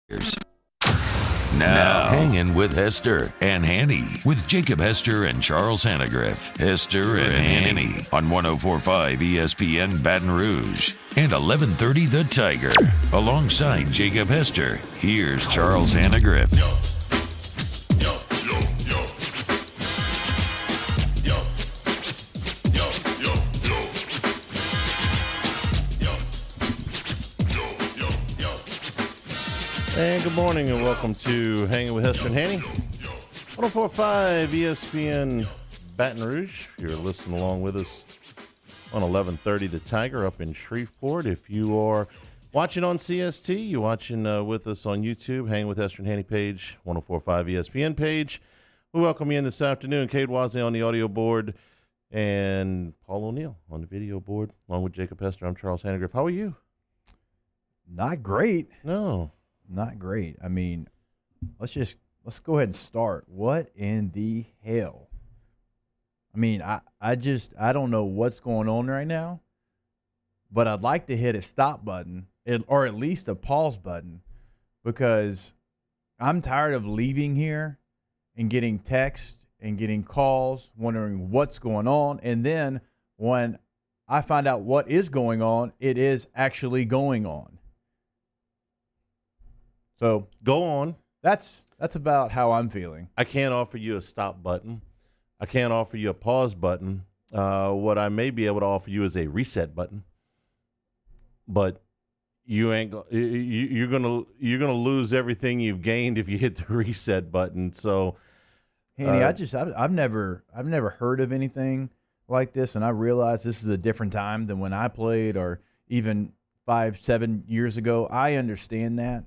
Now, Hangin with Hester and Hanny with Jacob Hester and Charles Hanagriff. Hester and Hanny on 104.5 ESPN Baton Rouge and 1130 The Tiger. Alongside Jacob Hester, here's Charles Hanagriff. And good morning and welcome to Hanging with Hester and Hanny. 104.5 ESPN Baton Rouge. You're listening along with us on 1130 The Tiger up in Shreveport. If you are watching on CST, you're watching with us on YouTube, Hanging with Hester and Hanny page, 104.5 ESPN page. We welcome you in this afternoon. Cade Wasley on the audio board and Paul O'Neill on the video board, along with Jacob Hester. I'm Charles Hanagriff. How are you? Not great. No. Not great. I mean, let's go ahead and start. What in the hell? I mean, I don't know what's going on right now, but I'd like to hit a stop button or at least a pause button because I'm tired of leaving here and getting texts and getting calls wondering what's going on. And then when I find out what is going on, it is actually going on. So go on. That's about how I'm feeling. I can't offer you a stop button. I can't offer you a pause button. What I may be able to offer you is a reset button. But you're gonna lose everything you've gained if you hit the reset button. So, Hanny, I've never heard of anything like this, and I realize this is a different time than when I played, or even 5-7 years ago. I understand that.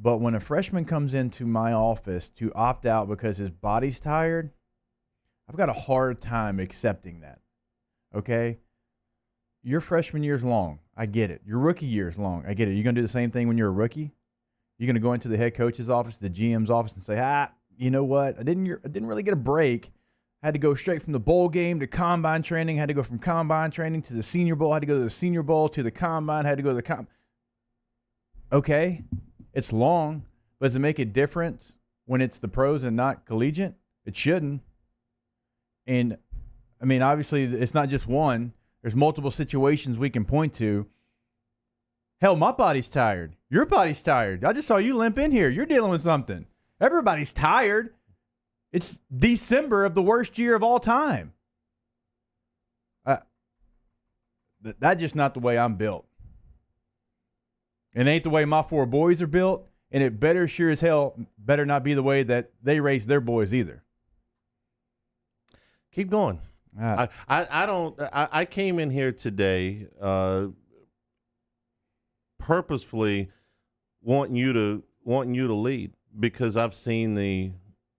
But when a freshman comes into my office to opt out because his body's tired, I've got a hard time accepting that, okay? Your freshman year's long. I get it. Your rookie year's long. I get it. You're going to do the same thing when you're a rookie? You're going to go into the head coach's office, the GM's office, and say, you know what? I didn't really get a break. I had to go straight from the bowl game to combine training. I had to go from combine training to the Senior Bowl. I had to go to the Senior Bowl to the combine. I had to go to the combine. Okay. It's long, but does it make a difference when it's the pros and not collegiate? It shouldn't. And, I mean, obviously, it's not just one. There's multiple situations we can point to. Hell, my body's tired. Your body's tired. I just saw you limp in here. You're dealing with something. Everybody's tired. It's December of the worst year of all time. That's just not the way I'm built. It ain't the way my four boys are built, and it better sure as hell better not be the way that they raise their boys either. Keep going. I came in here today purposefully wanting you to lead because I've seen the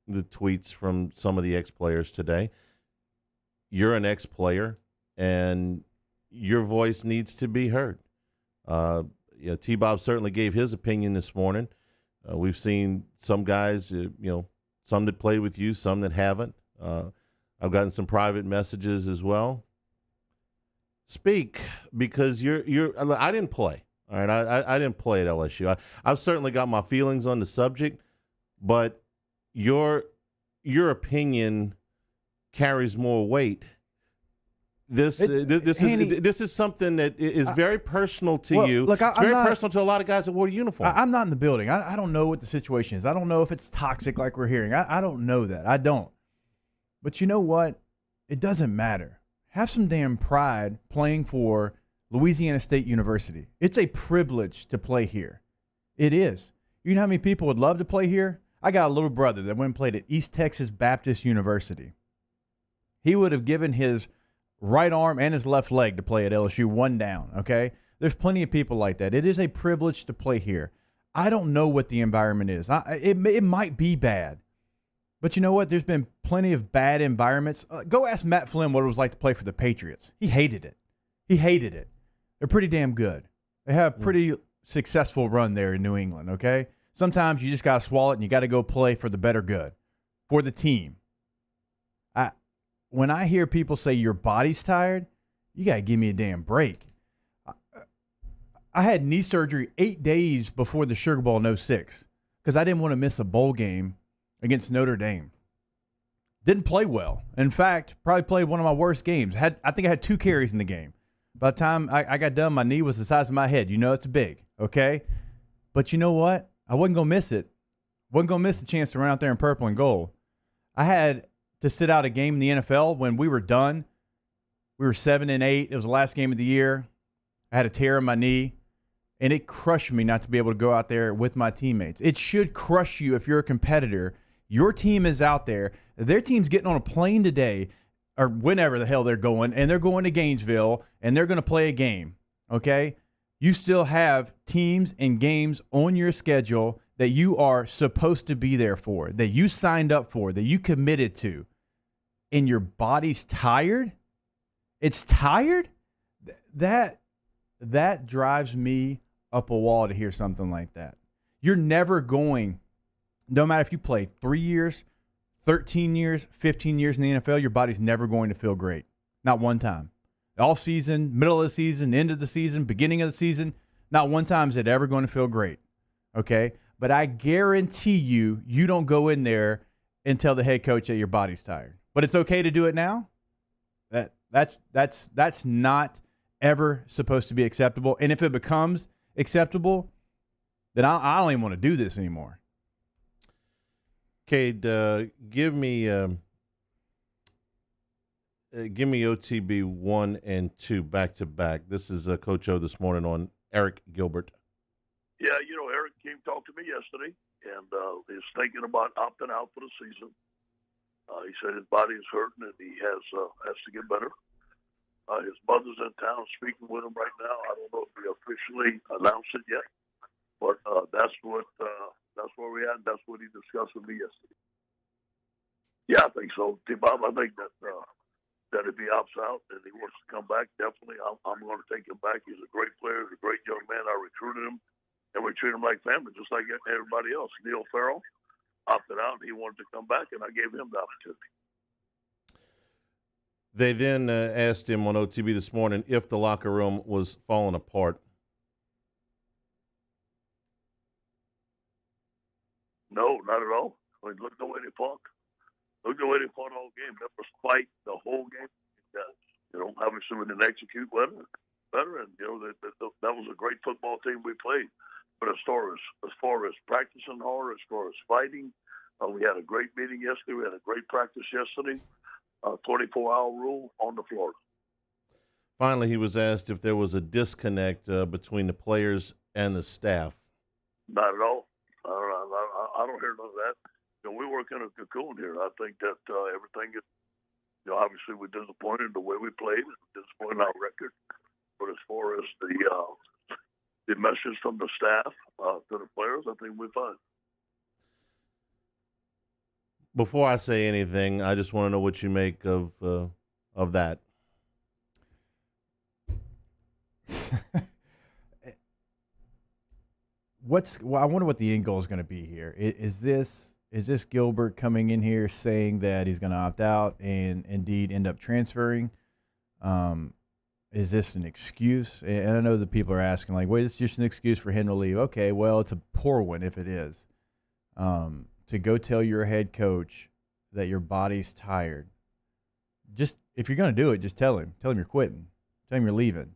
tweets from some of the ex-players today. You're an ex-player, and your voice needs to be heard. T-Bob certainly gave his opinion this morning. We've seen some guys, some that played with you, some that haven't. I've gotten some private messages as well. Speak, because I didn't play. All right, I didn't play at LSU. I've certainly got my feelings on the subject, but your opinion carries more weight. This is something that is very personal to you. Look, it's very personal to a lot of guys that wore a uniform. I'm not in the building. I don't know what the situation is. I don't know if it's toxic like we're hearing. I don't know that. I don't. But you know what? It doesn't matter. Have some damn pride playing for Louisiana State University. It's a privilege to play here. It is. You know how many people would love to play here? I got a little brother that went and played at East Texas Baptist University. He would have given his right arm and his left leg to play at LSU, one down, okay? There's plenty of people like that. It is a privilege to play here. I don't know what the environment is. It might be bad. But you know what? There's been plenty of bad environments. Go ask Matt Flynn what it was like to play for the Patriots. He hated it. They're pretty damn good. They have a pretty successful run there in New England, okay? Sometimes you just got to swallow it and you got to go play for the better good, for the team. When I hear people say your body's tired, you got to give me a damn break. I had knee surgery 8 days before the Sugar Bowl in 06 because I didn't want to miss a bowl game against Notre Dame. Didn't play well. In fact, probably played one of my worst games. I think I had 2 carries in the game. By the time I got done, my knee was the size of my head. You know it's big, okay? But you know what? I wasn't going to miss it. Wasn't going to miss the chance to run out there in purple and gold. I had to sit out a game in the NFL when we were done. We were 7-8. It was the last game of the year. I had a tear in my knee, and it crushed me not to be able to go out there with my teammates. It should crush you if you're a competitor. Your team is out there. Their team's getting on a plane today or whenever the hell they're going, and they're going to Gainesville, and they're going to play a game, okay? You still have teams and games on your schedule that you are supposed to be there for, that you signed up for, that you committed to, and your body's tired? It's tired? That drives me up a wall to hear something like that. You're never going, no matter if you play 3 years, 13 years, 15 years in the NFL, your body's never going to feel great. Not one time. All season, middle of the season, end of the season, beginning of the season, not one time is it ever going to feel great. Okay? But I guarantee you, you don't go in there and tell the head coach that your body's tired. But it's okay to do it now? That's not ever supposed to be acceptable. And if it becomes acceptable, then I don't even want to do this anymore. Cade, give me OTB 1 and 2 back to back. This is Coach O this morning on Arik Gilbert. Yeah, Arik came to talk to me yesterday, and he's thinking about opting out for the season. He said his body is hurting and he has to get better. His mother's in town speaking with him right now. I don't know if we officially announced it yet, but that's where we're at. And that's what he discussed with me yesterday. Yeah, I think so, T-Bob. I think that if he opts out and he wants to come back, definitely I'm going to take him back. He's a great player. He's a great young man. I recruited him, and we treat him like family, just like everybody else. Neil Farrell opted out, and he wanted to come back, and I gave him the opportunity. They then asked him on OTB this morning if the locker room was falling apart. No, not at all. I mean, look the way they fought. Look the way they fought all game. That was fight the whole game. Obviously we didn't execute better, and that was a great football team we played. But as far as practicing hard, as far as fighting, we had a great meeting yesterday. We had a great practice yesterday. 24-hour rule on the floor. Finally, he was asked if there was a disconnect between the players and the staff. Not at all. I don't hear none of that. We work in a cocoon here. I think that everything is, obviously we're disappointed in the way we played, disappointed in our record. But as far as the message from the staff to the players, I think we're fine. Before I say anything, I just want to know what you make of that. I wonder what the end goal is going to be here. Is this Gilbert coming in here saying that he's going to opt out and indeed end up transferring? Is this an excuse? And I know that people are asking, like, wait, it's just an excuse for him to leave. Okay, well, it's a poor one if it is. To go tell your head coach that your body's tired. Just, if you're going to do it, just tell him. Tell him you're quitting. Tell him you're leaving.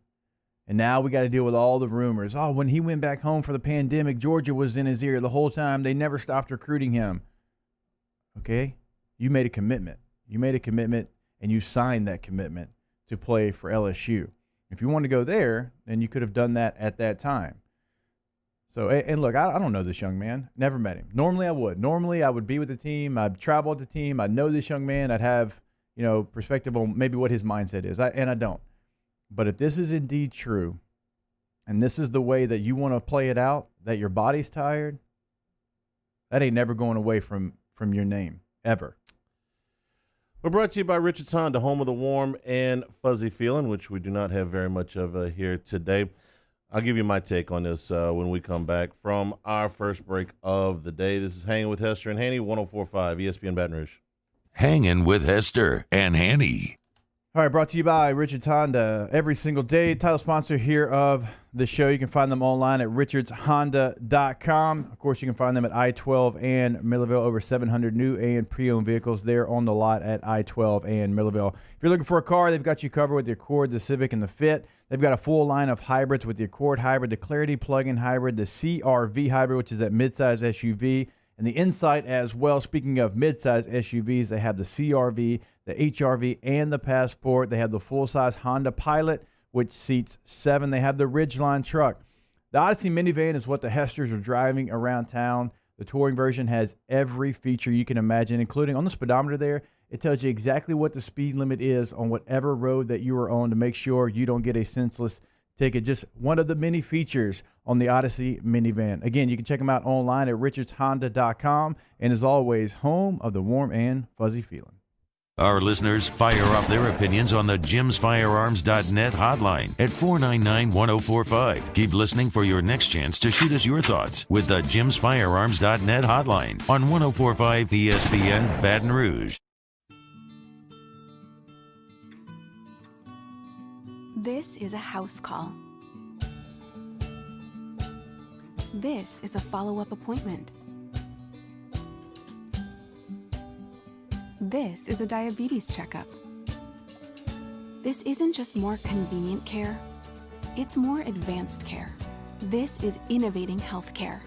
And now we got to deal with all the rumors. Oh, when he went back home for the pandemic, Georgia was in his ear the whole time. They never stopped recruiting him. Okay? You made a commitment. You made a commitment, and you signed that commitment to play for LSU. If you wanted to go there, then you could have done that at that time. So, and look, I don't know this young man. Never met him. Normally I would. Normally I would be with the team. I'd travel with the team. I'd know this young man. I'd have, perspective on maybe what his mindset is. And I don't. But if this is indeed true, and this is the way that you want to play it out, that your body's tired, that ain't never going away from your name, ever. We're brought to you by Richards Honda, home of the warm and fuzzy feeling, which we do not have very much of here today. I'll give you my take on this when we come back from our first break of the day. This is Hanging with Hester and Hanny, 104.5 ESPN Baton Rouge. Hangin' with Hester and Hanny. All right, brought to you by Richards Honda. Every single day, title sponsor here of the show. You can find them online at richardshonda.com. Of course, you can find them at I-12 and Millerville. Over 700 new and pre-owned vehicles there on the lot at I-12 and Millerville. If you're looking for a car, they've got you covered with the Accord, the Civic, and the Fit. They've got a full line of hybrids with the Accord hybrid, the Clarity plug-in hybrid, the CRV hybrid, which is that midsize SUV, and the Insight as well. Speaking of midsize SUVs, they have the CRV, the HRV, and the Passport. They have the full-size Honda Pilot, which seats 7. They have the Ridgeline truck. The Odyssey minivan is what the Hesters are driving around town. The touring version has every feature you can imagine, including on the speedometer there. It tells you exactly what the speed limit is on whatever road that you are on to make sure you don't get a senseless ticket. Just one of the many features on the Odyssey minivan. Again, you can check them out online at richardshonda.com. And as always, home of the warm and fuzzy feeling. Our listeners fire off their opinions on the jimsfirearms.net hotline at 499-1045. Keep listening for your next chance to shoot us your thoughts with the jimsfirearms.net hotline on 1045 ESPN Baton Rouge. This is a house call. This is a follow-up appointment. This is a diabetes checkup. This isn't just more convenient care, it's more advanced care. This is innovating healthcare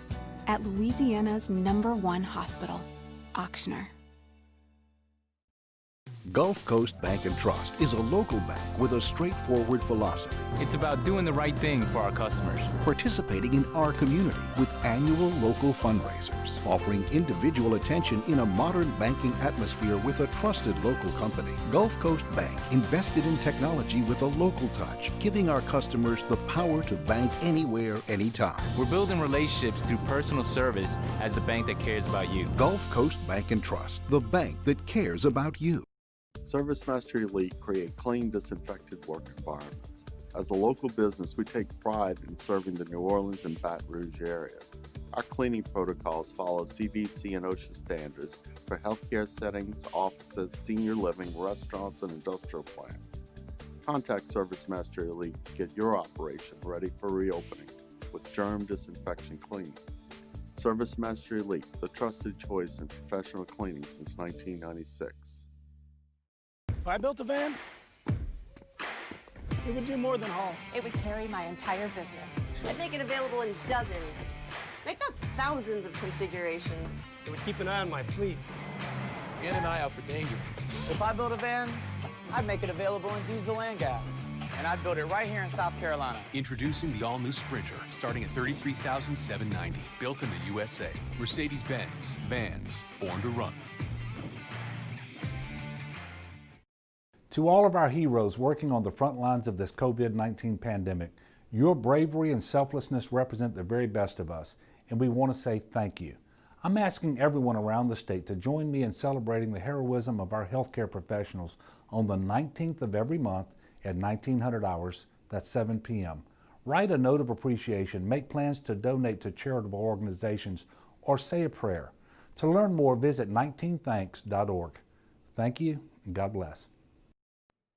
at Louisiana's #1 hospital, Auctioner. Gulf Coast Bank and Trust is a local bank with a straightforward philosophy. It's about doing the right thing for our customers. Participating in our community with annual local fundraisers. Offering individual attention in a modern banking atmosphere with a trusted local company. Gulf Coast Bank invested in technology with a local touch, giving our customers the power to bank anywhere, anytime. We're building relationships through personal service as the bank that cares about you. Gulf Coast Bank and Trust, the bank that cares about you. ServiceMaster Elite create clean, disinfected work environments. As a local business, we take pride in serving the New Orleans and Baton Rouge areas. Our cleaning protocols follow CDC and OSHA standards for healthcare settings, offices, senior living, restaurants, and industrial plants. Contact ServiceMaster Elite to get your operation ready for reopening with germ disinfection cleaning. ServiceMaster Elite, the trusted choice in professional cleaning since 1996. If I built a van, it would do more than haul. It would carry my entire business. I'd make it available in dozens, if not thousands of configurations. It would keep an eye on my fleet. Get an eye out for danger. If I built a van, I'd make it available in diesel and gas. And I'd build it right here in South Carolina. Introducing the all-new Sprinter, starting at $33,790. Built in the USA. Mercedes-Benz. Vans. Born to run. To all of our heroes working on the front lines of this COVID-19 pandemic, your bravery and selflessness represent the very best of us, and we want to say thank you. I'm asking everyone around the state to join me in celebrating the heroism of our healthcare professionals on the 19th of every month at 1900 hours, that's 7 p.m. Write a note of appreciation, make plans to donate to charitable organizations, or say a prayer. To learn more, visit 19thanks.org. Thank you, and God bless.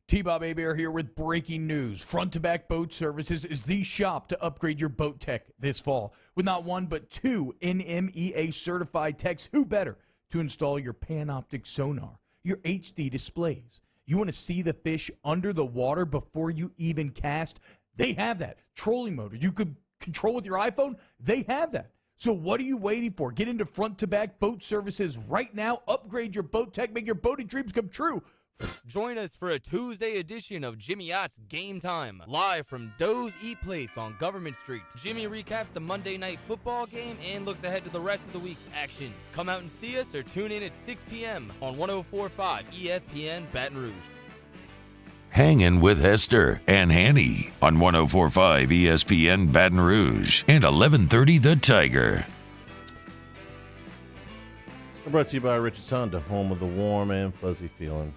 T-Bob Hebert here with breaking news. Front to Back Boat Services is the shop to upgrade your boat tech this fall. With not one but 2 NMEA certified techs, who better to install your Panoptic sonar, your HD displays. You want to see the fish under the water before you even cast? They have that. Trolling motor you could control with your iPhone? They have that. So what are you waiting for? Get into Front to Back Boat Services right now. Upgrade your boat tech. Make your boating dreams come true. Join us for a Tuesday edition of Jimmy Yacht's Game Time, live from Doe's Eat Place on Government Street. Jimmy recaps the Monday night football game and looks ahead to the rest of the week's action. Come out and see us or tune in at 6 p.m. on 104.5 ESPN Baton Rouge. Hangin with Hester and Hanny on 104.5 ESPN Baton Rouge and 1130 The Tiger. Brought to you by Richards Honda, home of the warm and fuzzy feeling.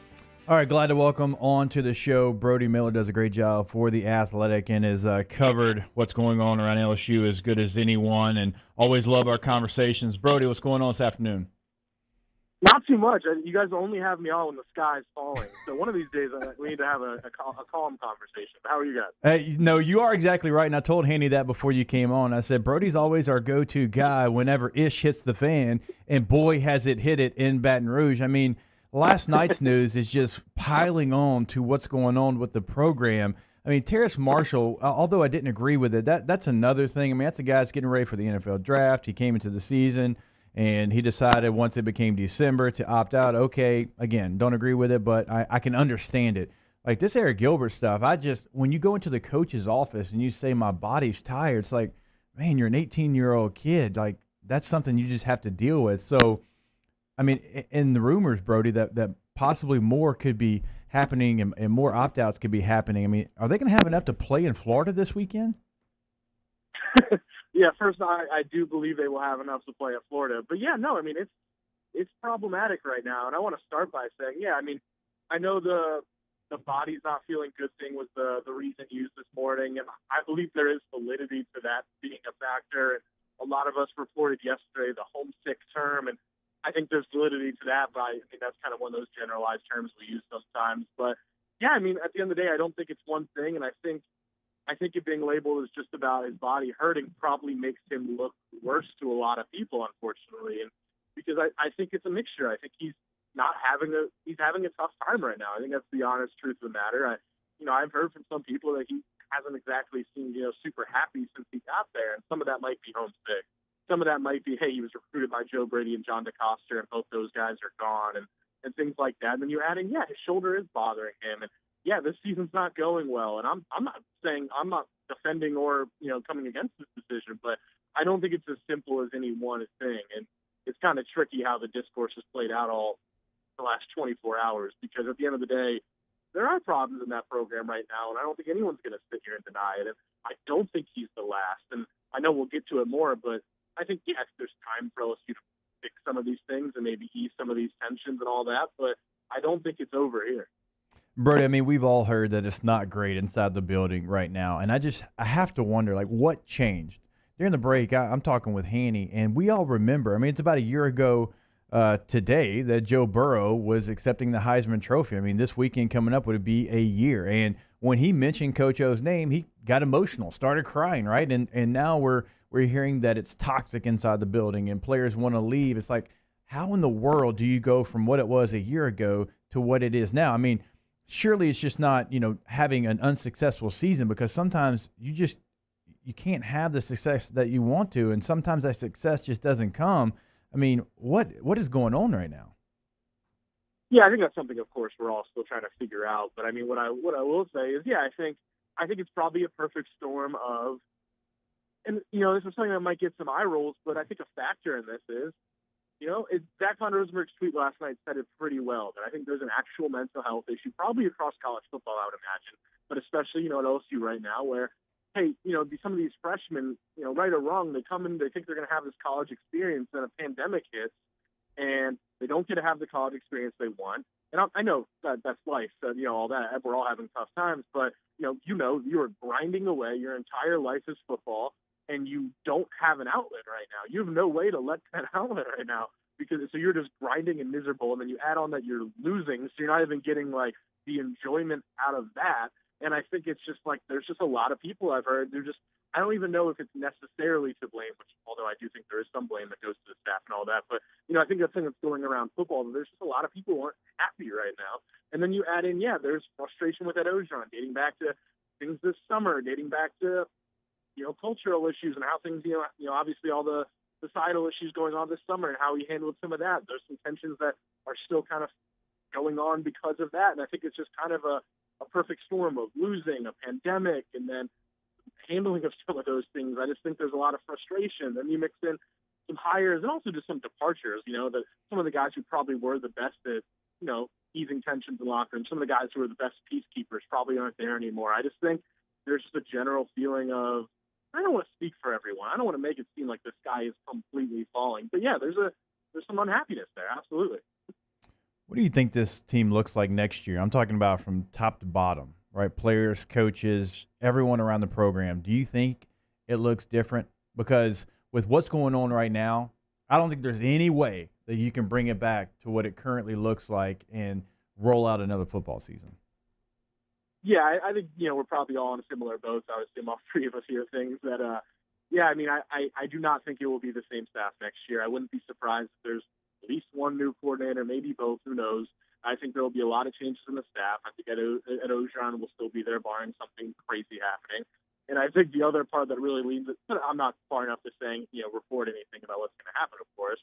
All right, glad to welcome on to the show. Brody Miller does a great job for The Athletic and has covered what's going on around LSU as good as anyone, and always love our conversations. Brody, what's going on this afternoon? Not too much. You guys only have me on when the sky's falling. So one of these days we need to have a calm conversation. How are you guys? Hey, no, you are exactly right. And I told Hanny that before you came on. I said, Brody's always our go-to guy whenever ish hits the fan. And boy, has it hit it in Baton Rouge. I mean, last night's news is just piling on to what's going on with the program. I mean, Terrace Marshall, although I didn't agree with it, that's another thing. I mean, that's a guy that's getting ready for the NFL draft. He came into the season, and he decided once it became December to opt out. Okay, again, don't agree with it, but I can understand it. Like this Arik Gilbert stuff, when you go into the coach's office and you say, my body's tired, it's like, man, you're an 18-year-old kid. Like, that's something you just have to deal with. So, I mean, in the rumors, Brody, that possibly more could be happening and more opt-outs could be happening. I mean, are they going to have enough to play in Florida this weekend? Yeah, first, I do believe they will have enough to play at Florida. But, yeah, no, I mean, it's problematic right now. And I want to start by saying, yeah, I mean, I know the body's not feeling good thing was the reason used this morning. And I believe there is validity to that being a factor. And a lot of us reported yesterday the homesick term. And I think there's validity to that, but I think that's kind of one of those generalized terms we use sometimes. But, yeah, I mean, at the end of the day, I don't think it's one thing. And I think it being labeled as just about his body hurting probably makes him look worse to a lot of people, unfortunately. And because I think it's a mixture. I think he's having a tough time right now. I think that's the honest truth of the matter. I've heard from some people that he hasn't exactly seemed, super happy since he got there. And some of that might be homesick. Some of that might be, hey, he was recruited by Joe Brady and John DeCoster, and both those guys are gone, and things like that. And then you add in, yeah, his shoulder is bothering him, and yeah, this season's not going well. And I'm not saying, I'm not defending or coming against this decision, but I don't think it's as simple as any one thing. And it's kind of tricky how the discourse has played out all the last 24 hours, because at the end of the day, there are problems in that program right now, and I don't think anyone's going to sit here and deny it. And I don't think he's the last. And I know we'll get to it more, but I think, yes, there's time for LSU to fix some of these things and maybe ease some of these tensions and all that, but I don't think it's over here. Brody, I mean, we've all heard that it's not great inside the building right now, and I have to wonder, like, what changed? During the break, I'm talking with Hanny, and we all remember, I mean, it's about a year ago today that Joe Burrow was accepting the Heisman Trophy. I mean, this weekend coming up would be a year. And when he mentioned Coach O's name, he got emotional, started crying, right? And now we're hearing that it's toxic inside the building and players want to leave. It's like, how in the world do you go from what it was a year ago to what it is now? I mean, surely it's just not, having an unsuccessful season, because sometimes you can't have the success that you want to, and sometimes that success just doesn't come. I mean, what is going on right now? Yeah, I think that's something, of course, we're all still trying to figure out. But I mean, what I will say is, yeah, I think it's probably a perfect storm of, and this is something that might get some eye rolls, but I think a factor in this is, Zach Von Rosenberg's tweet last night said it pretty well. That I think there's an actual mental health issue, probably across college football, I would imagine, but especially at LSU right now, where, hey, some of these freshmen, right or wrong, they come in, they think they're going to have this college experience, then a pandemic hits, and they don't get to have the college experience they want. And I know that that's life, all that. We're all having tough times, but, you are grinding away. Your entire life is football, and you don't have an outlet right now. You have no way to let that outlet right now, so you're just grinding and miserable, and then you add on that you're losing, so you're not even getting, like, the enjoyment out of that. And I think it's just like there's just a lot of people I've heard. I don't even know if it's necessarily to blame, although I do think there is some blame that goes to the staff and all that. But, I think the thing that's going around football, there's just a lot of people who aren't happy right now. And then you add in, there's frustration with that Orgeron, dating back to things this summer, dating back to, cultural issues and how things, obviously all the societal issues going on this summer and how he handled some of that. There's some tensions that are still kind of going on because of that. And I think it's just kind of a perfect storm of losing, a pandemic, and then handling of some of those things. I just think there's a lot of frustration. Then you mix in some hires and also just some departures, some of the guys who probably were the best at, easing tensions in the locker room. Some of the guys who were the best peacekeepers probably aren't there anymore. I just think there's just a general feeling of, I don't want to speak for everyone. I don't want to make it seem like the sky is completely falling. But yeah, there's some unhappiness there. Absolutely. What do you think this team looks like next year? I'm talking about from top to bottom, right? Players, coaches, everyone around the program. Do you think it looks different? Because with what's going on right now, I don't think there's any way that you can bring it back to what it currently looks like and roll out another football season? Yeah, I think, we're probably all in a similar boat. I would assume all three of us here things that, I do not think it will be the same staff next year. I wouldn't be surprised if there's at least one new coordinator, maybe both, who knows. I think there will be a lot of changes in the staff. I think at Orgeron will still be there, barring something crazy happening. And I think the other part that really leads it, I'm not far enough to saying, report anything about what's going to happen, of course.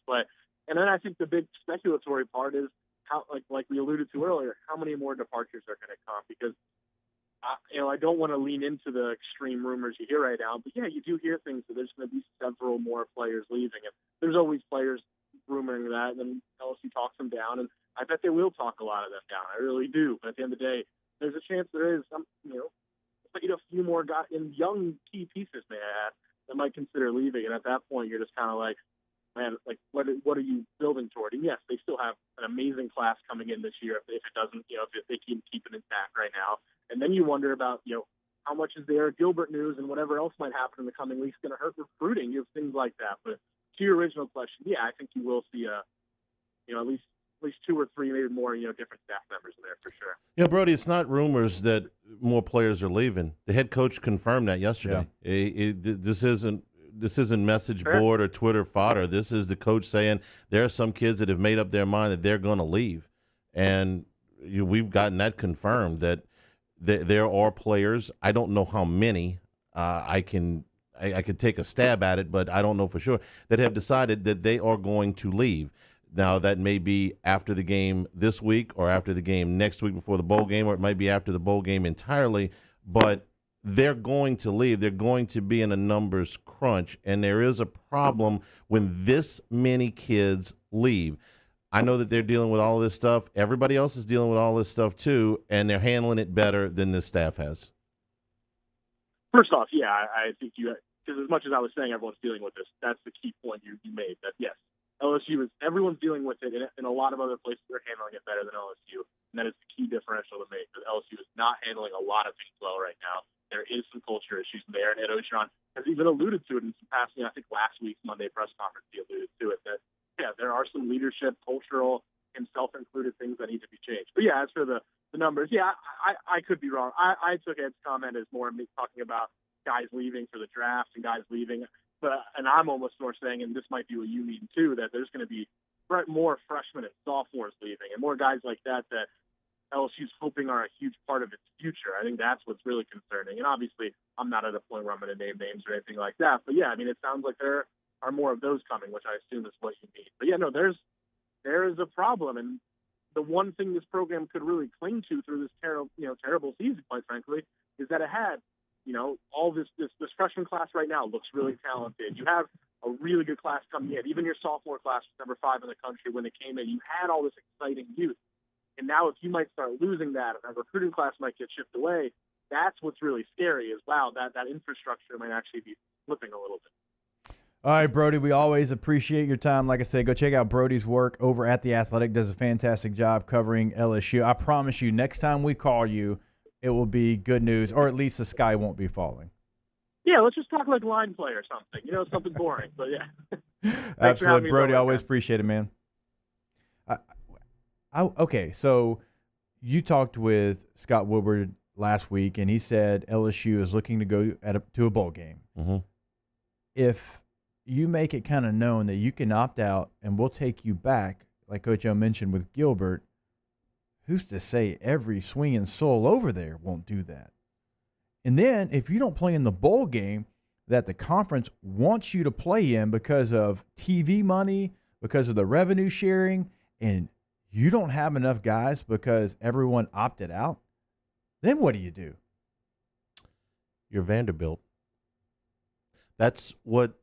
And then I think the big speculatory part is how, like we alluded to earlier, how many more departures are going to come? Because, I don't want to lean into the extreme rumors you hear right now, but yeah, you do hear things that there's going to be several more players leaving. And there's always players rumoring that, and then LSU talks them down, and I bet they will talk a lot of them down. I really do. But at the end of the day, there's a chance there is some, a few more guys in young key pieces, may I add, that might consider leaving. And at that point, you're just kind of like, man, like what are you building toward? And yes, they still have an amazing class coming in this year. If it doesn't, if they keep it intact right now, and then you wonder about, how much is the Arik Gilbert news and whatever else might happen in the coming weeks going to hurt recruiting? You have things like that. But to your original question, yeah, I think you will see at least two or three, maybe more, different staff members in there for sure. Yeah, Brody, it's not rumors that more players are leaving. The head coach confirmed that yesterday. Yeah. This isn't message board or Twitter fodder. This is the coach saying there are some kids that have made up their mind that they're going to leave, and we've gotten that confirmed that there are players. I don't know how many. I could take a stab at it, but I don't know for sure, that have decided that they are going to leave. Now, that may be after the game this week or after the game next week before the bowl game, or it might be after the bowl game entirely, but they're going to leave. They're going to be in a numbers crunch, and there is a problem when this many kids leave. I know that they're dealing with all this stuff. Everybody else is dealing with all this stuff too, and they're handling it better than this staff has. First off, yeah, I think because as much as I was saying everyone's dealing with this, that's the key point you made, that yes, everyone's dealing with it, and a lot of other places are handling it better than LSU, and that is the key differential to make, that LSU is not handling a lot of things well right now. There is some culture issues there, and Ed Orgeron has even alluded to it in some past, I think last week's Monday press conference, he alluded to it, that, yeah, there are some leadership, cultural, and self-included things that need to be changed. But yeah, as for the numbers, yeah, I could be wrong. I took Ed's comment as more me talking about guys leaving for the draft and guys leaving. And I'm almost more saying, and this might be what you mean too, that there's going to be more freshmen and sophomores leaving, and more guys like that LSU's hoping are a huge part of its future. I think that's what's really concerning. And obviously, I'm not at a point where I'm going to name names or anything like that. But yeah, it sounds like there are more of those coming, which I assume is what you mean. But yeah, no, there is a problem, and the one thing this program could really cling to through this terrible season, quite frankly, is that it had, all this freshman class right now looks really talented. You have a really good class coming in. Even your sophomore class was number 5 in the country when they came in. You had all this exciting youth. And now if you might start losing that, and that recruiting class might get shipped away, that's what's really scary is, wow, that infrastructure might actually be slipping a little bit. All right, Brody, we always appreciate your time. Like I said, go check out Brody's work over at The Athletic. Does a fantastic job covering LSU. I promise you, next time we call you, it will be good news, or at least the sky won't be falling. Yeah, let's just talk like line play or something. Something boring, but yeah. Absolutely, Brody. Always appreciate it, man. Okay, so you talked with Scott Woodward last week, and he said LSU is looking to go to a bowl game. Mm-hmm. If you make it kind of known that you can opt out and we'll take you back, like Coach O mentioned with Gilbert, who's to say every swinging soul over there won't do that? And then if you don't play in the bowl game that the conference wants you to play in because of TV money, because of the revenue sharing, and you don't have enough guys because everyone opted out, then what do? You're Vanderbilt. That's what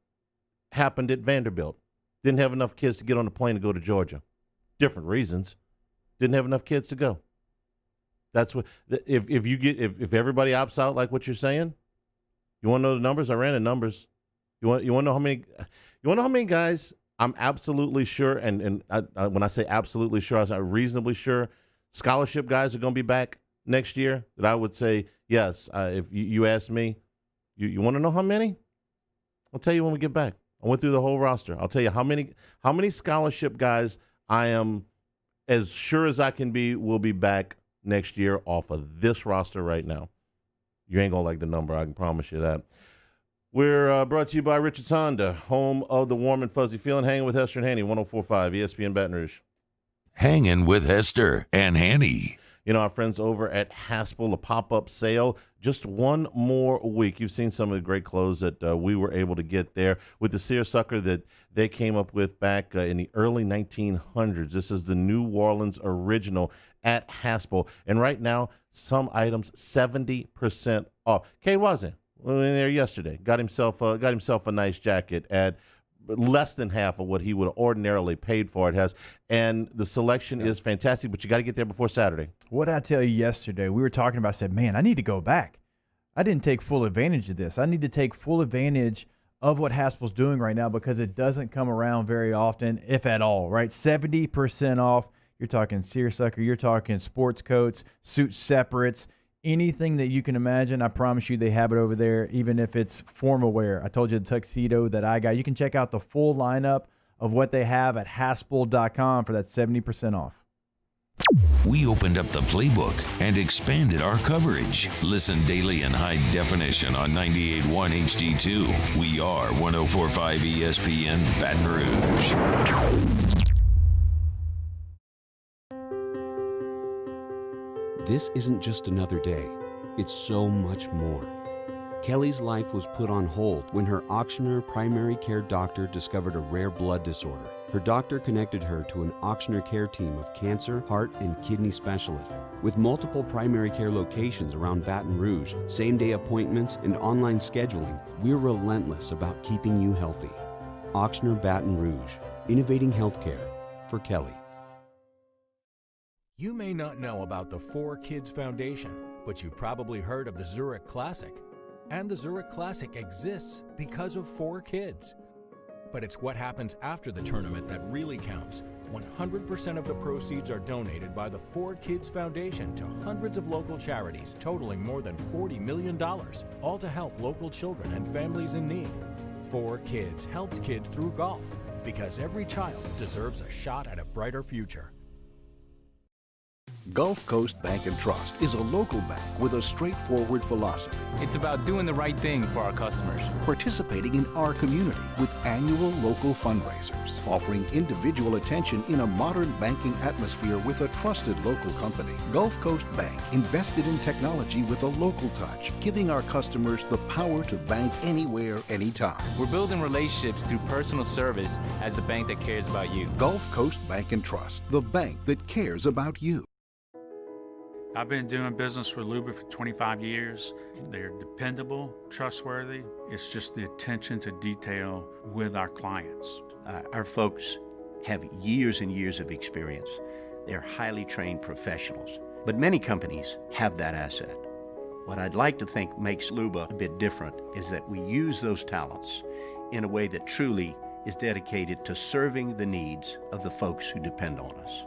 happened at Vanderbilt. Didn't have enough kids to get on the plane to go to Georgia. Different reasons. Didn't have enough kids to go. That's what if everybody opts out like what you're saying, you want to know the numbers? I ran the numbers. You want to know how many? You want to know how many guys? I'm absolutely sure, and when I say absolutely sure, I'm reasonably sure scholarship guys are going to be back next year. That I would say yes. If you ask me, you want to know how many? I'll tell you when we get back. I went through the whole roster. I'll tell you how many scholarship guys I am as sure as I can be will be back next year off of this roster right now. You ain't going to like the number, I can promise you that. We're brought to you by Richards Honda, home of the warm and fuzzy feeling. Hanging with Hester and Hanny, 104.5 ESPN Baton Rouge. Hanging with Hester and Hanny. You know, our friends over at Haspel, a pop-up sale, just one more week. You've seen some of the great clothes that we were able to get there with the seersucker that they came up with back in the early 1900s. This is the New Orleans original at Haspel. And right now, some items 70% off. Kay wasn't in there yesterday. Got himself a nice jacket at less than half of what he would have ordinarily paid for it. Has, and the selection is fantastic, but you got to get there before Saturday. What did I tell you yesterday? We were talking about, I said, man, I need to go back. I didn't take full advantage of this. I need to take full advantage of what Haspel's doing right now because it doesn't come around very often, if at all, right? 70% off. You're talking seersucker. You're talking sports coats, suit separates, anything that you can imagine. I promise you they have it over there, even if it's formal wear. I told you the tuxedo that I got. You can check out the full lineup of what they have at Haspel.com for that 70% off. We opened up the playbook and expanded our coverage. Listen daily in high definition on 98.1 HD2. We are 104.5 ESPN Baton Rouge. This isn't just another day. It's so much more. Kelly's life was put on hold when her Ochsner primary care doctor discovered a rare blood disorder. Her doctor connected her to an Ochsner care team of cancer, heart, and kidney specialists. With multiple primary care locations around Baton Rouge, same-day appointments, and online scheduling, we're relentless about keeping you healthy. Ochsner Baton Rouge, innovating healthcare for Kelly. You may not know about the 4Kids Foundation, but you've probably heard of the Zurich Classic. And the Zurich Classic exists because of 4Kids. But it's what happens after the tournament that really counts. 100% of the proceeds are donated by the 4Kids Foundation to hundreds of local charities, totaling more than $40 million, all to help local children and families in need. 4Kids helps kids through golf, because every child deserves a shot at a brighter future. Gulf Coast Bank and Trust is a local bank with a straightforward philosophy. It's about doing the right thing for our customers. Participating in our community with annual local fundraisers. Offering individual attention in a modern banking atmosphere with a trusted local company. Gulf Coast Bank invested in technology with a local touch, giving our customers the power to bank anywhere, anytime. We're building relationships through personal service as the bank that cares about you. Gulf Coast Bank and Trust, the bank that cares about you. I've been doing business with Luba for 25 years. They're dependable, trustworthy. It's just the attention to detail with our clients. Our folks have years and years of experience. They're highly trained professionals, but many companies have that asset. What I'd like to think makes Luba a bit different is that we use those talents in a way that truly is dedicated to serving the needs of the folks who depend on us.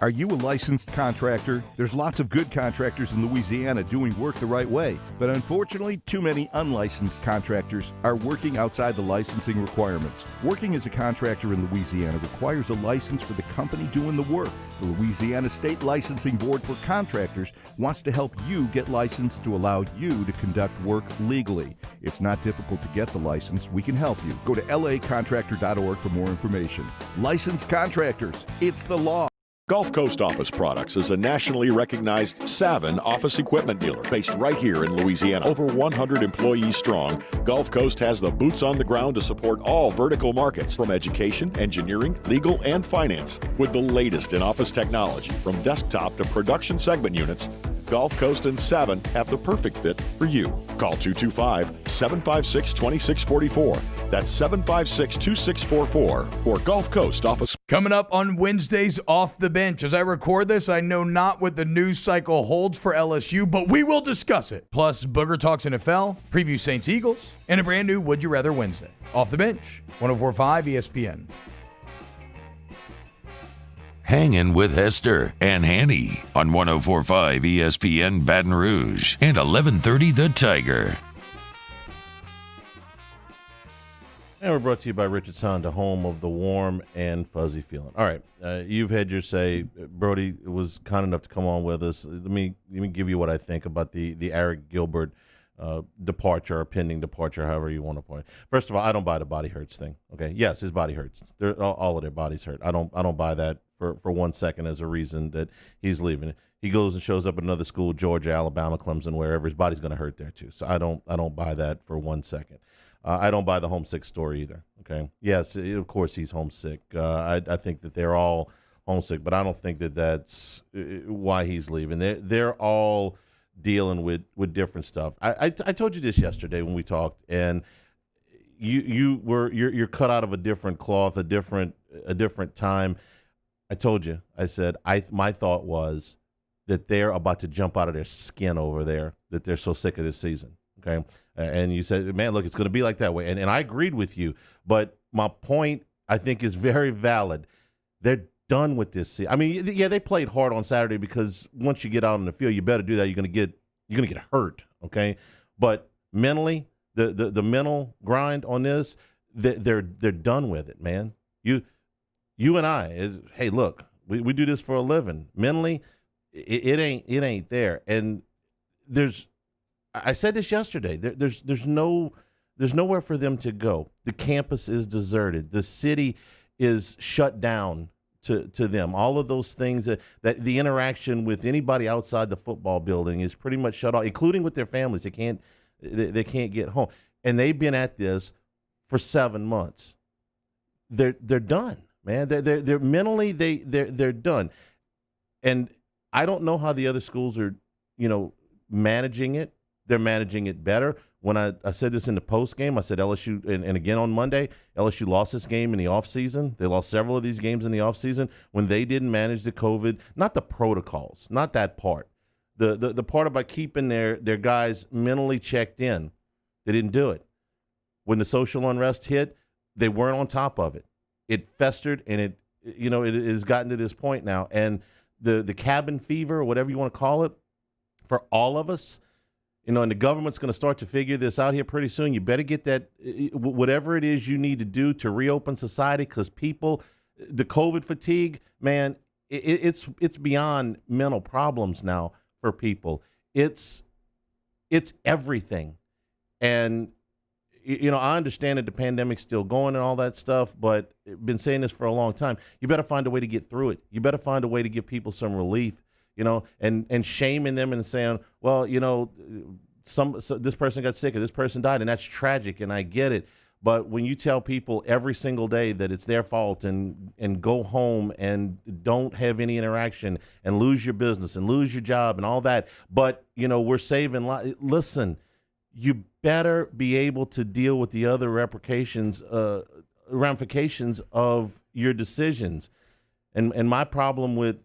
Are you a licensed contractor? There's lots of good contractors in Louisiana doing work the right way, but unfortunately, too many unlicensed contractors are working outside the licensing requirements. Working as a contractor in Louisiana requires a license for the company doing the work. The Louisiana State Licensing Board for Contractors wants to help you get licensed to allow you to conduct work legally. It's not difficult to get the license. We can help you. Go to lacontractor.org for more information. Licensed contractors, it's the law. Gulf Coast Office Products is a nationally recognized Savin office equipment dealer based right here in Louisiana. Over 100 employees strong, Gulf Coast has the boots on the ground to support all vertical markets, from education, engineering, legal, and finance. With the latest in office technology, from desktop to production segment units, Gulf Coast and Savin have the perfect fit for you. Call 225-756-2644. That's 756-2644 for Gulf Coast Office. Coming up on Wednesdays Off the Bench. As I record this, I know not what the news cycle holds for LSU, but we will discuss it. Plus, Booger Talks NFL, preview Saints Eagles, and a brand new Would You Rather Wednesday. Off the Bench, 104.5 ESPN. Hangin' with Hester and Hanny on 104.5 ESPN Baton Rouge and 1130 The Tiger. And we're brought to you by Richard's Honda, home of the warm and fuzzy feeling. All right, you've had your say. Brody was kind enough to come on with us. Let me give you what I think about the Arik Gilbert departure or pending departure, however you want to point. First of all, I don't buy the body hurts thing. Okay, yes, his body hurts. All of their bodies hurt. I don't buy that for 1 second as a reason that he's leaving. He goes and shows up at another school, Georgia, Alabama, Clemson, wherever. His body's going to hurt there too. So I don't buy that for 1 second. I don't buy the homesick story either. Okay, yes, of course he's homesick. I think that they're all homesick, but I don't think that that's why he's leaving. They're all dealing with different stuff. I told you this yesterday when we talked, and you're cut out of a different cloth, a different time. I told you. I said my thought was that they're about to jump out of their skin over there, that they're so sick of this season. Okay. And you said, man, look, it's going to be like that way. And I agreed with you. But my point, I think, is very valid. They're done with this season. I mean, yeah, they played hard on Saturday because once you get out on the field, you better do that. You're going to get hurt. Okay. But mentally, the mental grind on this, they're done with it, man. You and I, hey, look, we do this for a living. Mentally, it ain't there. And I said this yesterday. There's nowhere for them to go. The campus is deserted. The city is shut down to them. All of those things that the interaction with anybody outside the football building is pretty much shut off, including with their families. They can't get home, and they've been at this for 7 months. They're done, man. They're mentally they're done, and I don't know how the other schools are, managing it. They're managing it better. When I said this in the post game, I said LSU, and again on Monday, LSU lost this game in the offseason. They lost several of these games in the offseason when they didn't manage the COVID, not the protocols, not that part. The part about keeping their guys mentally checked in. They didn't do it. When the social unrest hit, they weren't on top of it. It festered, and it has gotten to this point now. And the cabin fever, or whatever you want to call it, for all of us, and the government's going to start to figure this out here pretty soon. You better get that, whatever it is you need to do to reopen society, because people, the COVID fatigue, man, it's beyond mental problems now for people. It's everything. And, I understand that the pandemic's still going and all that stuff, but I've been saying this for a long time. You better find a way to get through it. You better find a way to give people some relief. And shaming them and saying, well, this person got sick or this person died, and that's tragic, and I get it. But when you tell people every single day that it's their fault and go home and don't have any interaction and lose your business and lose your job and all that, but, we're saving lives. Listen, you better be able to deal with the other ramifications of your decisions. And my problem with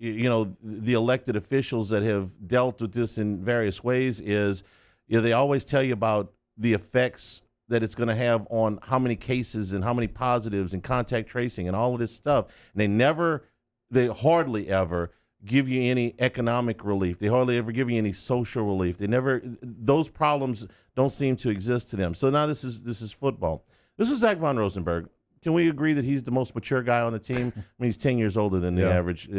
the elected officials that have dealt with this in various ways is, they always tell you about the effects that it's going to have on how many cases and how many positives and contact tracing and all of this stuff. And they hardly ever give you any economic relief. They hardly ever give you any social relief. Those problems don't seem to exist to them. So now this is football. This is Zach Von Rosenberg. Can we agree that he's the most mature guy on the team? I mean, he's 10 years older than the average.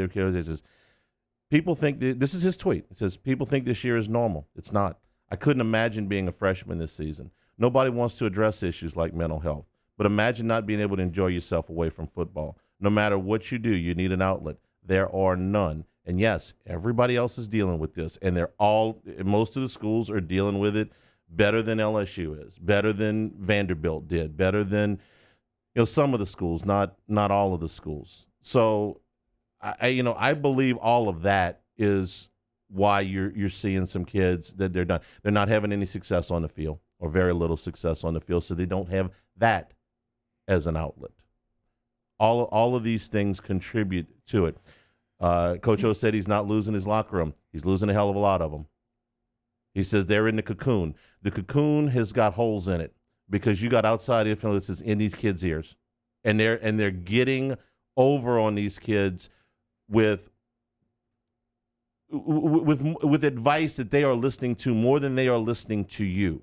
People think this is his tweet. It says, people think this year is normal. It's not. I couldn't imagine being a freshman this season. Nobody wants to address issues like mental health. But imagine not being able to enjoy yourself away from football. No matter what you do, you need an outlet. There are none. And yes, everybody else is dealing with this. And most of the schools are dealing with it better than LSU is, better than Vanderbilt did, better than some of the schools, not all of the schools. So, I believe all of that is why you're seeing some kids that they're done. They're not having any success on the field, or very little success on the field, so they don't have that as an outlet. All of these things contribute to it. Coach O said he's not losing his locker room. He's losing a hell of a lot of them. He says they're in the cocoon. The cocoon has got holes in it, because you got outside influences in these kids' ears, and they're getting over on these kids with advice that they are listening to more than they are listening to you.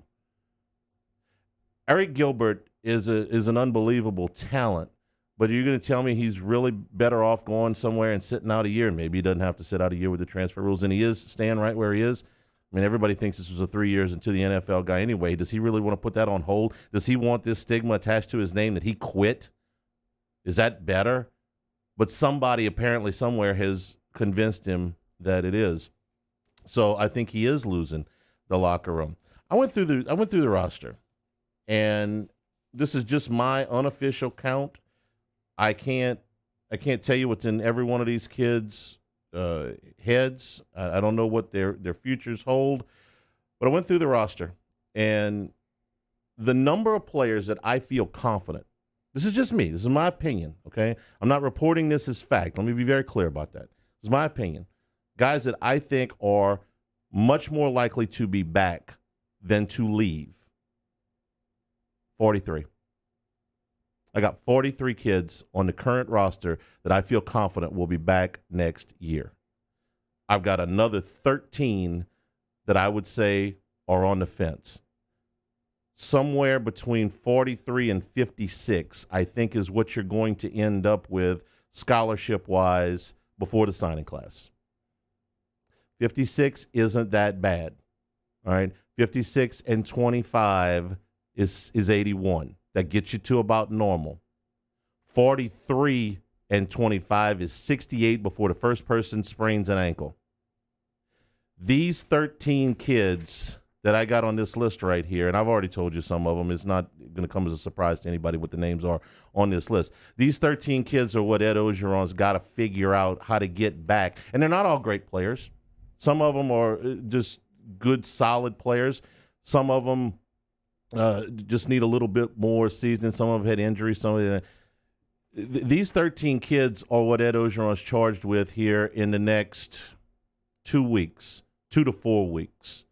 Arik Gilbert is an unbelievable talent, but you're going to tell me he's really better off going somewhere and sitting out a year, and maybe he doesn't have to sit out a year with the transfer rules, and he is staying right where he is? I mean, everybody thinks this was a 3 years into the NFL guy anyway. Does he really want to put that on hold? Does he want this stigma attached to his name that he quit? Is that better? But somebody apparently somewhere has convinced him that it is. So I think he is losing the locker room. I went through the roster, and this is just my unofficial count. I can't tell you what's in every one of these kids' heads. I don't know what their futures hold, but I went through the roster, and the number of players that I feel confident. This is just me. This is my opinion, okay? I'm not reporting this as fact. Let me be very clear about that. This is my opinion. Guys that I think are much more likely to be back than to leave. 43. I got 43 kids on the current roster that I feel confident will be back next year. I've got another 13 that I would say are on the fence. Somewhere between 43 and 56, I think, is what you're going to end up with scholarship-wise before the signing class. 56 isn't that bad, all right? 56 and 25 is 81. That gets you to about normal. 43 and 25 is 68 before the first person sprains an ankle. These 13 kids that I got on this list right here, and I've already told you some of them, it's not going to come as a surprise to anybody what the names are on this list. These 13 kids are what Ed Orgeron's got to figure out how to get back. And they're not all great players. Some of them are just good, solid players. Some of them just need a little bit more seasoning. Some of them had injuries. Some of them. These 13 kids are what Ed Orgeron's charged with here in the next 2 weeks, 2 to 4 weeks.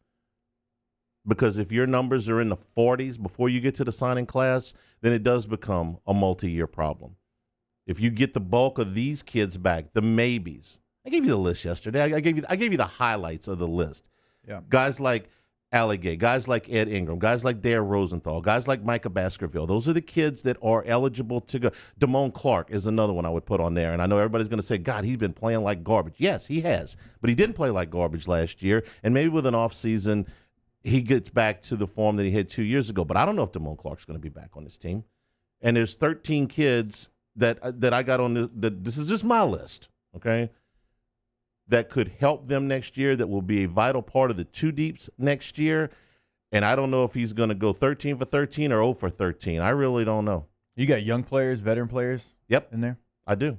Because if your numbers are in the 40s before you get to the signing class, then it does become a multi-year problem. If you get the bulk of these kids back, the maybes. I gave you the list yesterday. I gave you the highlights of the list. Yeah. Guys like Alligay, guys like Ed Ingram, guys like Dare Rosenthal, guys like Micah Baskerville. Those are the kids that are eligible to go. Damone Clark is another one I would put on there. And I know everybody's going to say, God, he's been playing like garbage. Yes, he has. But he didn't play like garbage last year. And maybe with an offseason, he gets back to the form that he had 2 years ago. But I don't know if Damone Clark's going to be back on this team. And there's 13 kids that I got on this. This is just my list, okay, that could help them next year, that will be a vital part of the two deeps next year. And I don't know if he's going to go 13 for 13 or 0 for 13. I really don't know. You got young players, veteran players in there? I do.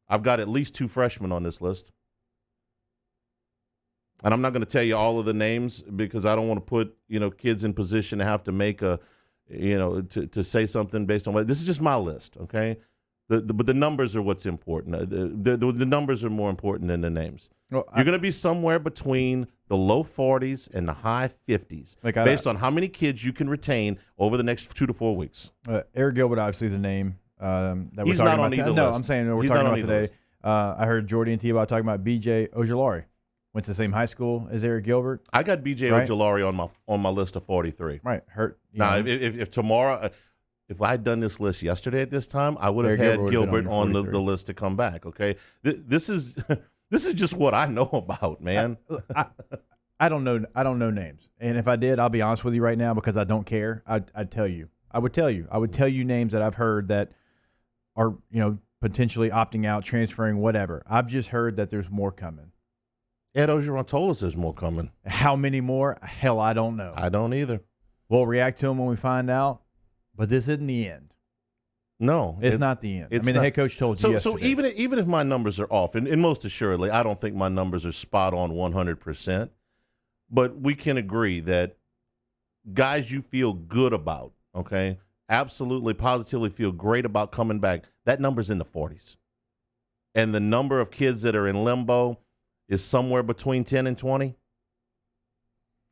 I've got at least 2 freshmen on this list. And I'm not going to tell you all of the names because I don't want to put, kids in position to have to make to say something based on what. This is just my list, okay? But the numbers are what's important. The numbers are more important than the names. Well, you're going to be somewhere between the low 40s and the high 50s based on how many kids you can retain over the next 2 to 4 weeks. Arik Gilbert obviously is a name that we're He's talking not about. on either No, list. I'm saying we're He's talking not on about either today. I heard Jordy and T-Bob talking about B.J. Ojulari. Went to the same high school as Arik Gilbert. I got B.J. Ojulari on my list of 43. Right. Now, if tomorrow, if I had done this list yesterday at this time, I would have had Gilbert on the list to come back. Okay, this is just what I know about, man. I don't know. I don't know names, and if I did, I'll be honest with you right now because I don't care. I'd tell you. I would tell you. I would tell you names that I've heard that are potentially opting out, transferring, whatever. I've just heard that there's more coming. Ed Orgeron told us there's more coming. How many more? Hell, I don't know. I don't either. We'll react to them when we find out, but this isn't the end. No. It's not the end. The head coach told you yesterday. So even if my numbers are off, and most assuredly, I don't think my numbers are spot on 100%, but we can agree that guys you feel good about, okay, absolutely, positively feel great about coming back, that number's in the 40s. And the number of kids that are in limbo is somewhere between 10 and 20.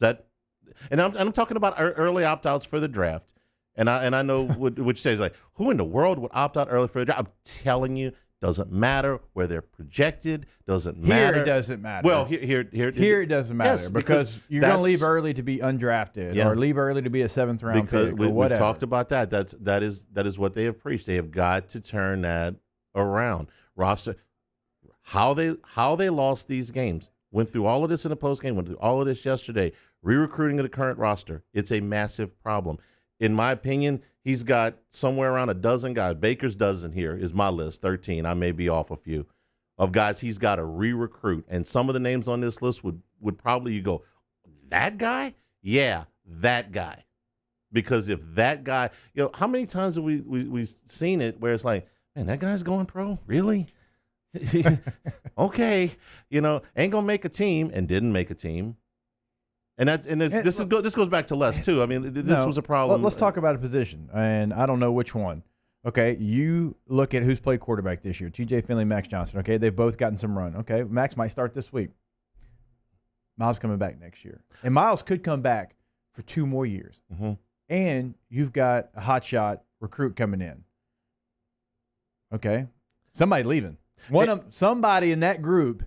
I'm talking about early opt-outs for the draft. And I know which stage, like, who in the world would opt out early for the draft? I'm telling you, Doesn't matter where they're projected. Doesn't matter. Here it doesn't matter. Well, here it doesn't matter, yes, because you're going to leave early to be undrafted, or leave early to be a 7th round pick, or whatever. We've talked about that. That is what they have preached. They have got to turn that around. Roster, how they lost these games. Went through all of this in the post game. Went through all of this yesterday. Re-recruiting of the current roster. It's a massive problem. In my opinion, he's got somewhere around a dozen guys. Baker's dozen here is my list, 13. I may be off a few of guys he's got to re-recruit. And some of the names on this list would probably, you go, that guy? Yeah, that guy. Because if that guy, how many times have we've seen it where it's like, man, that guy's going pro? Really? Okay, ain't gonna make a team, and didn't make a team. This goes back to Les too. I mean, this was a problem. Let's talk about a position, and I don't know which one. Okay, you look at who's played quarterback this year: T.J. Finley, Max Johnson. Okay, they've both gotten some run. Okay, Max might start this week. Miles coming back next year, and Miles could come back for 2 more years. Mm-hmm. And you've got a hotshot recruit coming in. Okay, somebody leaving. Somebody in that group.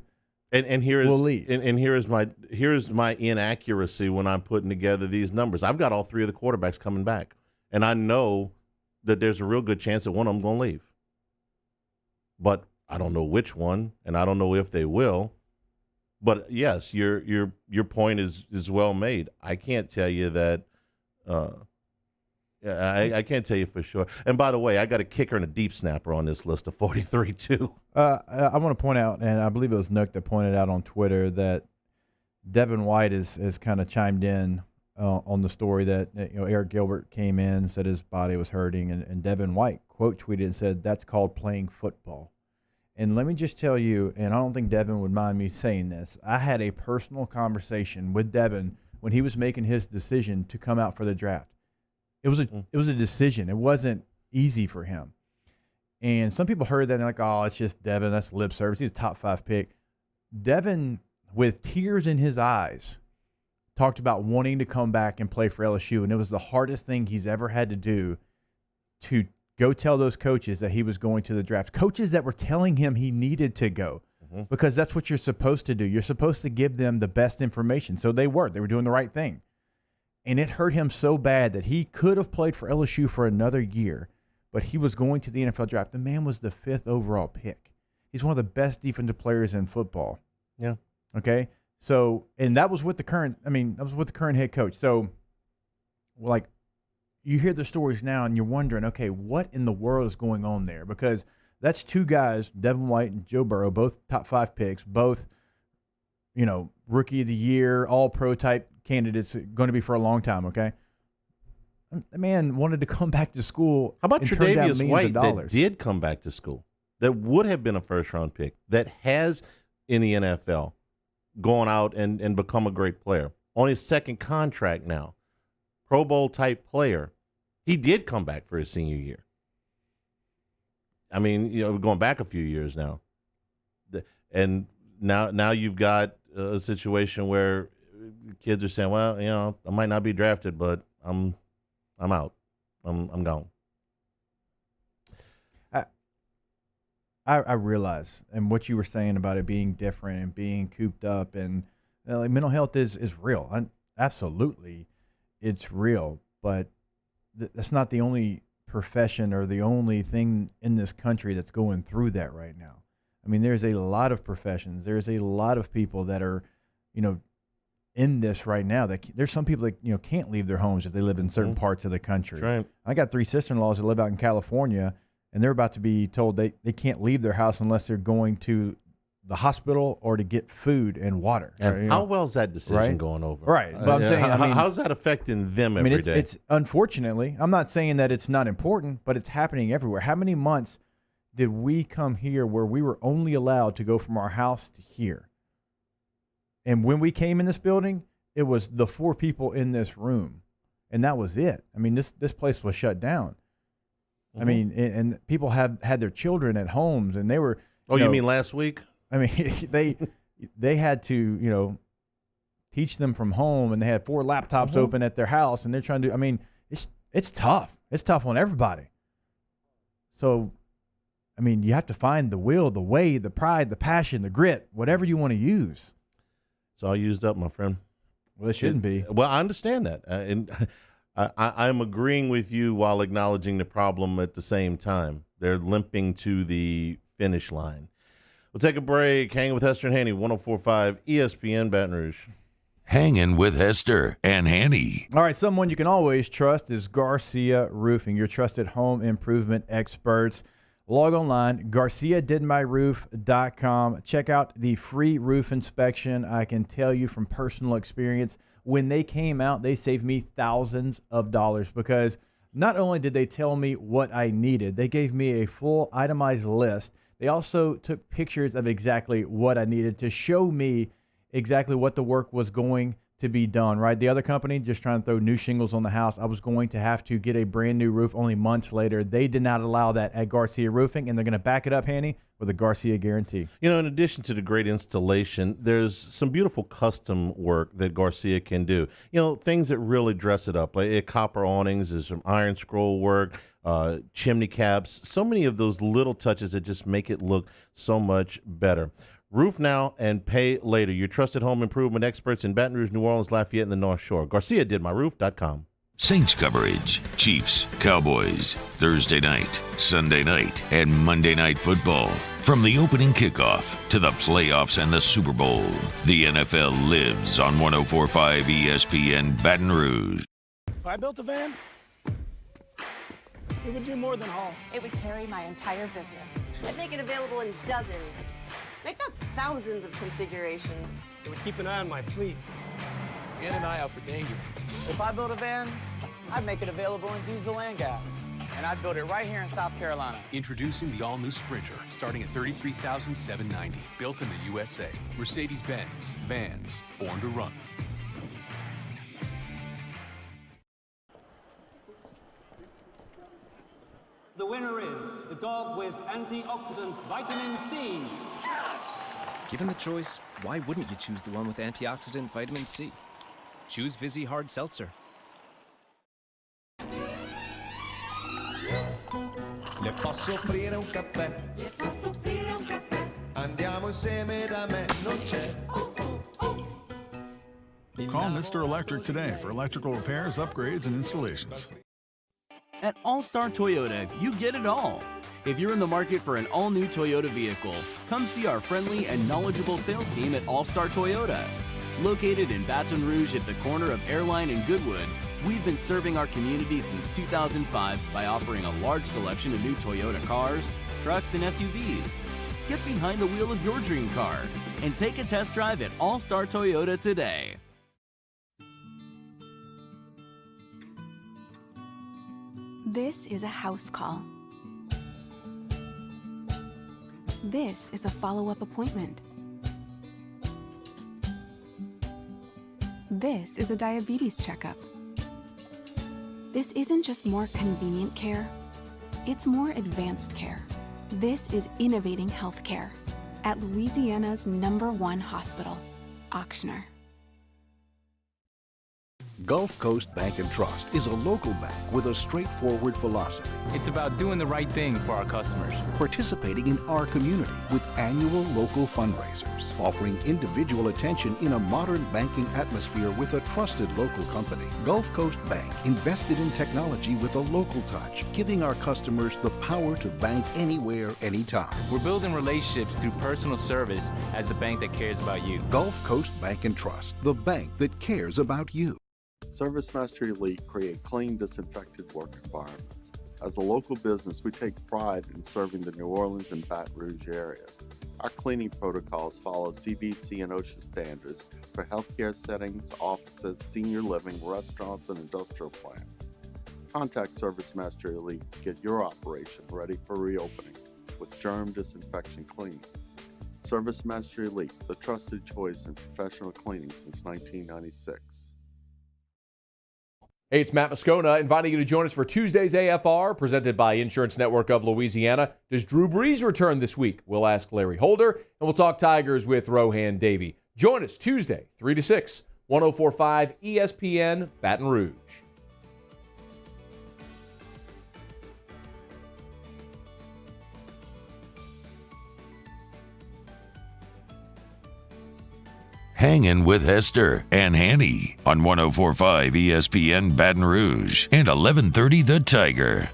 And here will leave. And here's my inaccuracy when I'm putting together these numbers. I've got all 3 of the quarterbacks coming back, and I know that there's a real good chance that one of them going to leave. But I don't know which one, and I don't know if they will. But yes, your point is well made. I can't tell you that. I can't tell you for sure. And by the way, I got a kicker and a deep snapper on this list of 43 too. I want to point out, and I believe it was Nook that pointed out on Twitter, that Devin White has kind of chimed in on the story that Arik Gilbert came in, said his body was hurting, and Devin White quote tweeted and said, "That's called playing football." And let me just tell you, and I don't think Devin would mind me saying this, I had a personal conversation with Devin when he was making his decision to come out for the draft. It was a decision. It wasn't easy for him. And some people heard that and they're like, oh, it's just Devin. That's lip service. He's a top 5 pick. Devin, with tears in his eyes, talked about wanting to come back and play for LSU. And it was the hardest thing he's ever had to do, to go tell those coaches that he was going to the draft. Coaches that were telling him he needed to go, because that's what you're supposed to do. You're supposed to give them the best information. So they were doing the right thing. And it hurt him so bad that he could have played for LSU for another year, but he was going to the NFL draft. The man was the 5th overall pick. He's one of the best defensive players in football. Yeah. Okay. So, and that was with the current head coach. So, like, you hear the stories now and you're wondering, okay, what in the world is going on there? Because that's 2 guys, Devin White and Joe Burrow, both top 5 picks, both, rookie of the year, all pro type candidates, going to be for a long time. Okay. The man wanted to come back to school. How about Tre'Davious White that did come back to school, that would have been a 1st-round pick, that has in the NFL gone out and become a great player on his 2nd contract now, Pro Bowl type player. He did come back for his senior year. I mean, going back a few years now, and now you've got a situation where kids are saying, well, I might not be drafted, but I'm out. I'm gone. I realize, and what you were saying about it being different and being cooped up, and mental health is real. Absolutely, it's real. But that's not the only profession or the only thing in this country that's going through that right now. I mean, there's a lot of professions. There's a lot of people that are, in this right now. There's some people that can't leave their homes if they live in certain parts of the country. Right. I got 3 sister-in-laws that live out in California, and they're about to be told they can't leave their house unless they're going to the hospital or to get food and water. And how well is that decision going over? Right. But I'm saying, how's that affecting them every day? It's unfortunately, I'm not saying that it's not important, but it's happening everywhere. How many months did we come here where we were only allowed to go from our house to here? And when we came in this building, it was the 4 people in this room, and that was it. I mean, this place was shut down. I mean, and people had their children at homes, and they were. You mean last week? I mean, they had to teach them from home, and they had 4 laptops open at their house, and they're trying to. I mean, it's tough. It's tough on everybody. So, I mean, you have to find the will, the way, the pride, the passion, the grit, whatever you want to use. It's all used up, my friend. Well, it shouldn't be. Well, I understand that. And I'm agreeing with you while acknowledging the problem at the same time. They're limping to the finish line. We'll take a break. Hanging with Hester and Hanny, 104.5 ESPN Baton Rouge. Hanging with Hester and Hanny. All right, someone you can always trust is Garcia Roofing, your trusted home improvement experts. Log online, GarciaDidMyRoof.com. Check out the free roof inspection. I can tell you from personal experience, when they came out, they saved me thousands of dollars because not only did they tell me what I needed, they gave me a full itemized list. They also took pictures of exactly what I needed to show me exactly what the work was going to be done, right? The other company just trying to throw new shingles on the house. I was going to have to get a brand new roof only months later. They did not allow that at Garcia Roofing, and they're going to back it up, Hanny, with a Garcia guarantee. You know, in addition to the great installation, there's some beautiful custom work that Garcia can do. You know, things that really dress it up, like copper awnings, there's some iron scroll work, chimney caps, so many of those little touches that just make it look so much better. Roof now and pay later. Your trusted home improvement experts in Baton Rouge, New Orleans, Lafayette, and the North Shore. GarciaDidMyRoof.com. Saints coverage, Chiefs, Cowboys, Thursday night, Sunday night, and Monday night football. From the opening kickoff to the playoffs and the Super Bowl, the NFL lives on 104.5 ESPN Baton Rouge. If I built a van, it would do more than haul. It would carry my entire business. I'd make it available in dozens. Make that thousands of configurations. It would keep an eye on my fleet. And an eye out for danger. If I built a van, I'd make it available in diesel and gas. And I'd build it right here in South Carolina. Introducing the all-new Sprinter, starting at $33,790. Built in the USA. Mercedes-Benz. Vans. Born to run. The winner is the dog with antioxidant vitamin C. Given the choice, why wouldn't you choose the one with antioxidant vitamin C? Choose Vizzy Hard Seltzer. Le posso offrire un caffè? Andiamo insieme da me, non c'è. Call Mr. Electric today for electrical repairs, upgrades, and installations. At All-Star Toyota, you get it all. If you're in the market for an all-new Toyota vehicle, come see our friendly and knowledgeable sales team at All-Star Toyota. Located in Baton Rouge at the corner of Airline and Goodwood, we've been serving our community since 2005 by offering a large selection of new Toyota cars, trucks, and SUVs. Get behind the wheel of your dream car and take a test drive at All-Star Toyota today. This is a house call. This is a follow-up appointment. This is a diabetes checkup. This isn't just more convenient care, it's more advanced care. This is innovating healthcare at Louisiana's #1 hospital, Ochsner. Gulf Coast Bank and Trust is a local bank with a straightforward philosophy. It's about doing the right thing for our customers. Participating in our community with annual local fundraisers. Offering individual attention in a modern banking atmosphere with a trusted local company. Gulf Coast Bank invested in technology with a local touch, giving our customers the power to bank anywhere, anytime. We're building relationships through personal service as the bank that cares about you. Gulf Coast Bank and Trust, the bank that cares about you. ServiceMaster Elite create clean, disinfected work environments. As a local business, we take pride in serving the New Orleans and Baton Rouge areas. Our cleaning protocols follow CDC and OSHA standards for healthcare settings, offices, senior living, restaurants, and industrial plants. Contact ServiceMaster Elite to get your operation ready for reopening with germ disinfection cleaning. ServiceMaster Elite, the trusted choice in professional cleaning since 1996. Hey, it's Matt Moscona inviting you to join us for Tuesday's AFR, presented by Insurance Network of Louisiana. Does Drew Brees return this week? We'll ask Larry Holder, and we'll talk Tigers with Rohan Davey. Join us Tuesday, 3 to 6, 104.5 ESPN Baton Rouge. Hangin' with Hester and Hanny on 104.5 ESPN Baton Rouge and 1130 The Tiger.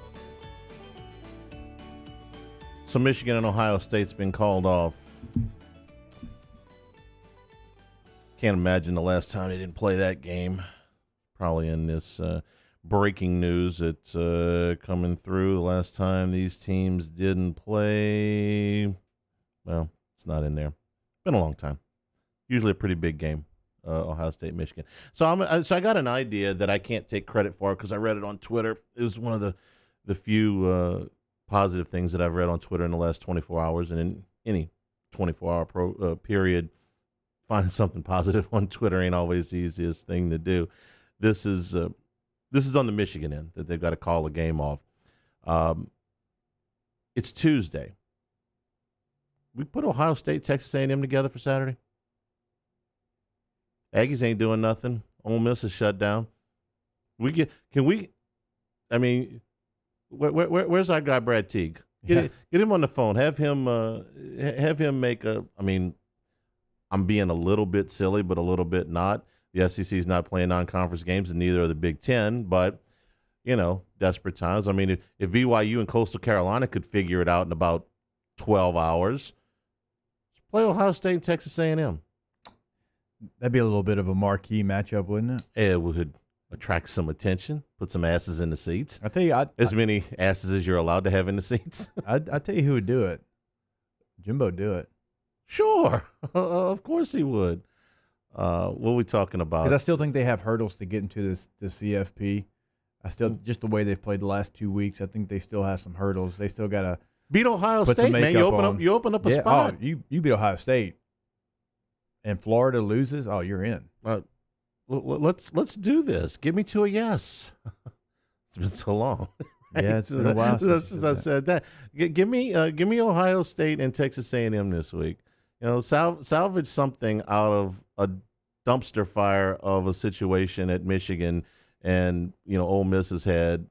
So Michigan and Ohio State's been called off. Can't imagine the last time they didn't play that game. Probably in this breaking news that's coming through. The last time these teams didn't play, well, it's not in there. Been a long time. Usually a pretty big game, Ohio State, Michigan. So I got an idea that I can't take credit for because I read it on Twitter. It was one of the few positive things that I've read on Twitter in the last 24 hours, and in any 24-hour period, finding something positive on Twitter ain't always the easiest thing to do. This is on the Michigan end that they've got to call a game off. It's Tuesday. We put Ohio State, Texas A&M together for Saturday. Aggies ain't doing nothing. Ole Miss is shut down. Where's our guy Brad Teague? Get him on the phone. Have him make a. I mean, I'm being a little bit silly, but a little bit not. The SEC is not playing non-conference games, and neither are the Big Ten. But desperate times. I mean, if BYU and Coastal Carolina could figure it out in about 12 hours, play Ohio State and Texas A&M. That'd be a little bit of a marquee matchup, wouldn't it? It would attract some attention, put some asses in the seats. I tell you, as many asses as you're allowed to have in the seats. I tell you who would do it. Jimbo do it. Sure, of course he would. What are we talking about? Because I still think they have hurdles to get into the CFP. Just the way they've played the last 2 weeks, I think they still have some hurdles. They still got to beat Ohio State, man. You open up a spot. You beat Ohio State, and Florida loses. Oh, you're in. Let's do this. Give me to a yes. It's been so long. Yeah, it's been a while since I said that. Give me Ohio State and Texas A&M this week. Salvage something out of a dumpster fire of a situation at Michigan, and Ole Miss has had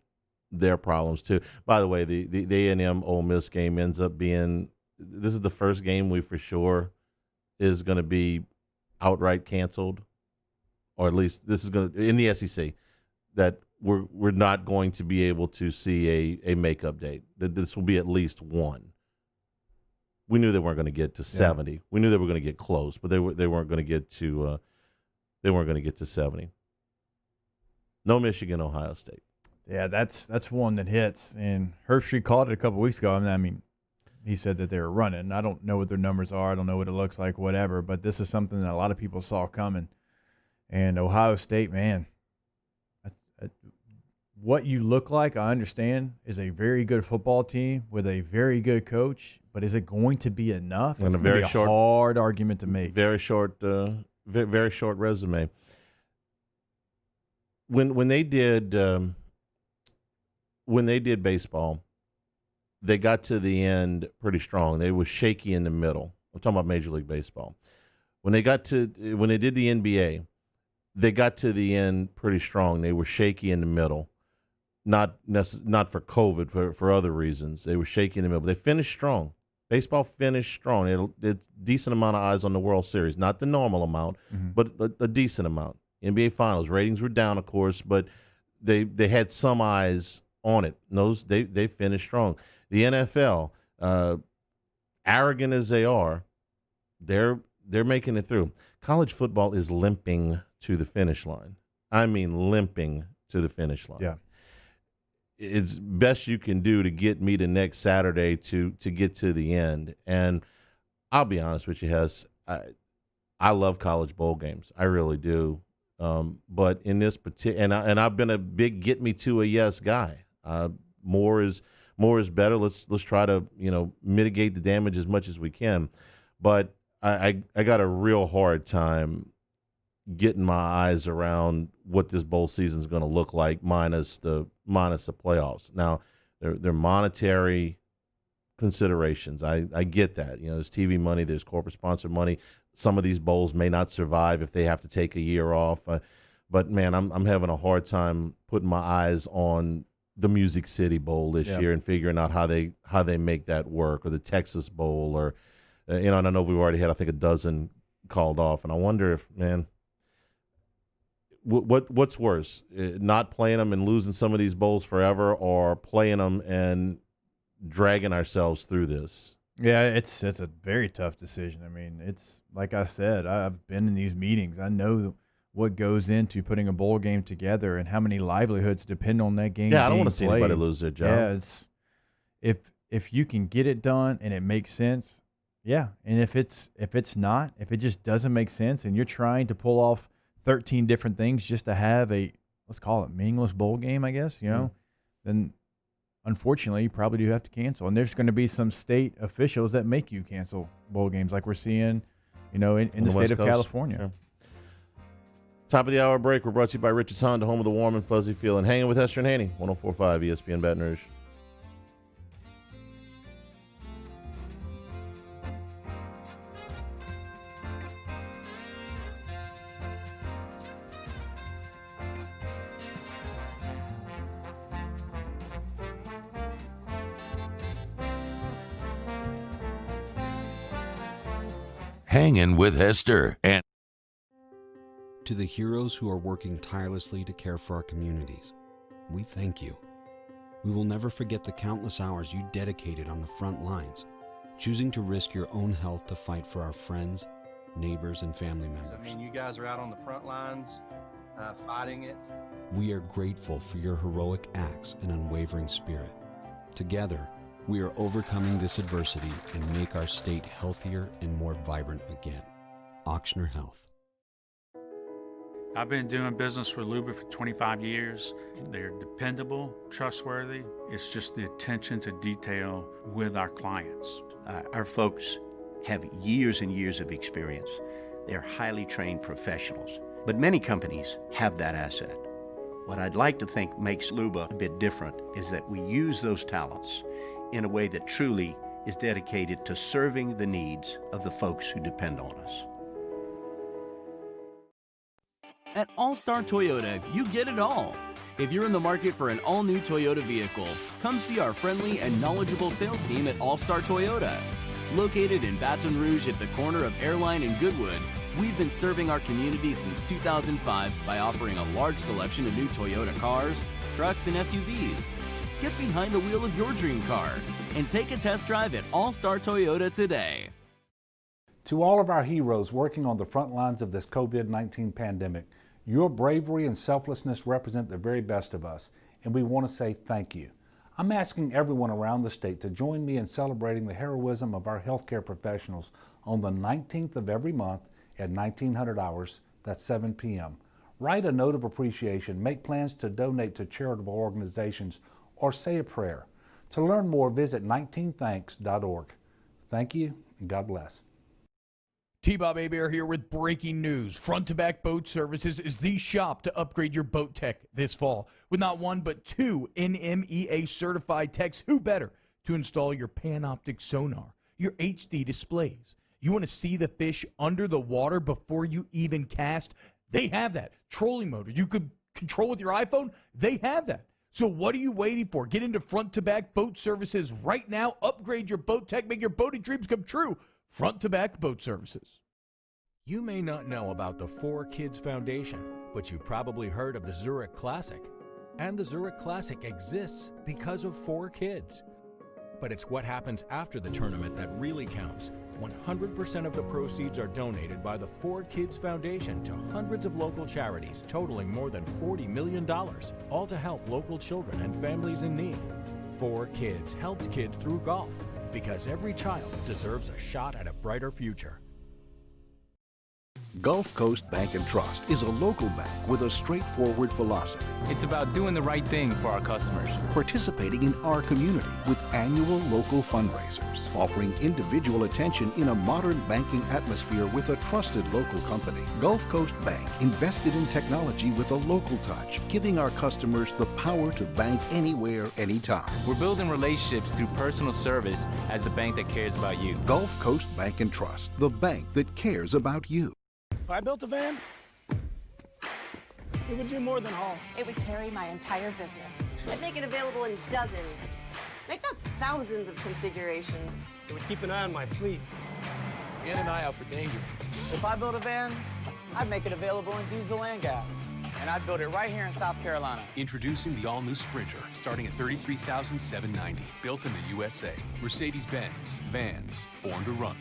their problems too. By the way, the A&M Ole Miss game ends up being, this is the first game we for sure is going to be outright canceled, or at least this is going to, in the SEC, that we're not going to be able to see a makeup date. That this will be at least one. We knew they weren't going to get to 70. Yeah. We knew they were going to get close, but they weren't going to get to 70. No Michigan, Ohio State. Yeah, that's one that hits. And Hershey called it a couple weeks ago. I mean, he said that they were running. I don't know what their numbers are. I don't know what it looks like, whatever. But this is something that a lot of people saw coming. And Ohio State, man, what you look like, I understand, is a very good football team with a very good coach. But is it going to be enough? It's going to be a hard argument to make. Very short resume. When they did baseball, they got to the end pretty strong. They were shaky in the middle. I'm talking about Major League Baseball. When they did the NBA, they got to the end pretty strong. They were shaky in the middle, not for COVID, for other reasons. They were shaky in the middle. They finished strong. Baseball finished strong. It's a decent amount of eyes on the World Series, not the normal amount, but a decent amount. NBA Finals ratings were down, of course, but they had some eyes on it. And they finished strong. The NFL, arrogant as they are, they're making it through. College football is limping to the finish line. I mean, limping to the finish line. Yeah. It's best you can do to get me to next Saturday to get to the end. And I'll be honest with you, Hess, I love college bowl games. I really do. But in this particular, and I've been a big get me to a yes guy. More is better. Let's try to mitigate the damage as much as we can. But I got a real hard time getting my eyes around what this bowl season is going to look like minus the playoffs. Now, they're monetary considerations. I get that. There's TV money, there's corporate sponsor money. Some of these bowls may not survive if they have to take a year off. But man, I'm having a hard time putting my eyes on the Music City Bowl this year and figuring out how they make that work, or the Texas Bowl, or I don't know if we've already had, I think, a dozen called off. And I wonder if, man, what's worse, not playing them and losing some of these bowls forever, or playing them and dragging ourselves through this? Yeah, it's a very tough decision. I mean, it's like I said, I've been in these meetings. I know what goes into putting a bowl game together and how many livelihoods depend on that game. Yeah, I don't want to see anybody lose their job. Yeah, if you can get it done and it makes sense, yeah. And if it just doesn't make sense, and you're trying to pull off 13 different things just to have a, let's call it, meaningless bowl game, I guess, then unfortunately you probably do have to cancel. And there's going to be some state officials that make you cancel bowl games, like we're seeing, in the state of California. Yeah. Top of the hour break. We're brought to you by Richards Honda, home of the warm and fuzzy feeling. Hanging with Hester and Hanny, 104.5 ESPN Baton Rouge. Hangin' with Hester and to the heroes who are working tirelessly to care for our communities, we thank you. We will never forget the countless hours you dedicated on the front lines, choosing to risk your own health to fight for our friends, neighbors, and family members. I mean, you guys are out on the front lines fighting it. We are grateful for your heroic acts and unwavering spirit. Together, we are overcoming this adversity and make our state healthier and more vibrant again. Ochsner Health. I've been doing business with Luba for 25 years. They're dependable, trustworthy. It's just the attention to detail with our clients. Our folks have years and years of experience. They're highly trained professionals, but many companies have that asset. What I'd like to think makes Luba a bit different is that we use those talents in a way that truly is dedicated to serving the needs of the folks who depend on us. At All-Star Toyota, you get it all. If you're in the market for an all-new Toyota vehicle, come see our friendly and knowledgeable sales team at All-Star Toyota. Located in Baton Rouge at the corner of Airline and Goodwood, we've been serving our community since 2005 by offering a large selection of new Toyota cars, trucks, and SUVs. Get behind the wheel of your dream car and take a test drive at All-Star Toyota today. To all of our heroes working on the front lines of this COVID-19 pandemic, your bravery and selflessness represent the very best of us, and we want to say thank you. I'm asking everyone around the state to join me in celebrating the heroism of our healthcare professionals on the 19th of every month at 1900 hours, that's 7 p.m. Write a note of appreciation, make plans to donate to charitable organizations, or say a prayer. To learn more, visit 19thanks.org. Thank you, and God bless. T-Bob Hebert here with breaking news. Front to Back Boat Services is the shop to upgrade your boat tech this fall. With not one but two NMEA certified techs, who better to install your Panoptic sonar, your HD displays. You want to see the fish under the water before you even cast? They have that. Trolling motor you could control with your iPhone? They have that. So what are you waiting for? Get into Front to Back Boat Services right now. Upgrade your boat tech. Make your boating dreams come true. Front to Back Boat Services. You may not know about the 4Kids Foundation, but you've probably heard of the Zurich Classic. And the Zurich Classic exists because of 4Kids. But it's what happens after the tournament that really counts. 100% of the proceeds are donated by the 4Kids Foundation to hundreds of local charities, totaling more than $40 million, all to help local children and families in need. 4Kids helps kids through golf, because every child deserves a shot at a brighter future. Gulf Coast Bank and Trust is a local bank with a straightforward philosophy. It's about doing the right thing for our customers. Participating in our community with annual local fundraisers. Offering individual attention in a modern banking atmosphere with a trusted local company. Gulf Coast Bank invested in technology with a local touch, giving our customers the power to bank anywhere, anytime. We're building relationships through personal service as the bank that cares about you. Gulf Coast Bank and Trust, the bank that cares about you. If I built a van, it would do more than haul. It would carry my entire business. I'd make it available in dozens, make not thousands of configurations. It would keep an eye on my fleet. And an eye out for danger. If I built a van, I'd make it available in diesel and gas. And I'd build it right here in South Carolina. Introducing the all-new Sprinter, starting at $33,790. Built in the USA. Mercedes-Benz. Vans. Born to run.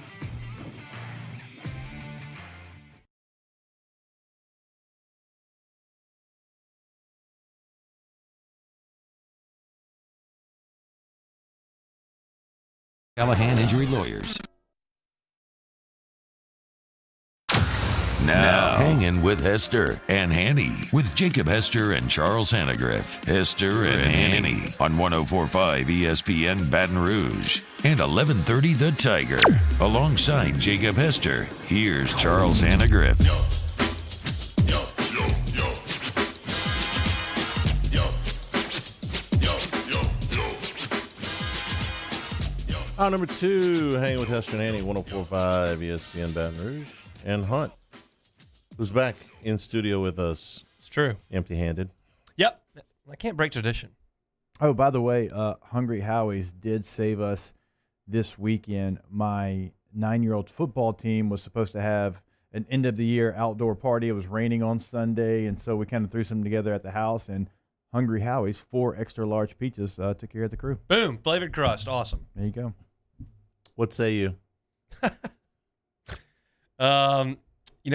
Callahan Injury Lawyers. Now, Hangin with Hester and Hanny with Jacob Hester and Charles Hanagriff. Hester and Hanny on 104.5 ESPN Baton Rouge and 1130 The Tiger. Alongside Jacob Hester, here's Charles Hanagriff. Hour number 2, hanging with Hester and Hanny, 104.5 ESPN Baton Rouge. And Hunt, who's back in studio with us. It's true. Empty-handed. Yep. I can't break tradition. Oh, by the way, Hungry Howie's did save us this weekend. My 9-year-old football team was supposed to have an end-of-the-year outdoor party. It was raining on Sunday, and so we kind of threw something together at the house, and Hungry Howie's 4 extra-large pizzas took care of the crew. Boom. Flavored crust. Awesome. There you go. What say you?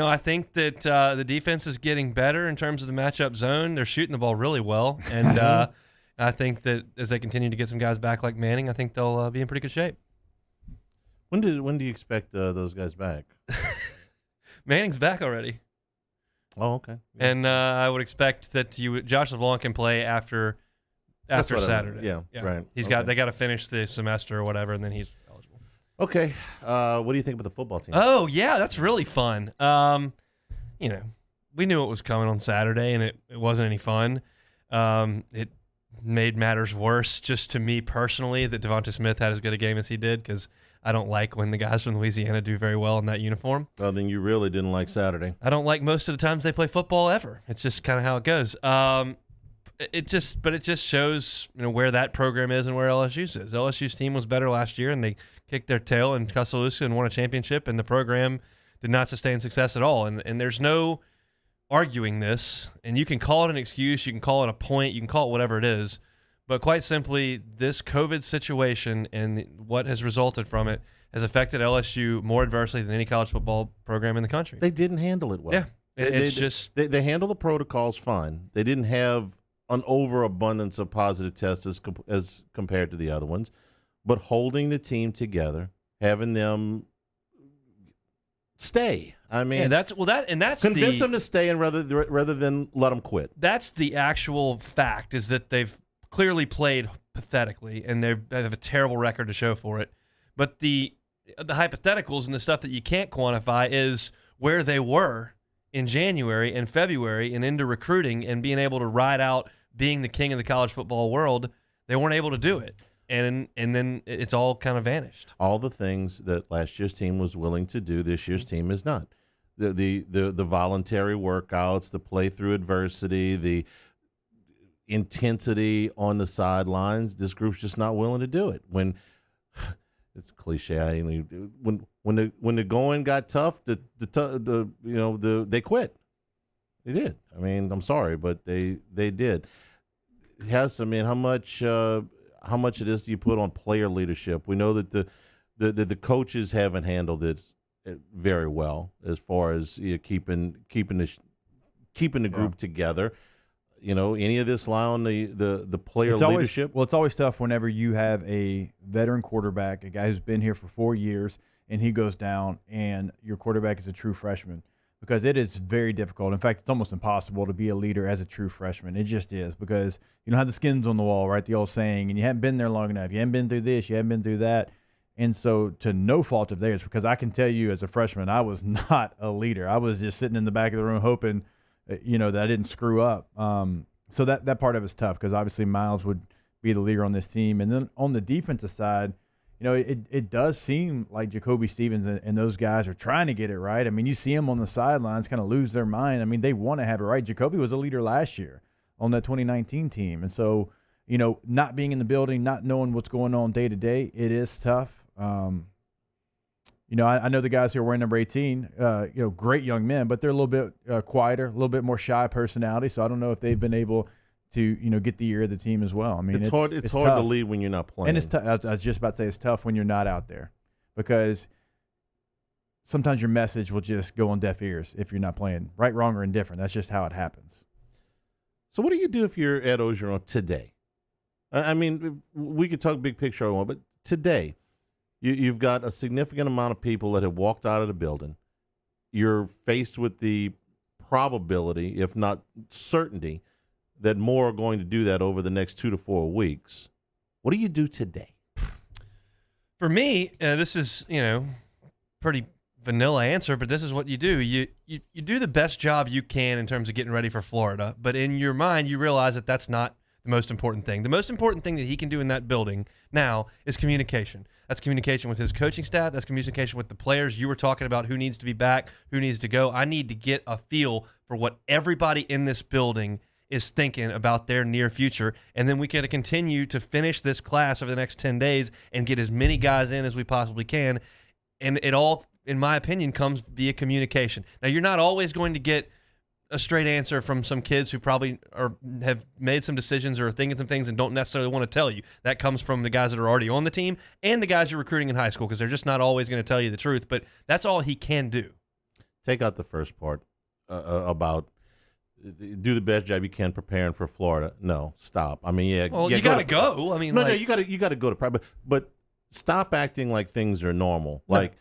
I think that the defense is getting better in terms of the matchup zone. They're shooting the ball really well, and I think that as they continue to get some guys back like Manning, I think they'll be in pretty good shape. When do you expect those guys back? Manning's back already. Oh, okay. Yeah. And I would expect that Josh LeBlanc can play after Saturday. Yeah, right. They got to finish the semester or whatever, and then he's eligible. Okay. What do you think about the football team? Oh yeah, that's really fun. We knew it was coming on Saturday, and it wasn't any fun. It made matters worse just to me personally that Devonta Smith had as good a game as he did, because I don't like when the guys from Louisiana do very well in that uniform. Well, then you really didn't like Saturday. I don't like most of the times they play football ever. It's just kind of how it goes. It just shows where that program is and where LSU's is. LSU's team was better last year, and they kicked their tail in Tuscaloosa and won a championship, and the program did not sustain success at all. And there's no arguing this, and you can call it an excuse, you can call it a point, you can call it whatever it is, but quite simply, this COVID situation and what has resulted from it has affected LSU more adversely than any college football program in the country. They didn't handle it well. Yeah, they handle the protocols fine. They didn't have an overabundance of positive tests as compared to the other ones, but holding the team together, having them stay. I mean, that's convince them to stay and rather than let them quit. That's the actual fact, is that they've clearly played pathetically, and they have a terrible record to show for it. But the hypotheticals and the stuff that you can't quantify is where they were in January and February and into recruiting and being able to ride out being the king of the college football world. They weren't able to do it. And then it's all kind of vanished. All the things that last year's team was willing to do, this year's team is not. The voluntary workouts, the play through adversity, the intensity on the sidelines, this group's just not willing to do it. When it's cliche, when the going got tough, they quit. They did. I mean, I'm sorry, but they did. Yes, I mean, how much of this do you put on player leadership? We know that the coaches haven't handled it very well as far as keeping the group together. Any of this lie on the player leadership? It's always tough whenever you have a veteran quarterback, a guy who's been here for 4 years, and he goes down, and your quarterback is a true freshman, because it is very difficult. In fact, it's almost impossible to be a leader as a true freshman. It just is, because you don't have the skins on the wall, right? The old saying, and you haven't been there long enough. You haven't been through this. You haven't been through that. And so, to no fault of theirs, because I can tell you as a freshman, I was not a leader. I was just sitting in the back of the room hoping, that I didn't screw up. So that part of it's tough, because obviously Miles would be the leader on this team. And then on the defensive side, it does seem like Jacoby Stevens and those guys are trying to get it right. I mean, you see them on the sidelines kind of lose their mind. I mean, they want to have it right. Jacoby was a leader last year on that 2019 team. And so, not being in the building, not knowing what's going on day to day, it is tough. I know the guys who are wearing number 18, great young men, but they're a little bit quieter, a little bit more shy personality. So I don't know if they've been able to, get the ear of the team as well. I mean, it's hard to lead when you're not playing. And it's tough. I was just about to say it's tough when you're not out there because sometimes your message will just go on deaf ears if you're not playing. Right, wrong, or indifferent. That's just how it happens. So what do you do if you're at Orgeron today? I mean, we could talk big picture, but today – You've got a significant amount of people that have walked out of the building. You're faced with the probability, if not certainty, that more are going to do that over the next 2 to 4 weeks. What do you do today? For me, this is, pretty vanilla answer, but this is what you do. You do the best job you can in terms of getting ready for Florida, but in your mind, you realize that that's not the most important thing. The most important thing that he can do in that building now is communication. That's communication with his coaching staff. That's communication with the players. You were talking about who needs to be back, who needs to go. I need to get a feel for what everybody in this building is thinking about their near future, and then we can continue to finish this class over the next 10 days and get as many guys in as we possibly can. And it all, in my opinion, comes via communication. Now, you're not always going to get a straight answer from some kids who probably have made some decisions or are thinking some things and don't necessarily want to tell you. That comes from the guys that are already on the team and the guys you're recruiting in high school because they're just not always going to tell you the truth. But that's all he can do. Take out the first part about do the best job you can preparing for Florida. No, stop. I mean, you got to go. I mean, no, you got to go to private, but stop acting like things are normal. No. Like,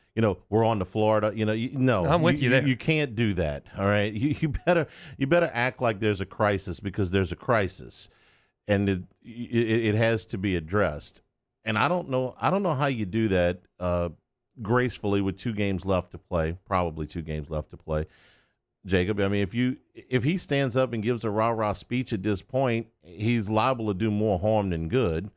we're on to Florida. I'm with you there. You can't do that. All right, you better act like there's a crisis because there's a crisis, and it has to be addressed. And I don't know how you do that gracefully with 2 games left to play. Probably 2 games left to play. Jacob, I mean, if he stands up and gives a rah-rah speech at this point, he's liable to do more harm than good.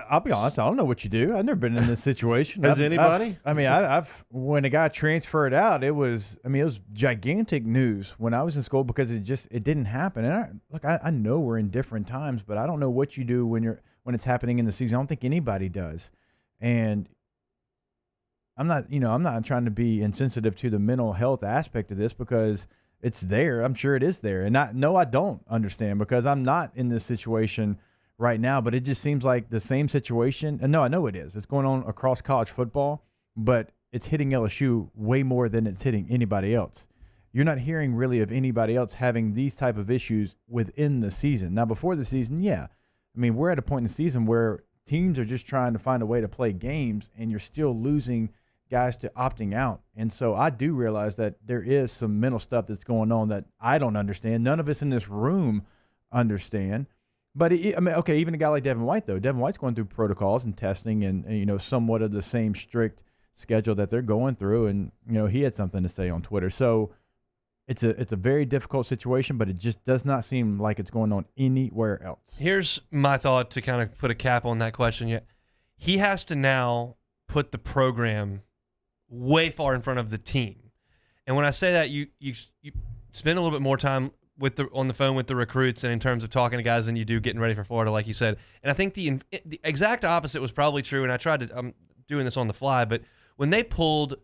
I'll be honest. I don't know what you do. I've never been in this situation. Has anybody? I've when a guy transferred out, it was gigantic news when I was in school because it didn't happen. And I know we're in different times, but I don't know what you do when it's happening in the season. I don't think anybody does. And I'm not trying to be insensitive to the mental health aspect of this because it's there. I'm sure it is there. And I don't understand because I'm not in this situation right now, but it just seems like the same situation. And no, I know it is. It's going on across college football, but it's hitting LSU way more than it's hitting anybody else. You're not hearing really of anybody else having these type of issues within the season. Now, before the season, yeah. I mean, we're at a point in the season where teams are just trying to find a way to play games, and you're still losing guys to opting out. And so I do realize that there is some mental stuff that's going on that I don't understand. None of us in this room understand. But, even a guy like Devin White, though. Devin White's going through protocols and testing and somewhat of the same strict schedule that they're going through. And, he had something to say on Twitter. So it's a very difficult situation, but it just does not seem like it's going on anywhere else. Here's my thought to kind of put a cap on that question. He has to now put the program way far in front of the team. And when I say that, you spend a little bit more time on the phone with the recruits and in terms of talking to guys than you do getting ready for Florida, like you said. And I think the exact opposite was probably true, and I'm doing this on the fly, but when they pulled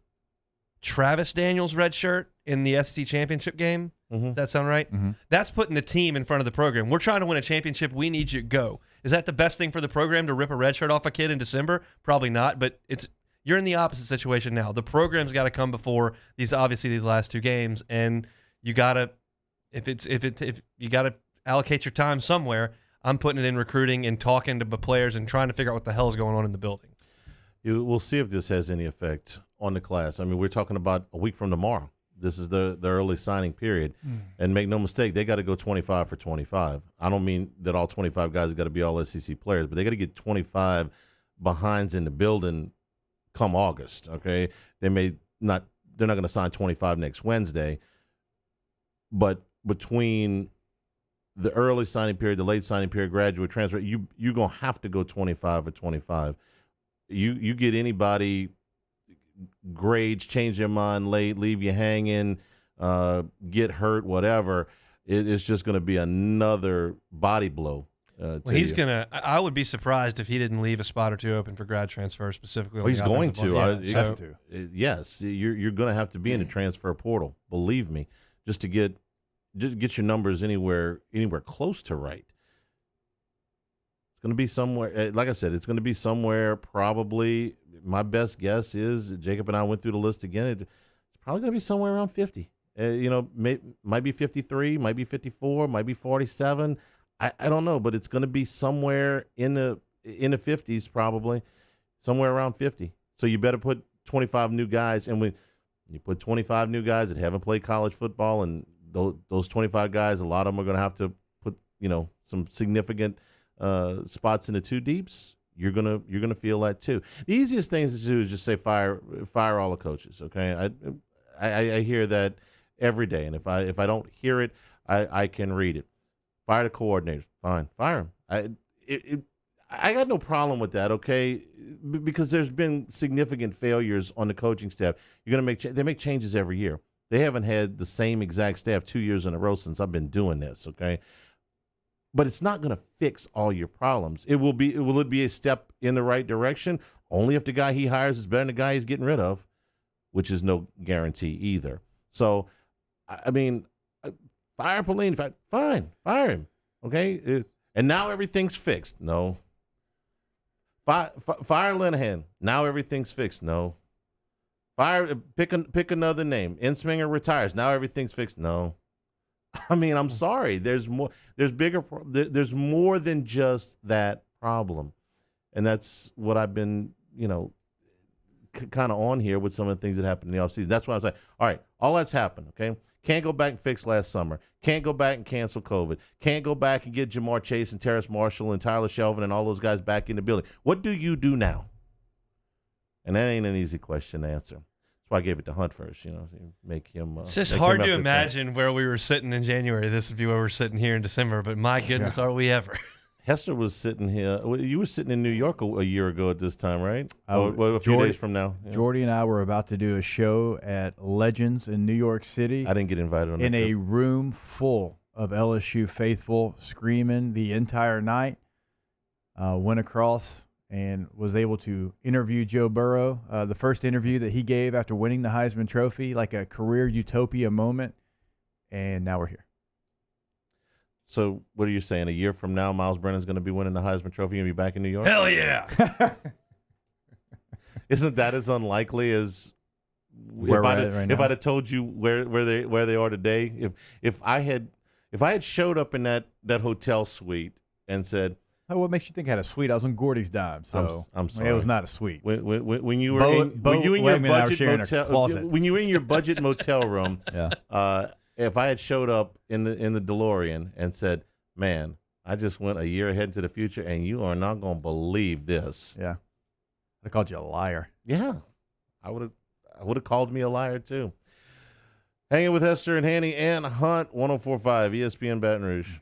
Travis Daniels' red shirt in the SEC championship game, does that sound right? Mm-hmm. That's putting the team in front of the program. We're trying to win a championship. We need you to go. Is that the best thing for the program to rip a red shirt off a kid in December? Probably not, but you're in the opposite situation now. The program's got to come before these last 2 games, and you got to if you got to allocate your time somewhere. I'm putting it in recruiting and talking to the players and trying to figure out what the hell is going on in the building. We'll see if this has any effect on the class. I mean, we're talking about a week from tomorrow. This is the early signing period. And make no mistake, they got to go 25 for 25. I don't mean that all 25 guys have got to be all SEC players, but they got to get 25 behinds in the building come August, okay? They're not going to sign 25 next Wednesday, but between the early signing period, the late signing period, graduate transfer, you're going to have to go 25 or 25. You get anybody grades, change their mind late, leave you hanging, get hurt, whatever, it's just going to be another body blow Well, he's gonna. I would be surprised if he didn't leave a spot or two open for grad transfer, specifically. Well, he's going to. Yeah, yes, you're going to have to be in the transfer portal. Believe me, just to get your numbers anywhere close to right. It's going to be somewhere. Like I said, it's going to be somewhere. Probably, my best guess is Jacob and I went through the list again. It's probably going to be somewhere around 50. Might be 53, might be 54, might be 47. I don't know, but it's going to be somewhere in the 50s, probably somewhere around 50. So you better put 25 new guys, and when you put 25 new guys that haven't played college football, and those 25 guys, a lot of them are going to have to put some significant spots in the two deeps. You're gonna feel that too. The easiest thing to do is just say fire all the coaches. Okay, I hear that every day, and if I don't hear it, I can read it. Fire the coordinators. Fine, fire them. I got no problem with that, okay? Because there's been significant failures on the coaching staff. You're gonna they make changes every year. They haven't had the same exact staff 2 years in a row since I've been doing this, okay? But it's not gonna fix all your problems. Will it be a step in the right direction? Only if the guy he hires is better than the guy he's getting rid of, which is no guarantee either. So, I mean, fire Pelini, fine, fire him, okay? And now everything's fixed. No. Fire Linehan. Now everything's fixed. No. Pick another name. Ensminger retires. Now everything's fixed. No. I mean, I'm sorry. There's more. There's bigger. There's more than just that problem, and that's what I've been, kind of on here with some of the things that happened in the offseason. That's why I'm saying, all right, all that's happened. Okay, can't go back and fix last summer. Can't go back and cancel COVID. Can't go back and get Jamar Chase and Terrace Marshall and Tyler Shelvin and all those guys back in the building. What do you do now? And that ain't an easy question to answer. That's why I gave it to Hunt first. Make him. It's just hard to imagine where we were sitting in January. This would be where we're sitting here in December. But my goodness, are we ever? Hester was sitting here. You were sitting in New York a year ago at this time, right? A few days from now. Yeah. Jordy and I were about to do a show at Legends in New York City. I didn't get invited on that. In a room full of LSU faithful screaming the entire night. Went across and was able to interview Joe Burrow. The first interview that he gave after winning the Heisman Trophy, like a career utopia moment. And now we're here. So what are you saying? A year from now, Miles Brennan's going to be winning the Heisman Trophy and be back in New York? Hell yeah! Isn't that as unlikely as where if I'd have told you where they are today? If I had showed up in that hotel suite and said, "Oh, what makes you think I had a suite? I was on Gordy's dime, so I'm sorry, it was not a suite." When you were in your budget motel room, yeah. If I had showed up in the DeLorean and said, "Man, I just went a year ahead into the future, and you are not going to believe this," yeah, I called you a liar. Yeah, I would have called me a liar too. Hanging with Hester and Hanny and Hunt, 104.5 ESPN Baton Rouge.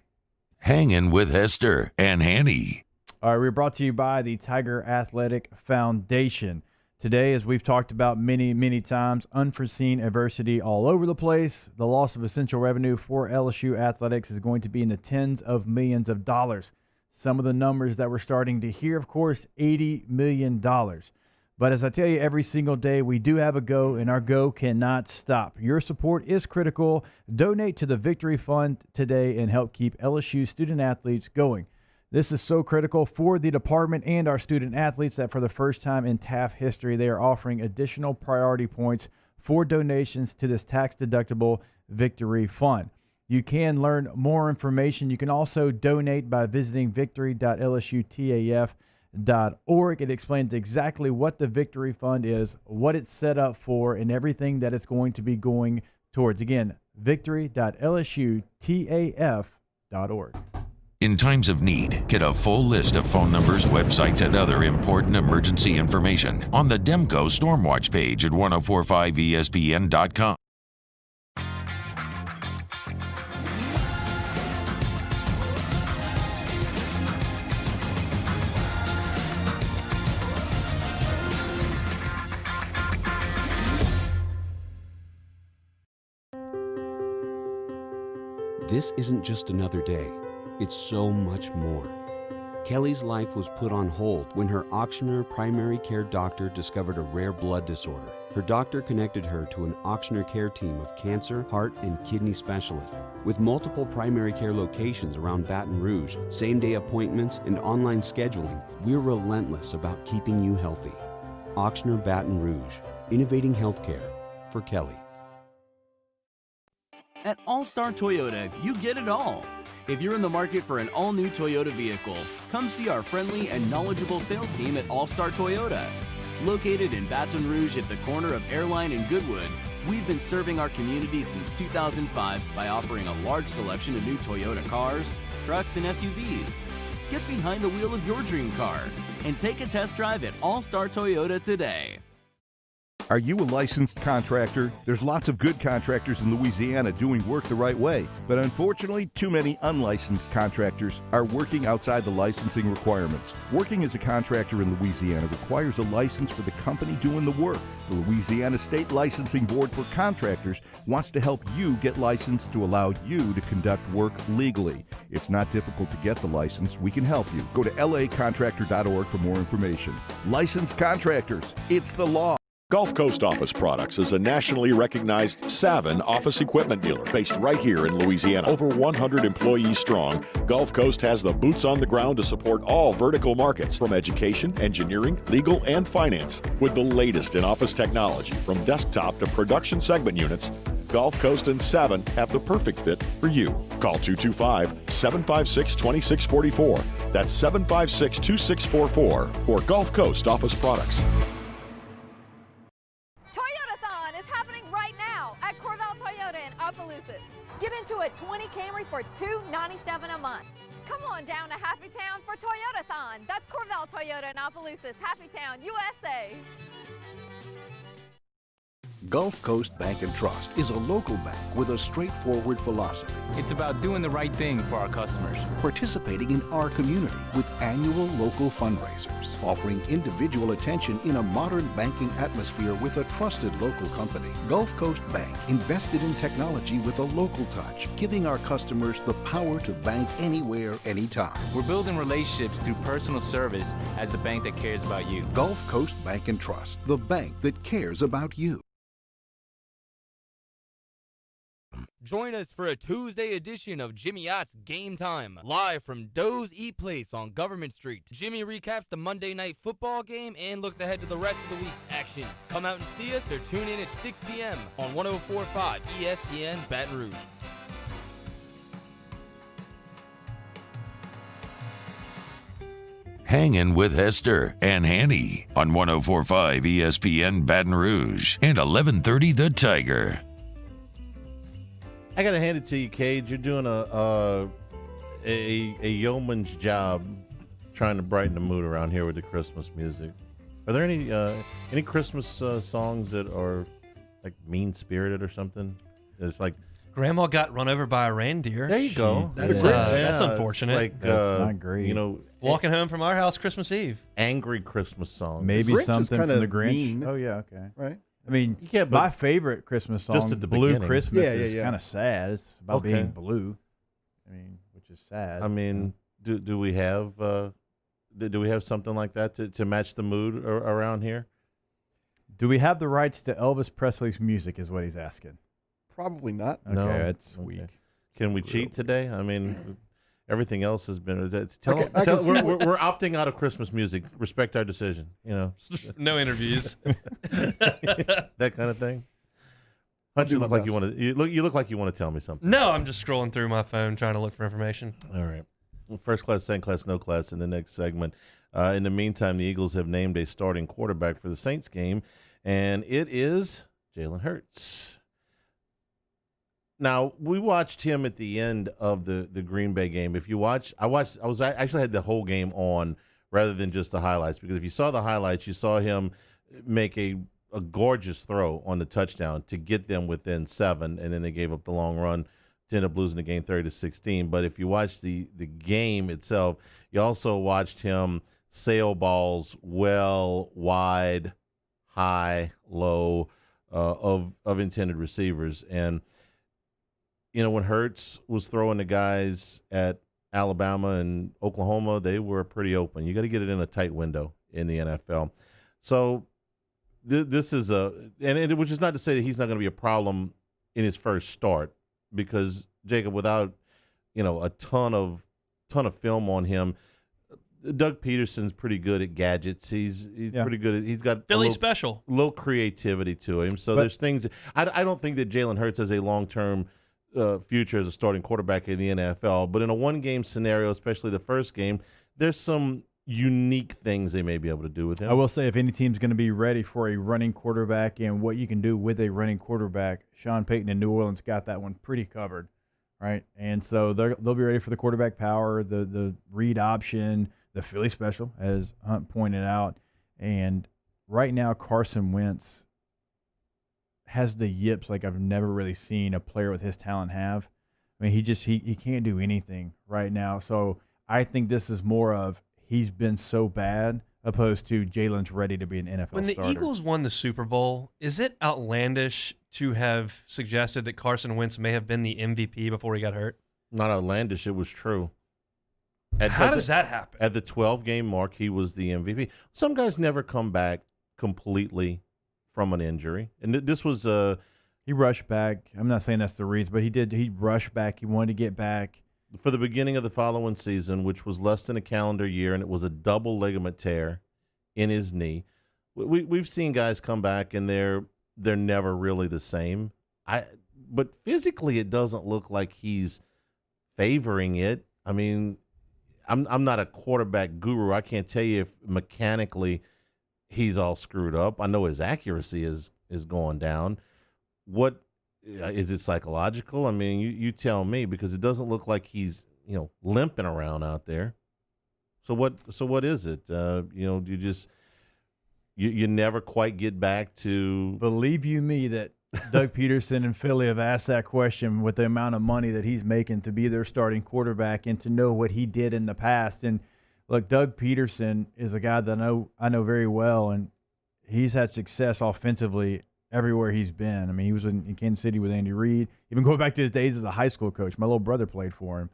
Hanging with Hester and Hanny. All right, we're brought to you by the Tiger Athletic Foundation. Today, as we've talked about many, many times, unforeseen adversity all over the place. The loss of essential revenue for LSU athletics is going to be in the tens of millions of dollars. Some of the numbers that we're starting to hear, of course, $80 million. But as I tell you every single day, we do have a go, and our go cannot stop. Your support is critical. Donate to the Victory Fund today and help keep LSU student athletes going. This is so critical for the department and our student athletes that for the first time in TAF history, they are offering additional priority points for donations to this tax-deductible Victory Fund. You can learn more information. You can also donate by visiting victory.lsutaf.org. It explains exactly what the Victory Fund is, what it's set up for, and everything that it's going to be going towards. Again, victory.lsutaf.org. In times of need, get a full list of phone numbers, websites, and other important emergency information on the Demco Stormwatch page at 1045ESPN.com. This isn't just another day. It's so much more. Kelly's life was put on hold when her auctioneer primary care doctor discovered a rare blood disorder. Her doctor connected her to an auctioneer care team of cancer, heart, and kidney specialists. With multiple primary care locations around Baton Rouge, same-day appointments, and online scheduling, we're relentless about keeping you healthy. Auctioneer Baton Rouge, innovating healthcare for Kelly. At All-Star Toyota, you get it all. If you're in the market for an all-new Toyota vehicle, come see our friendly and knowledgeable sales team at All-Star Toyota. Located in Baton Rouge at the corner of Airline and Goodwood, we've been serving our community since 2005 by offering a large selection of new Toyota cars, trucks, and SUVs. Get behind the wheel of your dream car and take a test drive at All-Star Toyota today. Are you a licensed contractor? There's lots of good contractors in Louisiana doing work the right way, but unfortunately, too many unlicensed contractors are working outside the licensing requirements. Working as a contractor in Louisiana requires a license for the company doing the work. The Louisiana State Licensing Board for Contractors wants to help you get licensed to allow you to conduct work legally. It's not difficult to get the license. We can help you. Go to lacontractor.org for more information. Licensed contractors, it's the law. Gulf Coast Office Products is a nationally recognized Savin office equipment dealer based right here in Louisiana. Over 100 employees strong, Gulf Coast has the boots on the ground to support all vertical markets, from education, engineering, legal, and finance. With the latest in office technology, from desktop to production segment units, Gulf Coast and Savin have the perfect fit for you. Call 225-756-2644. That's 756-2644 for Gulf Coast Office Products. Opelousas. Get into a 20 Camry for $297 a month. Come on down to Happy Town for Toyotathon. That's Corval Toyota in Opelousas, Happy Town, USA. Gulf Coast Bank and Trust is a local bank with a straightforward philosophy. It's about doing the right thing for our customers. Participating in our community with annual local fundraisers. Offering individual attention in a modern banking atmosphere with a trusted local company. Gulf Coast Bank invested in technology with a local touch, giving our customers the power to bank anywhere, anytime. We're building relationships through personal service as the bank that cares about you. Gulf Coast Bank and Trust, the bank that cares about you. Join us for a Tuesday edition of Jimmy Yacht's Game Time, live from Doe's Eat Place on Government Street. Jimmy recaps the Monday night football game and looks ahead to the rest of the week's action. Come out and see us or tune in at 6 p.m. on 104.5 ESPN Baton Rouge. Hangin with Hester and Hanny on 104.5 ESPN Baton Rouge and 1130 The Tiger. I gotta hand it to you, Cage. You're doing a yeoman's job trying to brighten the mood around here with the Christmas music. Are there any Christmas songs that are like mean spirited or something? It's like Grandma got run over by a reindeer. There you go. That's unfortunate. It's like, that's not great. You know, walking home from our house Christmas Eve. Angry Christmas songs. Maybe Grinch something from the Grinch. mean. Oh yeah, okay. Right. I mean, Yeah, but my favorite Christmas song, just at the Blue beginning. Christmas, Yeah, is yeah. kind of sad. It's about Okay. being blue. I mean, which is sad. I mean, do we have something like that to match the mood around here? Do we have the rights to Elvis Presley's music? Is what he's asking. Probably not. Okay, that's weak. Can we cheat today? I mean, everything else has been. I can see We're opting out of Christmas music. Respect our decision. You know, No interviews. that kind of thing. Hunch, you look like you want to. You look like you want to tell me something. No, I'm just scrolling through my phone trying to look for information. All right. Well, first class, second class, no class in the next segment. In the meantime, the Eagles have named a starting quarterback for the Saints game, and it is Jalen Hurts. Now, we watched him at the end of the Green Bay game. If you watch, I actually had the whole game on rather than just the highlights, because if you saw the highlights, you saw him make a gorgeous throw on the touchdown to get them within 7, and then they gave up the long run to end up losing the game 30-16. But if you watch the game itself, you also watched him sail balls well, wide, high, low of intended receivers. And you know, when Hurts was throwing the guys at Alabama and Oklahoma, they were pretty open. You got to get it in a tight window in the NFL. So this is which is not to say that he's not going to be a problem in his first start, because Jacob, without a ton of film on him, Doug Peterson's pretty good at gadgets. He's pretty good. He's got Philly special, little creativity to him. So there's things. I don't think that Jalen Hurts has a long-term future as a starting quarterback in the NFL. But in a one-game scenario, especially the first game, there's some unique things they may be able to do with him. I will say, if any team's going to be ready for a running quarterback and what you can do with a running quarterback, Sean Payton in New Orleans got that one pretty covered, right? And so they'll be ready for the quarterback power, the read option, the Philly special, as Hunt pointed out. And right now, Carson Wentz has the yips like I've never really seen a player with his talent have. I mean, he can't do anything right now. So I think this is more of he's been so bad opposed to Jalen's ready to be an NFL When the starter. Eagles won the Super Bowl, is it outlandish to have suggested that Carson Wentz may have been the MVP before he got hurt? Not outlandish. It was true. How does that happen? At the 12-game mark, he was the MVP. Some guys never come back completely from an injury. And this was he rushed back. I'm not saying that's the reason, but he rushed back. He wanted to get back. For the beginning of the following season, which was less than a calendar year, and it was a double ligament tear in his knee. We've seen guys come back, and they're never really the same. But physically, it doesn't look like he's favoring it. I mean, I'm not a quarterback guru. I can't tell you if mechanically he's all screwed up. I know his accuracy is going down. What is it psychological? I mean, you tell me, because it doesn't look like he's limping around out there. So what is it? You never quite get back to. Believe you me that Doug Peterson and Philly have asked that question with the amount of money that he's making to be their starting quarterback and to know what he did in the past. And look, Doug Peterson is a guy that I know very well, and he's had success offensively everywhere he's been. I mean, he was in Kansas City with Andy Reid. Even going back to his days as a high school coach, my little brother played for him.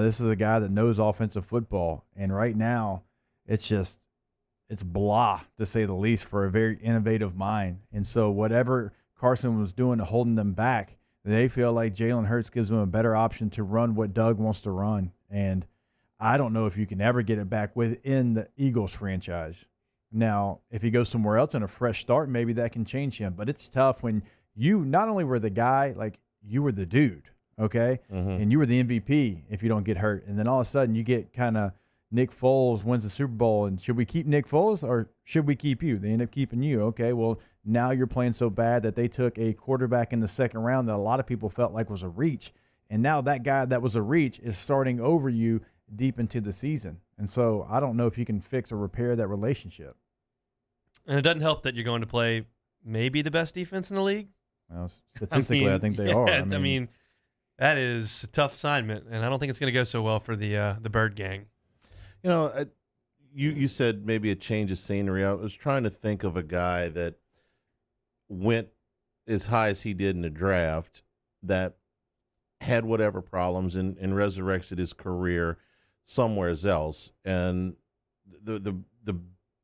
This is a guy that knows offensive football, and right now it's blah, to say the least, for a very innovative mind. And so whatever Carson was doing to holding them back, they feel like Jalen Hurts gives them a better option to run what Doug wants to run. And I don't know if you can ever get it back within the Eagles franchise. Now, if he goes somewhere else in a fresh start, maybe that can change him. But it's tough when you not only were the guy, like you were the dude, okay? Mm-hmm. And you were the MVP if you don't get hurt. And then all of a sudden you get kind of Nick Foles wins the Super Bowl, and should we keep Nick Foles or should we keep you? They end up keeping you. Okay, well, now you're playing so bad that they took a quarterback in the second round that a lot of people felt like was a reach. And now that guy that was a reach is starting over you deep into the season. And so I don't know if you can fix or repair that relationship. And it doesn't help that you're going to play maybe the best defense in the league. Well, statistically, I think they are. I mean, that is a tough assignment, and I don't think it's going to go so well for the Bird Gang. You said maybe a change of scenery. I was trying to think of a guy that went as high as he did in the draft, that had whatever problems and resurrected his career somewhere else. And the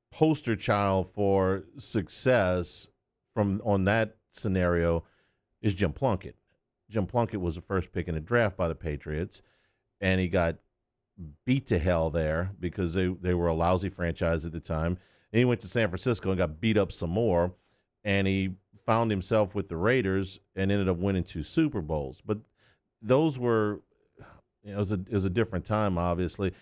poster child for success on that scenario is Jim Plunkett. Jim Plunkett was the first pick in the draft by the Patriots, and he got beat to hell there because they were a lousy franchise at the time. And he went to San Francisco and got beat up some more, and he found himself with the Raiders and ended up winning 2 Super Bowls. But those were, it was a different time, obviously.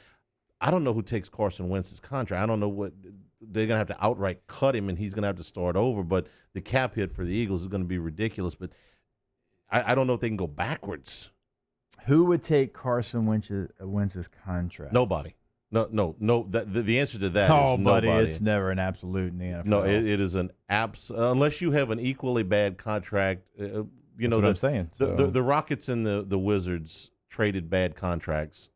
I don't know who takes Carson Wentz's contract. I don't know what they're going to have to outright cut him, and he's going to have to start over. But the cap hit for the Eagles is going to be ridiculous. But I don't know if they can go backwards. Who would take Carson Wentz's contract? Nobody. No. The answer to that is nobody. Buddy, it's never an absolute in the NFL. No, it is an unless you have an equally bad contract. That's what I'm saying. The Rockets and the Wizards traded bad contracts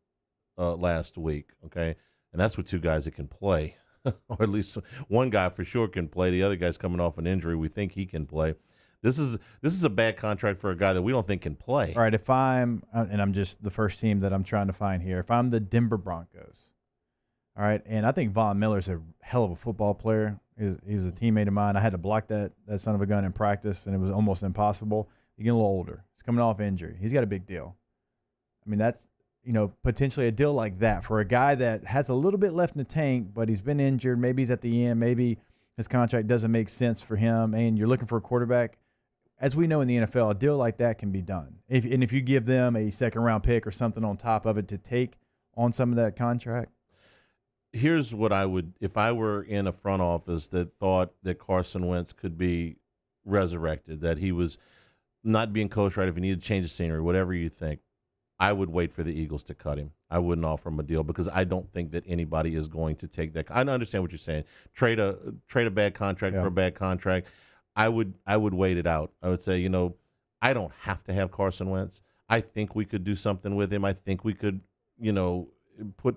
last week, okay? And that's with 2 guys that can play. Or at least one guy for sure can play. The other guy's coming off an injury. We think he can play. This is a bad contract for a guy that we don't think can play. All right, if I'm and I'm just the first team that I'm trying to find here. If I'm the Denver Broncos, all right, and I think Von Miller's a hell of a football player. He was a teammate of mine. I had to block that son of a gun in practice, and it was almost impossible. He's getting a little older. He's coming off injury. He's got a big deal. I mean, that's potentially a deal like that for a guy that has a little bit left in the tank, but he's been injured. Maybe he's at the end. Maybe his contract doesn't make sense for him, and you're looking for a quarterback. As we know in the NFL, a deal like that can be done. If you give them a second-round pick or something on top of it to take on some of that contract. Here's what I would, if I were in a front office that thought that Carson Wentz could be resurrected, that he was not being coached right, if he needed to change the scenery, whatever you think, I would wait for the Eagles to cut him. I wouldn't offer him a deal because I don't think that anybody is going to take that. I understand what you're saying. Trade a bad contract for a bad contract. I would wait it out. I would say, I don't have to have Carson Wentz. I think we could do something with him. I think we could,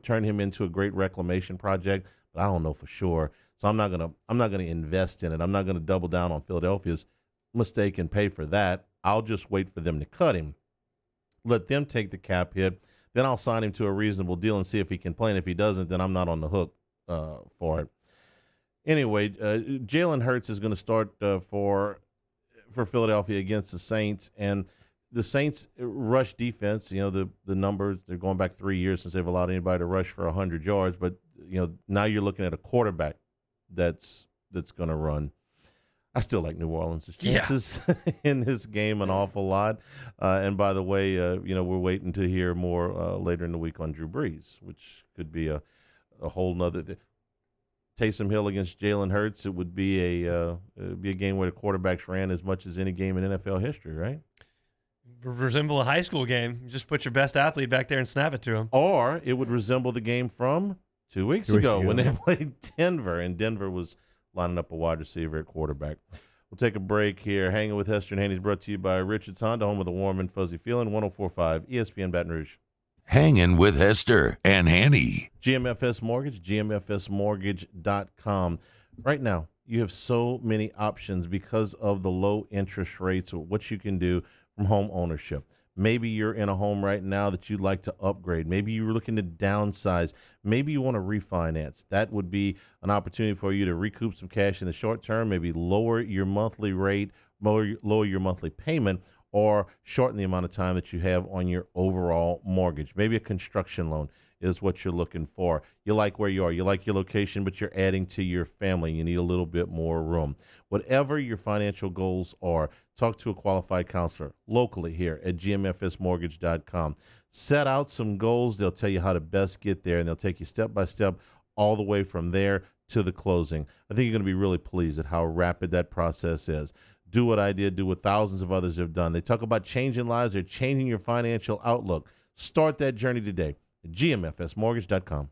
turn him into a great reclamation project, but I don't know for sure. So I'm not gonna invest in it. I'm not gonna double down on Philadelphia's mistake and pay for that. I'll just wait for them to cut him. Let them take the cap hit. Then I'll sign him to a reasonable deal and see if he can play. And if he doesn't, then I'm not on the hook for it. Anyway, Jalen Hurts is going to start for Philadelphia against the Saints, and the Saints rush defense. The numbers, they're going back 3 years since they've allowed anybody to rush for 100 yards. But now you're looking at a quarterback that's going to run. I still like New Orleans' chances in this game an awful lot. And by the way, we're waiting to hear more later in the week on Drew Brees, which could be a whole nother. Taysom Hill against Jalen Hurts, it would be a game where the quarterbacks ran as much as any game in NFL history, right? Resemble a high school game. You just put your best athlete back there and snap it to him. Or it would resemble the game from 2 weeks ago when they played Denver, and Denver was lining up a wide receiver at quarterback. We'll take a break here. Hanging with Hester and Hanny is brought to you by Richards Honda, home of the warm and fuzzy feeling, 104.5 ESPN Baton Rouge. Hanging with Hester and Hanny. GMFS Mortgage, gmfsmortgage.com. Right now, you have so many options because of the low interest rates of what you can do from home ownership. Maybe you're in a home right now that you'd like to upgrade. Maybe you're looking to downsize. Maybe you want to refinance. That would be an opportunity for you to recoup some cash in the short term, maybe lower your monthly rate, lower your monthly payment, or shorten the amount of time that you have on your overall mortgage. Maybe a construction loan is what you're looking for. You like where you are. You like your location, but you're adding to your family. You need a little bit more room. Whatever your financial goals are, talk to a qualified counselor locally here at gmfsmortgage.com. Set out some goals. They'll tell you how to best get there, and they'll take you step by step all the way from there to the closing. I think you're going to be really pleased at how rapid that process is. Do what I did, do what thousands of others have done. They talk about changing lives. They're changing your financial outlook. Start that journey today at gmfsmortgage.com.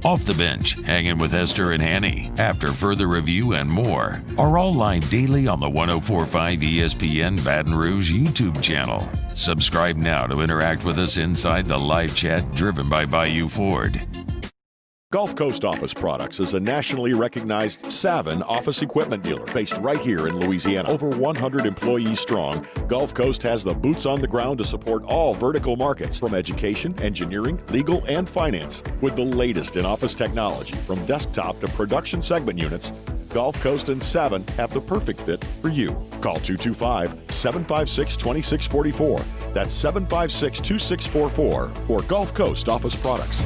Off the Bench, Hanging with Hester and Hanny. After further review and more are all live daily on the 104.5 ESPN Baton Rouge YouTube channel. Subscribe now to interact with us inside the live chat driven by Bayou Ford. Gulf Coast Office Products is a nationally recognized Savin office equipment dealer based right here in Louisiana. Over 100 employees strong, Gulf Coast has the boots on the ground to support all vertical markets from education, engineering, legal, and finance. With the latest in office technology from desktop to production segment units, Gulf Coast and Savin have the perfect fit for you. Call 225-756-2644. That's 756-2644 for Gulf Coast Office Products.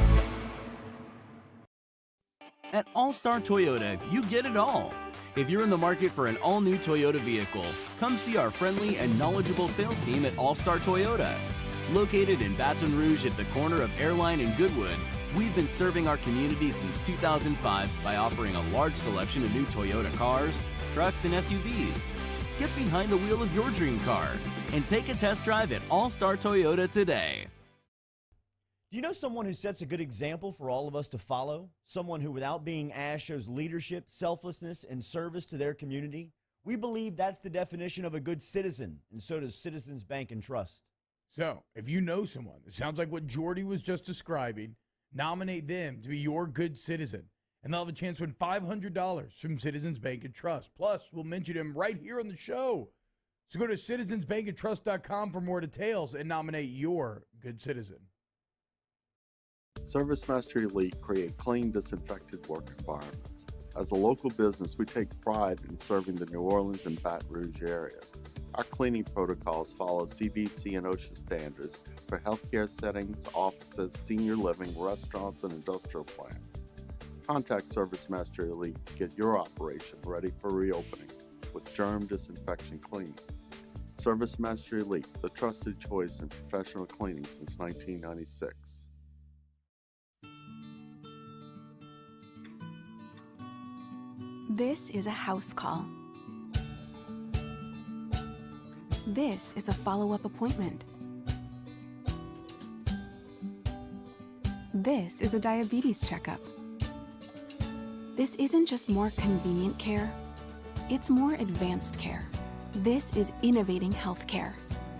At All-Star Toyota, you get it all. If you're in the market for an all-new Toyota vehicle, come see our friendly and knowledgeable sales team at All-Star Toyota. Located in Baton Rouge at the corner of Airline and Goodwood, we've been serving our community since 2005 by offering a large selection of new Toyota cars, trucks, and SUVs. Get behind the wheel of your dream car and take a test drive at All-Star Toyota today. Do you know someone who sets a good example for all of us to follow? Someone who, without being asked, shows leadership, selflessness, and service to their community? We believe that's the definition of a good citizen, and so does Citizens Bank and Trust. So, if you know someone that sounds like what Jordy was just describing, nominate them to be your good citizen, and they'll have a chance to win $500 from Citizens Bank and Trust. Plus, we'll mention him right here on the show. So go to citizensbankandtrust.com for more details and nominate your good citizen. ServiceMaster Elite create clean, disinfected work environments. As a local business, we take pride in serving the New Orleans and Baton Rouge areas. Our cleaning protocols follow CDC and OSHA standards for healthcare settings, offices, senior living, restaurants, and industrial plants. Contact ServiceMaster Elite to get your operation ready for reopening with germ disinfection cleaning. ServiceMaster Elite, the trusted choice in professional cleaning since 1996. This is a house call. This is a follow-up appointment. This is a diabetes checkup. This isn't just more convenient care, it's more advanced care. This is innovating healthcare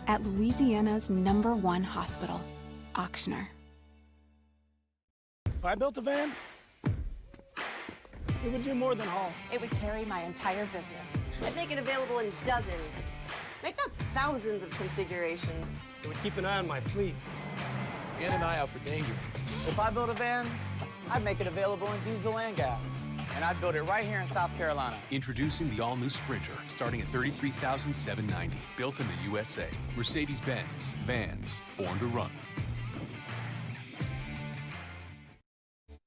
at Louisiana's #1 hospital, Auctioner. If I built a van, it would do more than haul. It would carry my entire business. I'd make it available in dozens. Make that thousands of configurations. It would keep an eye on my fleet. And an eye out for danger. If I built a van, I'd make it available in diesel and gas. And I'd build it right here in South Carolina. Introducing the all-new Sprinter, starting at $33,790. Built in the USA. Mercedes-Benz. Vans. Born to run.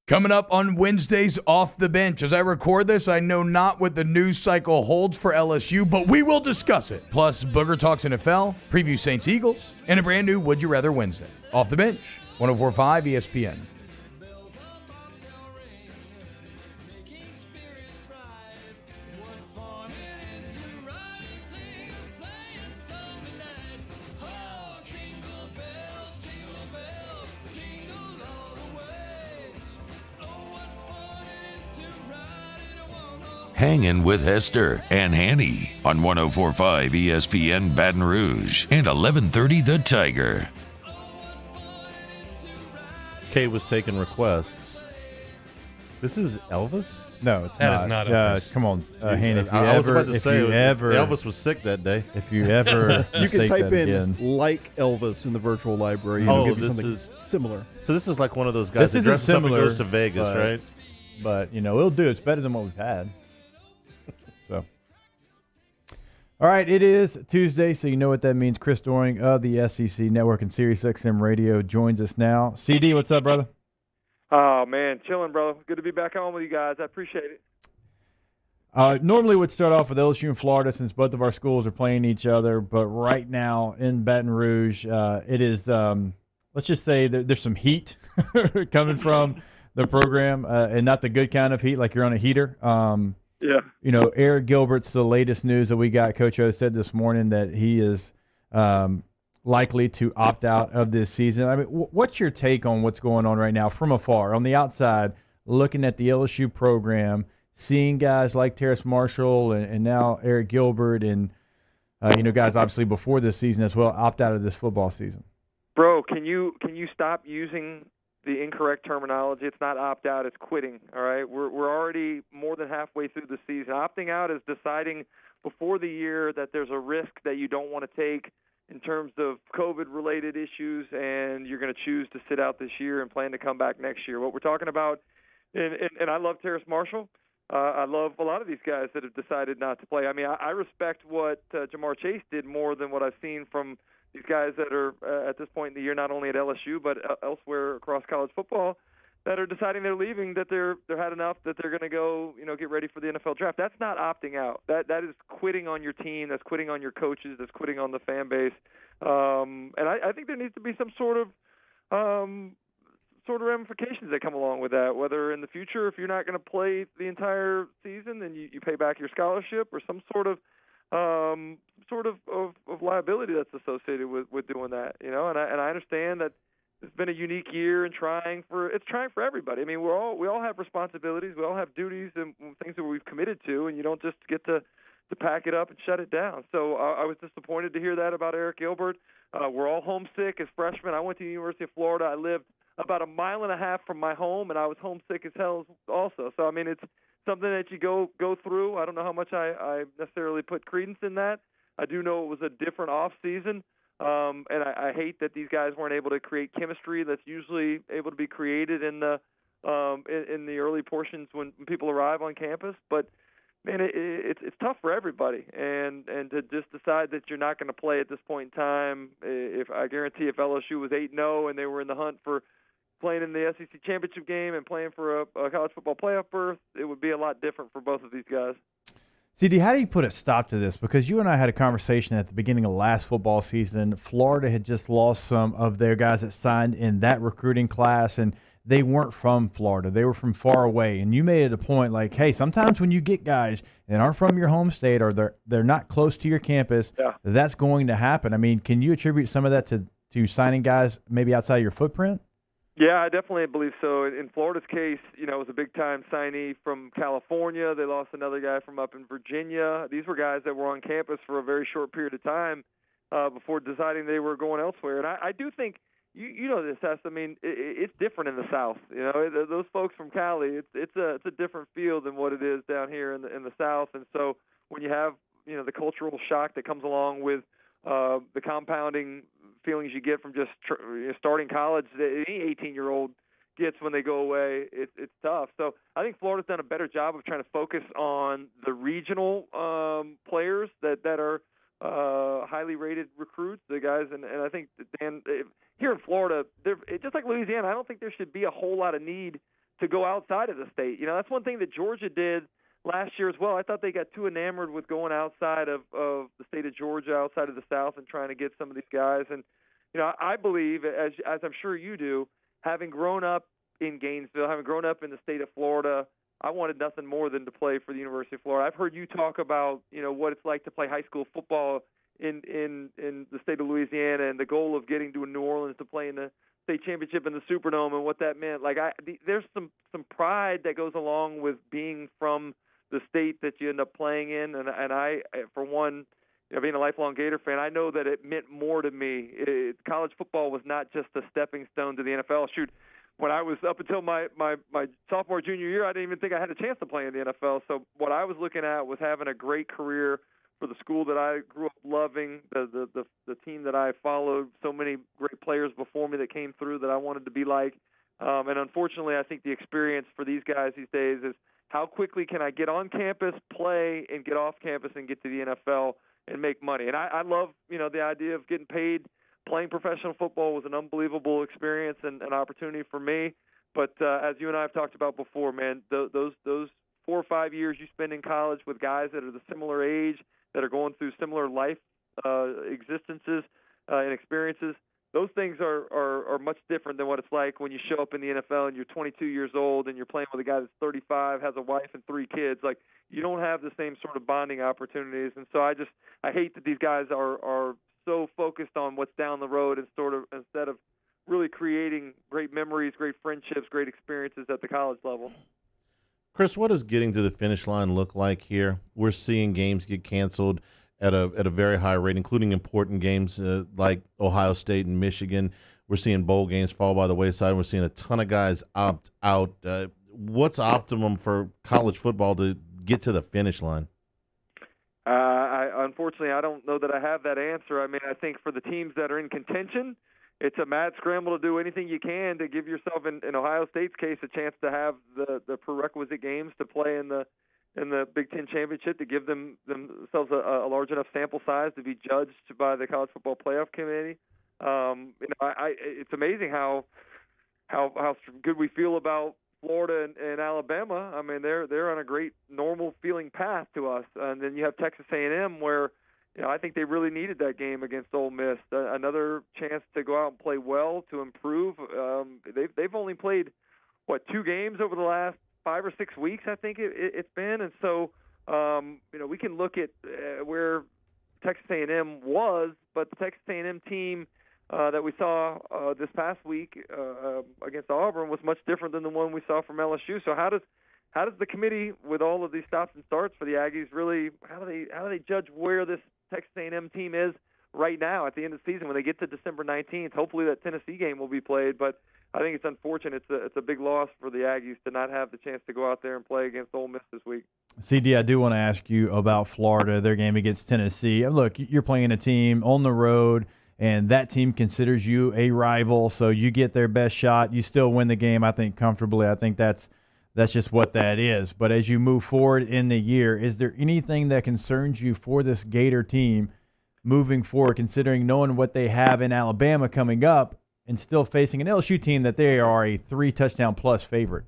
Coming up on Wednesday's Off the Bench. As I record this, I know not what the news cycle holds for LSU, but we will discuss it. Plus, Booger Talks NFL, preview Saints Eagles, and a brand new Would You Rather Wednesday. Off the Bench, 104.5 ESPN. Hangin with Hester and Hanny on 104.5 ESPN Baton Rouge and 1130 The Tiger. Kay was taking requests. This is Elvis? No, it's That not. is not Elvis. Come on, Hanny. If you I was ever, about to if say you ever, Elvis was sick that day. If you ever, You can mistake type that in again. like Elvis in the virtual library. And it'll give you this something is similar. So this is like one of those guys This that isn't dresses up and similar, goes to Vegas, but- right? But, it'll do. It's better than what we've had. So, all right, it is Tuesday, so you know what that means. Chris Doering of the SEC Network and SiriusXM Radio joins us now. CD, what's up, brother? Oh, man, chilling, bro. Good to be back on with you guys. I appreciate it. Normally would start off with LSU and Florida since both of our schools are playing each other, but right now in Baton Rouge, it is, let's just say there's some heat coming from the program, and not the good kind of heat like you're on a heater. Yeah. Arik Gilbert's the latest news that we got. Coach O said this morning that he is likely to opt out of this season. I mean, what's your take on what's going on right now from afar, on the outside, looking at the LSU program, seeing guys like Terrace Marshall and now Arik Gilbert and, guys obviously before this season as well, opt out of this football season? Bro, can you stop using the incorrect terminology? It's not opt out, it's quitting, all right? We're already more than halfway through the season. Opting out is deciding before the year that there's a risk that you don't want to take in terms of COVID-related issues, and you're going to choose to sit out this year and plan to come back next year. What we're talking about, and I love Terrace Marshall. I love a lot of these guys that have decided not to play. I mean, I respect what Jamar Chase did more than what I've seen from these guys that are at this point in the year, not only at LSU but elsewhere across college football, that are deciding they're leaving, that they're had enough, that they're going to go, get ready for the NFL draft. That's not opting out. That is quitting on your team. That's quitting on your coaches. That's quitting on the fan base. And I think there needs to be some sort of ramifications that come along with that. Whether in the future, if you're not going to play the entire season, then you pay back your scholarship, or some sort of liability that's associated with doing that. And I understand that it's been a unique year and trying for everybody. I mean, we all have responsibilities, we all have duties and things that we've committed to, and you don't just get to pack it up and shut it down. So I was disappointed to hear that about Arik Gilbert. We're all homesick as freshmen. I went to the University of Florida. I lived about 1.5 miles from my home, and I was homesick as hell also. So I mean, it's something that you go through. I don't know how much I necessarily put credence in that. I do know it was a different off season. And I hate that these guys weren't able to create chemistry that's usually able to be created in the early portions when people arrive on campus. But man, it's tough for everybody, and to just decide that you're not going to play at this point in time. If I guarantee, if LSU was 8-0 and they were in the hunt for playing in the SEC championship game and playing for a college football playoff berth, it would be a lot different for both of these guys. CD, how do you put a stop to this? Because you and I had a conversation at the beginning of last football season. Florida had just lost some of their guys that signed in that recruiting class, and they weren't from Florida. They were from far away. And you made it a point like, hey, sometimes when you get guys that aren't from your home state or they're not close to your campus, that's going to happen. I mean, can you attribute some of that to signing guys maybe outside your footprint? Yeah, I definitely believe so. In Florida's case, it was a big-time signee from California. They lost another guy from up in Virginia. These were guys that were on campus for a very short period of time before deciding they were going elsewhere. And I do think, you know this, Hess, I mean, it's different in the South. Those folks from Cali, it's a different feel than what it is down here in the South. And so when you have, the cultural shock that comes along with the compounding feelings you get from just starting college that any 18-year-old gets when they go away, it's tough. So I think Florida's done a better job of trying to focus on the regional players that are highly rated recruits, the guys. And I think here in Florida, just like Louisiana, I don't think there should be a whole lot of need to go outside of the state. That's one thing that Georgia did last year as well. I thought they got too enamored with going outside of the state of Georgia, outside of the South, and trying to get some of these guys. And I believe, as I'm sure you do, having grown up in Gainesville, having grown up in the state of Florida, I wanted nothing more than to play for the University of Florida. I've heard you talk about what it's like to play high school football in the state of Louisiana, and the goal of getting to New Orleans to play in the state championship in the Superdome, and what that meant. There's some pride that goes along with being from the state that you end up playing in, and I, for one, being a lifelong Gator fan, I know that it meant more to me. College football was not just a stepping stone to the NFL. Shoot, when I was up until my sophomore, junior year, I didn't even think I had a chance to play in the NFL. So what I was looking at was having a great career for the school that I grew up loving, the team that I followed, so many great players before me that came through that I wanted to be like. And unfortunately, I think the experience for these guys these days is how quickly can I get on campus, play, and get off campus and get to the NFL and make money. And I love, the idea of getting paid. Playing professional football was an unbelievable experience and an opportunity for me. But as you and I have talked about before, man, those 4 or 5 years you spend in college with guys that are the similar age, that are going through similar life existences and experiences, those things are much different than what it's like when you show up in the NFL and you're 22 years old and you're playing with a guy that's 35, has a wife and 3 kids. Like, you don't have the same sort of bonding opportunities. And so I hate that these guys are so focused on what's down the road and instead of really creating great memories, great friendships, great experiences at the college level. Chris, what does getting to the finish line look like here? We're seeing games get canceled at a very high rate, including important games like Ohio State and Michigan. We're seeing bowl games fall by the wayside. We're seeing a ton of guys opt out. What's optimum for college football to get to the finish line? Unfortunately, I don't know that I have that answer. I mean, I think for the teams that are in contention, it's a mad scramble to do anything you can to give yourself, in Ohio State's case, a chance to have the prerequisite games to play in the Big Ten championship, to give themselves a large enough sample size to be judged by the College Football Playoff Committee. It's amazing how good we feel about Florida and Alabama. I mean, they're on a great normal feeling path to us. And then you have Texas A&M, where I think they really needed that game against Ole Miss. Another chance to go out and play well, to improve. They've only played 2 games over the last 5 or 6 weeks, I think it's been. And so we can look at where Texas A&M was, but the Texas A&M team that we saw this past week against Auburn was much different than the one we saw from LSU. So how does the committee, with all of these stops and starts for the Aggies, really how do they judge where this Texas A&M team is right now at the end of the season when they get to December 19th? Hopefully that Tennessee game will be played, but I think it's unfortunate. It's a big loss for the Aggies to not have the chance to go out there and play against Ole Miss this week. CD, I do want to ask you about Florida, their game against Tennessee. Look, you're playing a team on the road, and that team considers you a rival, so you get their best shot. You still win the game, I think, comfortably. I think that's just what that is. But as you move forward in the year, is there anything that concerns you for this Gator team moving forward, considering knowing what they have in Alabama coming up and still facing an LSU team that they are a 3-touchdown-plus favorite?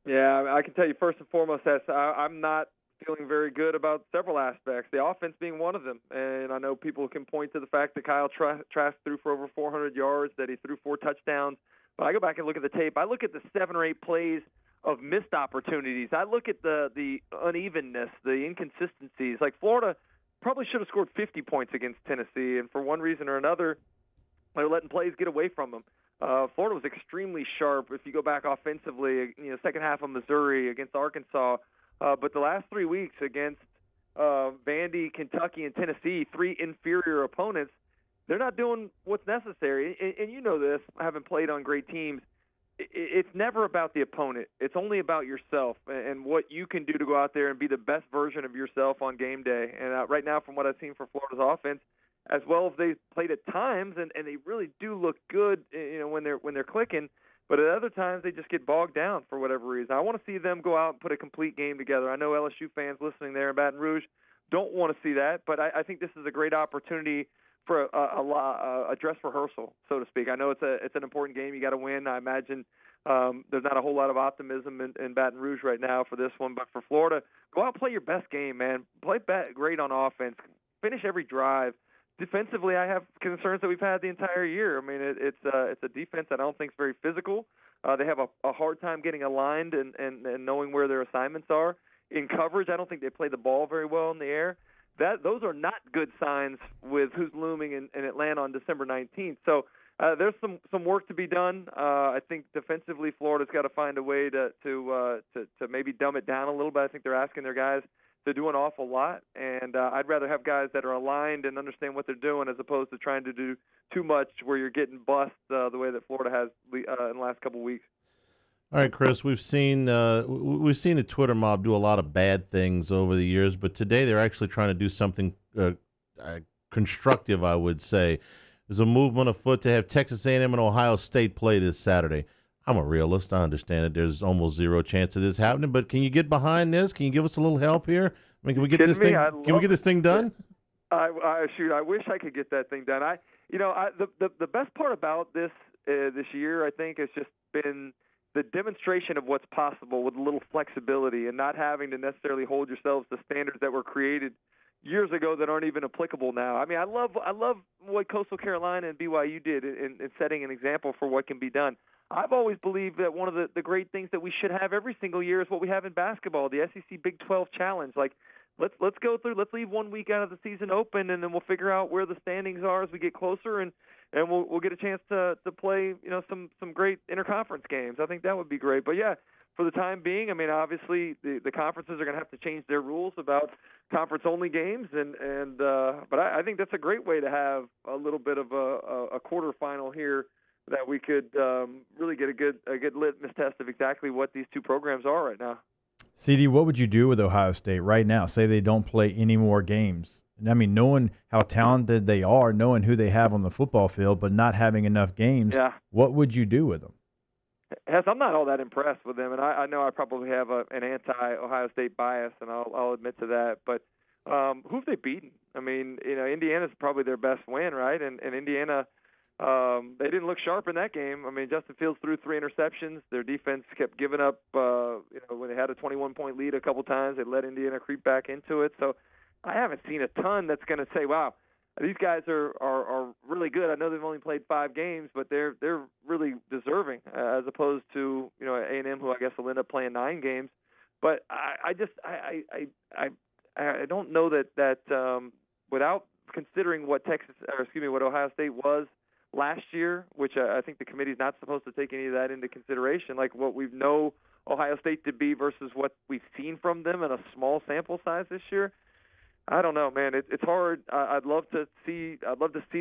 Yeah, I can tell you first and foremost that I'm not feeling very good about several aspects, the offense being one of them. And I know people can point to the fact that Kyle Trask threw for over 400 yards, that he threw 4 touchdowns. But I go back and look at the tape. I look at the 7 or 8 plays of missed opportunities. I look at the unevenness, the inconsistencies. Like Florida probably should have scored 50 points against Tennessee, and for one reason or another, they're letting plays get away from them. Florida was extremely sharp if you go back offensively, second half of Missouri against Arkansas. But the last 3 weeks against Vandy, Kentucky, and Tennessee, 3 inferior opponents, they're not doing what's necessary. And you know this, having played on great teams, it's never about the opponent. It's only about yourself and what you can do to go out there and be the best version of yourself on game day. And right now, from what I've seen for Florida's offense, as well as they've played at times, and they really do look good, when they're clicking. But at other times, they just get bogged down for whatever reason. I want to see them go out and put a complete game together. I know LSU fans listening there in Baton Rouge don't want to see that, but I think this is a great opportunity for a dress rehearsal, so to speak. I know it's an important game. You got to win. I imagine there's not a whole lot of optimism in Baton Rouge right now for this one. But for Florida, go out and play your best game, man. Play great on offense. Finish every drive. Defensively, I have concerns that we've had the entire year. I mean, it's a defense that I don't think is very physical. They have a hard time getting aligned and knowing where their assignments are. In coverage, I don't think they play the ball very well in the air. Those are not good signs with who's looming in Atlanta on December 19th. So there's some work to be done. I think defensively, Florida's got to find a way to maybe dumb it down a little bit. I think they're asking their guys to do an awful lot, and I'd rather have guys that are aligned and understand what they're doing as opposed to trying to do too much where you're getting bust the way that Florida has in the last couple of weeks. All right, Chris, we've seen the Twitter mob do a lot of bad things over the years, but today they're actually trying to do something constructive, I would say. There's a movement afoot to have Texas A&M and Ohio State play this Saturday. I'm a realist. I understand it. There's almost zero chance of this happening, but can you get behind this? Can you give us a little help here? I mean, can we get this thing? Can we get this thing done? I wish I could get that thing done. The best part about this year, I think, has just been the demonstration of what's possible with a little flexibility and not having to necessarily hold yourselves to standards that were created years ago that aren't even applicable now. I mean, I love what Coastal Carolina and BYU did in setting an example for what can be done. I've always believed that one of the great things that we should have every single year is what we have in basketball, the SEC Big 12 Challenge. Like, let's go through, let's leave 1 week out of the season open, and then we'll figure out where the standings are as we get closer, and we'll get a chance to play some great interconference games. I think that would be great. But yeah, for the time being, I mean, obviously the conferences are going to have to change their rules about conference only games, but I think that's a great way to have a little bit of a quarterfinal here that we could really get a good litmus test of exactly what these two programs are right now. CD, what would you do with Ohio State right now? Say they don't play any more games. I mean, knowing how talented they are, knowing who they have on the football field, but not having enough games, what would you do with them? Hess, I'm not all that impressed with them, and I know I probably have an anti-Ohio State bias, and I'll admit to that. But who have they beaten? I mean, Indiana's probably their best win, right? And Indiana, they didn't look sharp in that game. I mean, Justin Fields threw 3 interceptions. Their defense kept giving up. When they had a 21-point lead a couple times, they let Indiana creep back into it. So I haven't seen a ton that's going to say, wow, these guys are really good. I know they've only played 5 games, but they're really deserving as opposed to A&M, who I guess will end up playing 9 games. But I don't know that without considering what Ohio State was last year, which I think the committee is not supposed to take any of that into consideration, like what we know Ohio State to be versus what we've seen from them in a small sample size this year. I don't know, man. It's hard. I'd love to see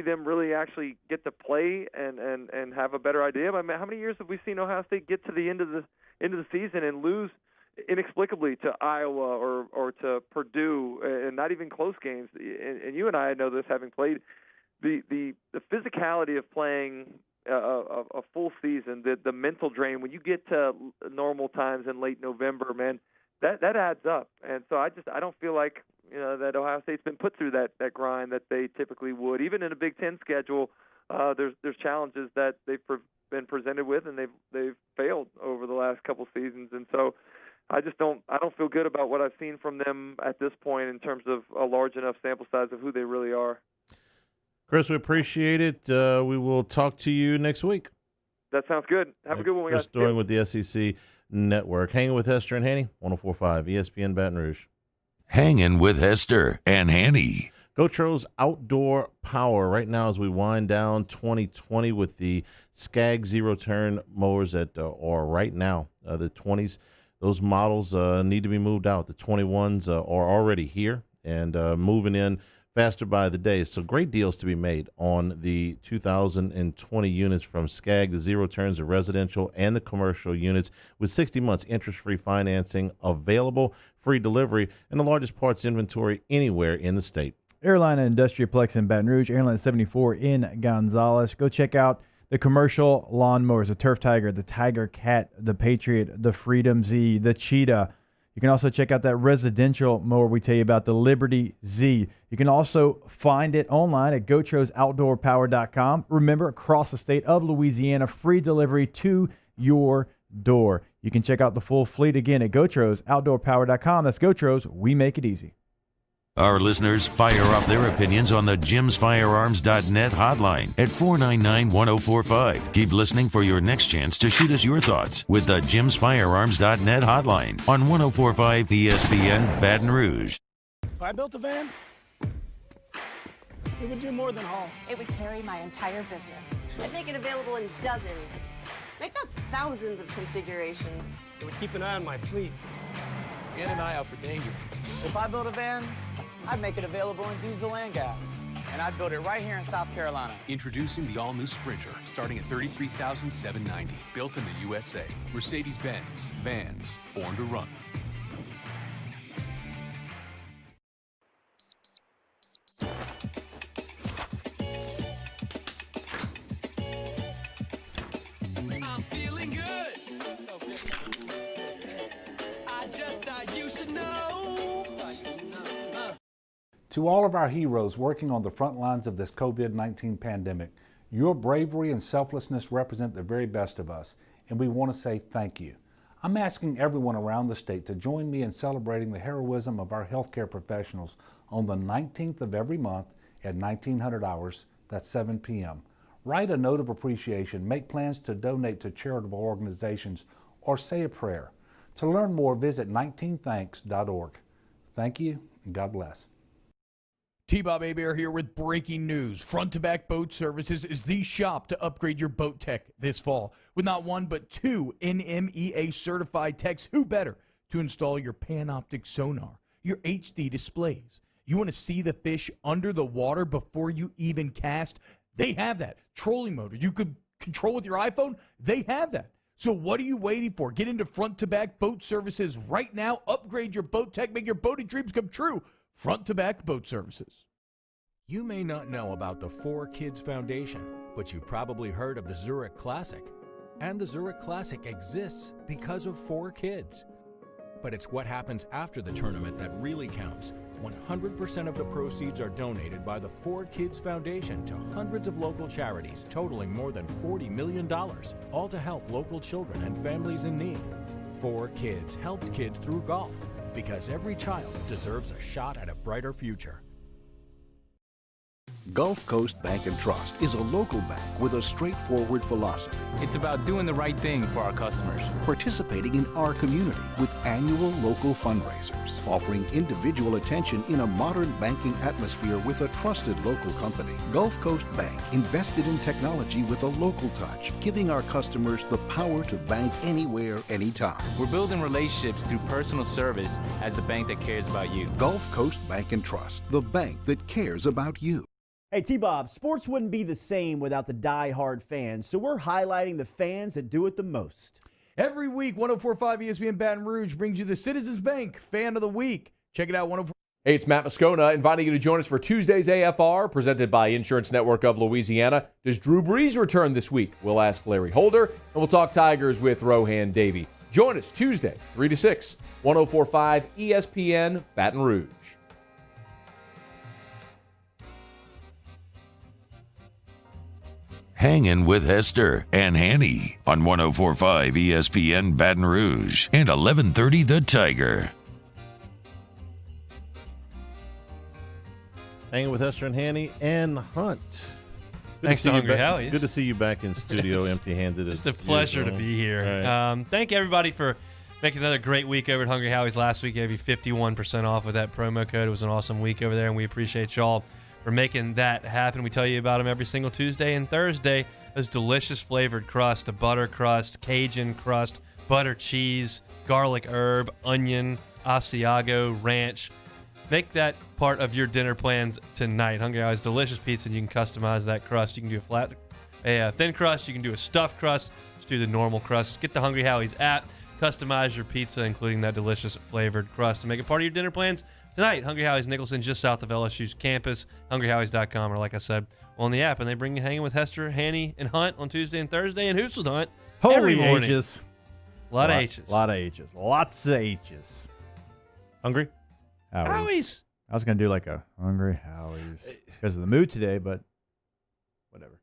them really actually get to play and have a better idea. I mean, how many years have we seen Ohio State get to the end of the season and lose inexplicably to Iowa or to Purdue, and not even close games? And you and I know this, having played the physicality of playing a full season, the mental drain when you get to normal times in late November, man, that adds up. And so I don't feel like that Ohio State's been put through that grind that they typically would. Even in a Big Ten schedule, there's challenges that they've been presented with, and they've failed over the last couple seasons. And so I don't feel good about what I've seen from them at this point in terms of a large enough sample size of who they really are. Chris, we appreciate it. We will talk to you next week. That sounds good. Have a good one, guys. Chris Doering with the SEC Network. Hanging with Hester and Hanny, 104.5 ESPN Baton Rouge. Hangin' with Hester and Hanny. GoTro's Outdoor Power right now as we wind down 2020 with the Skag zero-turn mowers that are right now. The 20s, those models need to be moved out. The 21s are already here and moving in faster by the day. So great deals to be made on the 2020 units from Skag, the zero turns, the residential and the commercial units with 60 months interest-free financing available, free delivery, and the largest parts inventory anywhere in the state. Airline Industriaplex in Baton Rouge, Airline 74 in Gonzales. Go check out the commercial lawnmowers, the Turf Tiger, the Tiger Cat, the Patriot, the Freedom Z, the Cheetah. You can also check out that residential mower we tell you about, the Liberty Z. You can also find it online at GoTro'sOutdoorPower.com. Remember, across the state of Louisiana, free delivery to your door. You can check out the full fleet again at GoTro'sOutdoorPower.com. That's GoTro's. We make it easy. Our listeners fire off their opinions on the JimsFirearms.net hotline at 499-1045. Keep listening for your next chance to shoot us your thoughts with the JimsFirearms.net hotline on 104.5 ESPN Baton Rouge. If I built a van, it would do more than haul. It would carry my entire business. I'd make it available in dozens, make not thousands of configurations. It would keep an eye on my fleet. And an eye out for danger. If I built a van, I'd make it available in diesel and gas. And I'd build it right here in South Carolina. Introducing the all-new Sprinter, starting at $33,790. Built in the USA. Mercedes-Benz. Vans. Born to run. I'm feeling good. So good. I just thought you should know. To all of our heroes working on the front lines of this COVID-19 pandemic, your bravery and selflessness represent the very best of us, and we want to say thank you. I'm asking everyone around the state to join me in celebrating the heroism of our healthcare professionals on the 19th of every month at 1900 hours, that's 7 p.m. Write a note of appreciation, make plans to donate to charitable organizations, or say a prayer. To learn more, visit 19thanks.org. Thank you, and God bless. T-Bob Hebert here with breaking news. Front to Back Boat Services is the shop to upgrade your boat tech this fall. With not one but two NMEA certified techs, who better to install your Panoptic sonar, your HD displays. You want to see the fish under the water before you even cast? They have that. Trolling motor you could control with your iPhone? They have that. So what are you waiting for? Get into Front to Back Boat Services right now. Upgrade your boat tech. Make your boating dreams come true. Front to Back Boat Services. You may not know about the 4Kids Foundation, but you've probably heard of the Zurich Classic. And the Zurich Classic exists because of 4Kids. But it's what happens after the tournament that really counts. 100% of the proceeds are donated by the 4Kids Foundation to hundreds of local charities, totaling more than $40 million, all to help local children and families in need. 4Kids helps kids through golf, because every child deserves a shot at a brighter future. Gulf Coast Bank and Trust is a local bank with a straightforward philosophy. It's about doing the right thing for our customers. Participating in our community with annual local fundraisers. Offering individual attention in a modern banking atmosphere with a trusted local company. Gulf Coast Bank invested in technology with a local touch, giving our customers the power to bank anywhere, anytime. We're building relationships through personal service as the bank that cares about you. Gulf Coast Bank and Trust, the bank that cares about you. Hey, T-Bob, sports wouldn't be the same without the die-hard fans, so we're highlighting the fans that do it the most. Every week, 104.5 ESPN Baton Rouge brings you the Citizens Bank Fan of the Week. Check it out, 104. Hey, it's Matt Moscona inviting you to join us for Tuesday's AFR, presented by Insurance Network of Louisiana. Does Drew Brees return this week? We'll ask Larry Holder, and we'll talk Tigers with Rohan Davey. Join us Tuesday, 3 to 6, 104.5 ESPN Baton Rouge. Hangin' with Hester and Hanny on 104.5 ESPN Baton Rouge and 1130 The Tiger. Hanging with Hester and Hanny and Hunt. Thanks to Hungry Howie's. Good to see you back in studio, empty-handed. It's a pleasure to be here. Right. Thank everybody for making another great week over at Hungry Howie's. Last week gave you 51% off with that promo code. It was an awesome week over there, and we appreciate y'all for making that happen. We tell you about them every single Tuesday and Thursday. Those delicious flavored crust, a butter crust, Cajun crust, butter cheese, garlic herb, onion, Asiago, ranch. Make that part of your dinner plans tonight. Hungry Howie's delicious pizza, and you can customize that crust. You can do a thin crust. You can do a stuffed crust. Just do the normal crust. Get the Hungry Howie's app. Customize your pizza, including that delicious flavored crust, and make it part of your dinner plans tonight. Hungry Howie's Nicholson, just south of LSU's campus. HungryHowies.com, or like I said, on the app. And they bring you Hanging with Hester, Hanny, and Hunt on Tuesday and Thursday, and Hoops with Hunt every Holy morning. H's. A lot of H's. A lot of H's. Lots of H's. Hungry? Howie's. I was going to do like a Hungry Howie's because of the mood today, but whatever.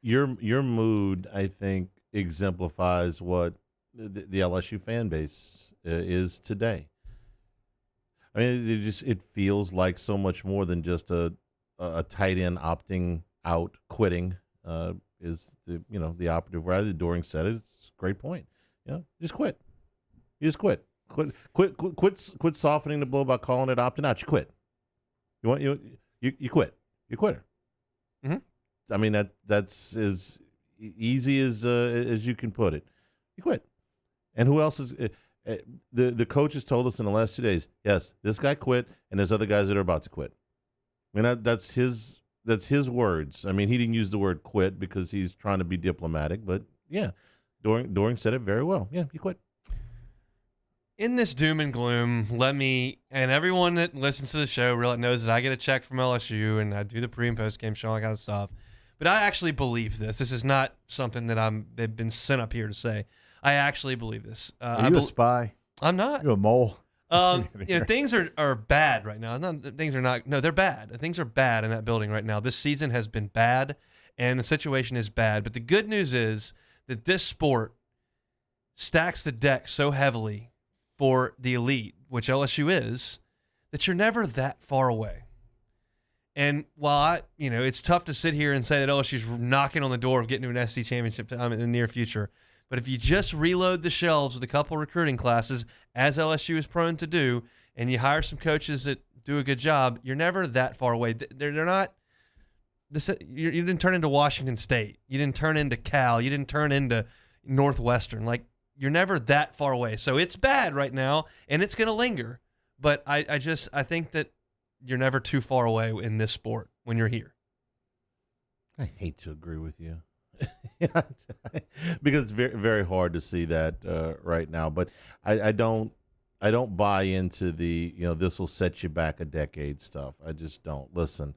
Your mood, I think, exemplifies what the LSU fan base is today. I mean, it feels like so much more than just a tight end opting out, quitting is the operative word. Doering said it. It's a great point. Just quit. You just quit. Quit softening the blow by calling it opting out. You quit. You quit. You're a quitter. Mm-hmm. I mean that's as easy as you can put it. You quit. And who else is the coaches told us in the last 2 days? Yes, this guy quit, and there's other guys that are about to quit. I mean that's his words. I mean, he didn't use the word quit because he's trying to be diplomatic, but yeah, Doering said it very well. Yeah, you quit. In this doom and gloom, let me, and everyone that listens to the show really knows that I get a check from LSU and I do the pre and post game show, all that kind of stuff. But I actually believe this. This is not something that they've been sent up here to say. I actually believe this. Are you a spy? I'm not. You a mole? Things are bad right now. Things are not. No, they're bad. Things are bad in that building right now. This season has been bad, and the situation is bad. But the good news is that this sport stacks the deck so heavily for the elite, which LSU is, that you're never that far away. And while it's tough to sit here and say that LSU's knocking on the door of getting to an SEC championship in the near future, but if you just reload the shelves with a couple recruiting classes, as LSU is prone to do, and you hire some coaches that do a good job, you're never that far away. They're not. You didn't turn into Washington State. You didn't turn into Cal. You didn't turn into Northwestern. You're never that far away. So it's bad right now, and it's going to linger. But I think that you're never too far away in this sport when you're here. I hate to agree with you because it's very, very hard to see that right now. But I don't buy into the this will set you back a decade stuff. I just don't. Listen,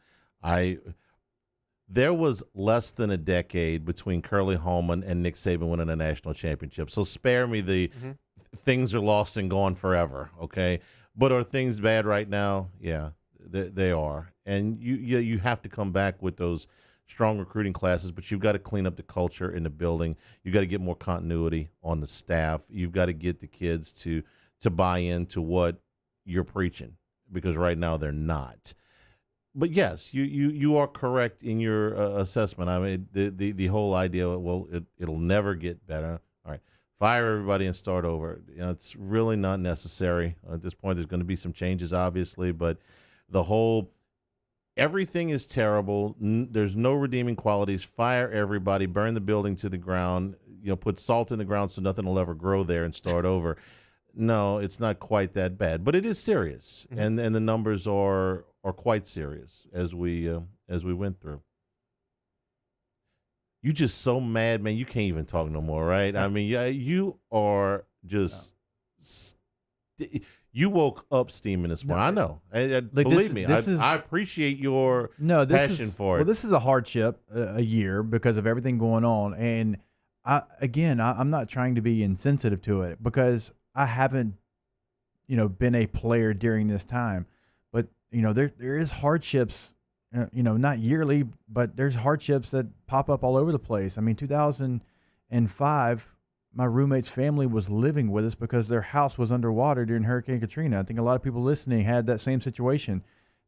there was less than a decade between Curly Holman and Nick Saban winning a national championship. So spare me the things are lost and gone forever, okay? But are things bad right now? Yeah, they are. And you have to come back with those strong recruiting classes, but you've got to clean up the culture in the building. You've got to get more continuity on the staff. You've got to get the kids to buy into what you're preaching, because right now they're not. but yes, you are correct in your assessment. I mean, the whole idea, well, it'll never get better. All right, fire everybody and start over. You know, it's really not necessary at this point. There's going to be some changes, obviously, but the whole everything is terrible. There's no redeeming qualities. Fire everybody, burn the building to the ground. You know, put salt in the ground so nothing will ever grow there and start over. No, it's not quite that bad, but it is serious, and the numbers are quite serious as we went through. You just so mad, man. You can't even talk no more, right? I mean, yeah, you are just you woke up steaming this morning. I know. Believe me, I appreciate your passion for it. Well, this is a hardship a year because of everything going on, and I'm not trying to be insensitive to it because I haven't, been a player during this time, but there is hardships, not yearly, but there's hardships that pop up all over the place. I mean, 2005, my roommate's family was living with us because their house was underwater during Hurricane Katrina. I think a lot of people listening had that same situation.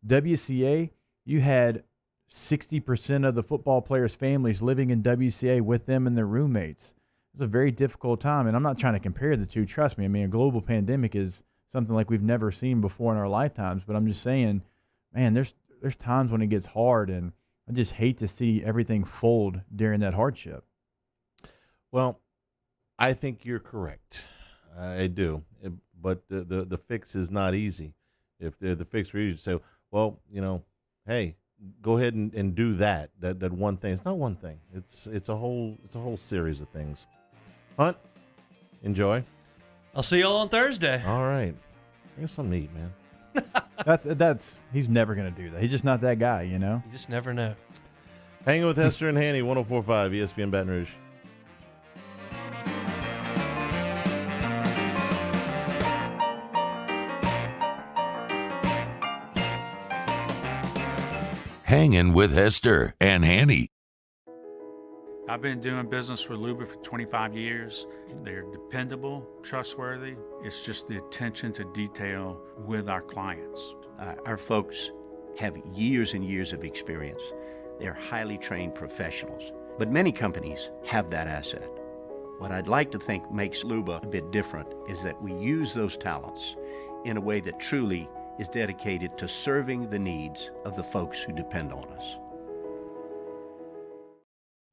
WCA, you had 60% of the football players' families living in WCA with them and their roommates. It was a very difficult time, and I'm not trying to compare the two. Trust me. I mean, a global pandemic is something like we've never seen before in our lifetimes, but I'm just saying, man, there's times when it gets hard, and I just hate to see everything fold during that hardship. Well, I think you're correct. I do. But the fix is not easy. If the fix for you to say, well, hey, go ahead and do that one thing. It's not one thing. It's a whole series of things. Hunt, enjoy. I'll see y'all on Thursday. All right. Bring us some meat, man. He's never going to do that. He's just not that guy, You just never know. Hanging with Hester and Hanny, 104.5 ESPN Baton Rouge. Hangin' with Hester and Hanny. I've been doing business with Luba for 25 years. They're dependable, trustworthy. It's just the attention to detail with our clients. Our folks have years and years of experience. They're highly trained professionals. But many companies have that asset. What I'd like to think makes Luba a bit different is that we use those talents in a way that truly is dedicated to serving the needs of the folks who depend on us.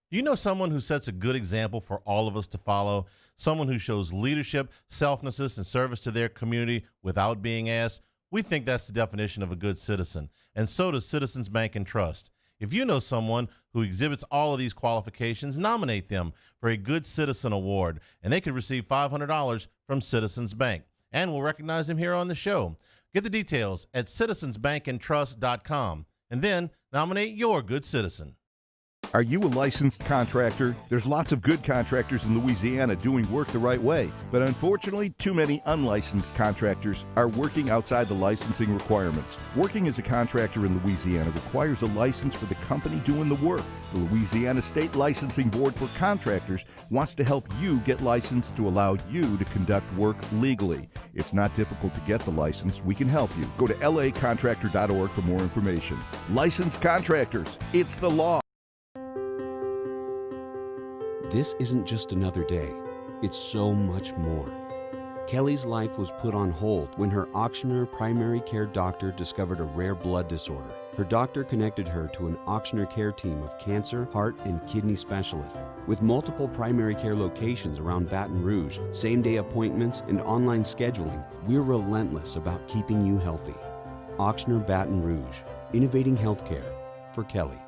You know someone who sets a good example for all of us to follow? Someone who shows leadership, selflessness, and service to their community without being asked? We think that's the definition of a good citizen, and so does Citizens Bank and Trust. If you know someone who exhibits all of these qualifications, nominate them for a Good Citizen Award, and they could receive $500 from Citizens Bank. And we'll recognize them here on the show. Get the details at citizensbankandtrust.com, and then nominate your good citizen. Are you a licensed contractor? There's lots of good contractors in Louisiana doing work the right way, but unfortunately, too many unlicensed contractors are working outside the licensing requirements. Working as a contractor in Louisiana requires a license for the company doing the work. The Louisiana State Licensing Board for Contractors wants to help you get licensed to allow you to conduct work legally. It's not difficult to get the license. We can help you. Go to lacontractor.org for more information. Licensed contractors, it's the law. This isn't just another day. It's so much more. Kelly's life was put on hold when her auctioneer primary care doctor discovered a rare blood disorder. Her doctor connected her to an auctioneer care team of cancer, heart, and kidney specialists. With multiple primary care locations around Baton Rouge, same-day appointments, and online scheduling, we're relentless about keeping you healthy. Auctioneer Baton Rouge, innovating healthcare for Kelly.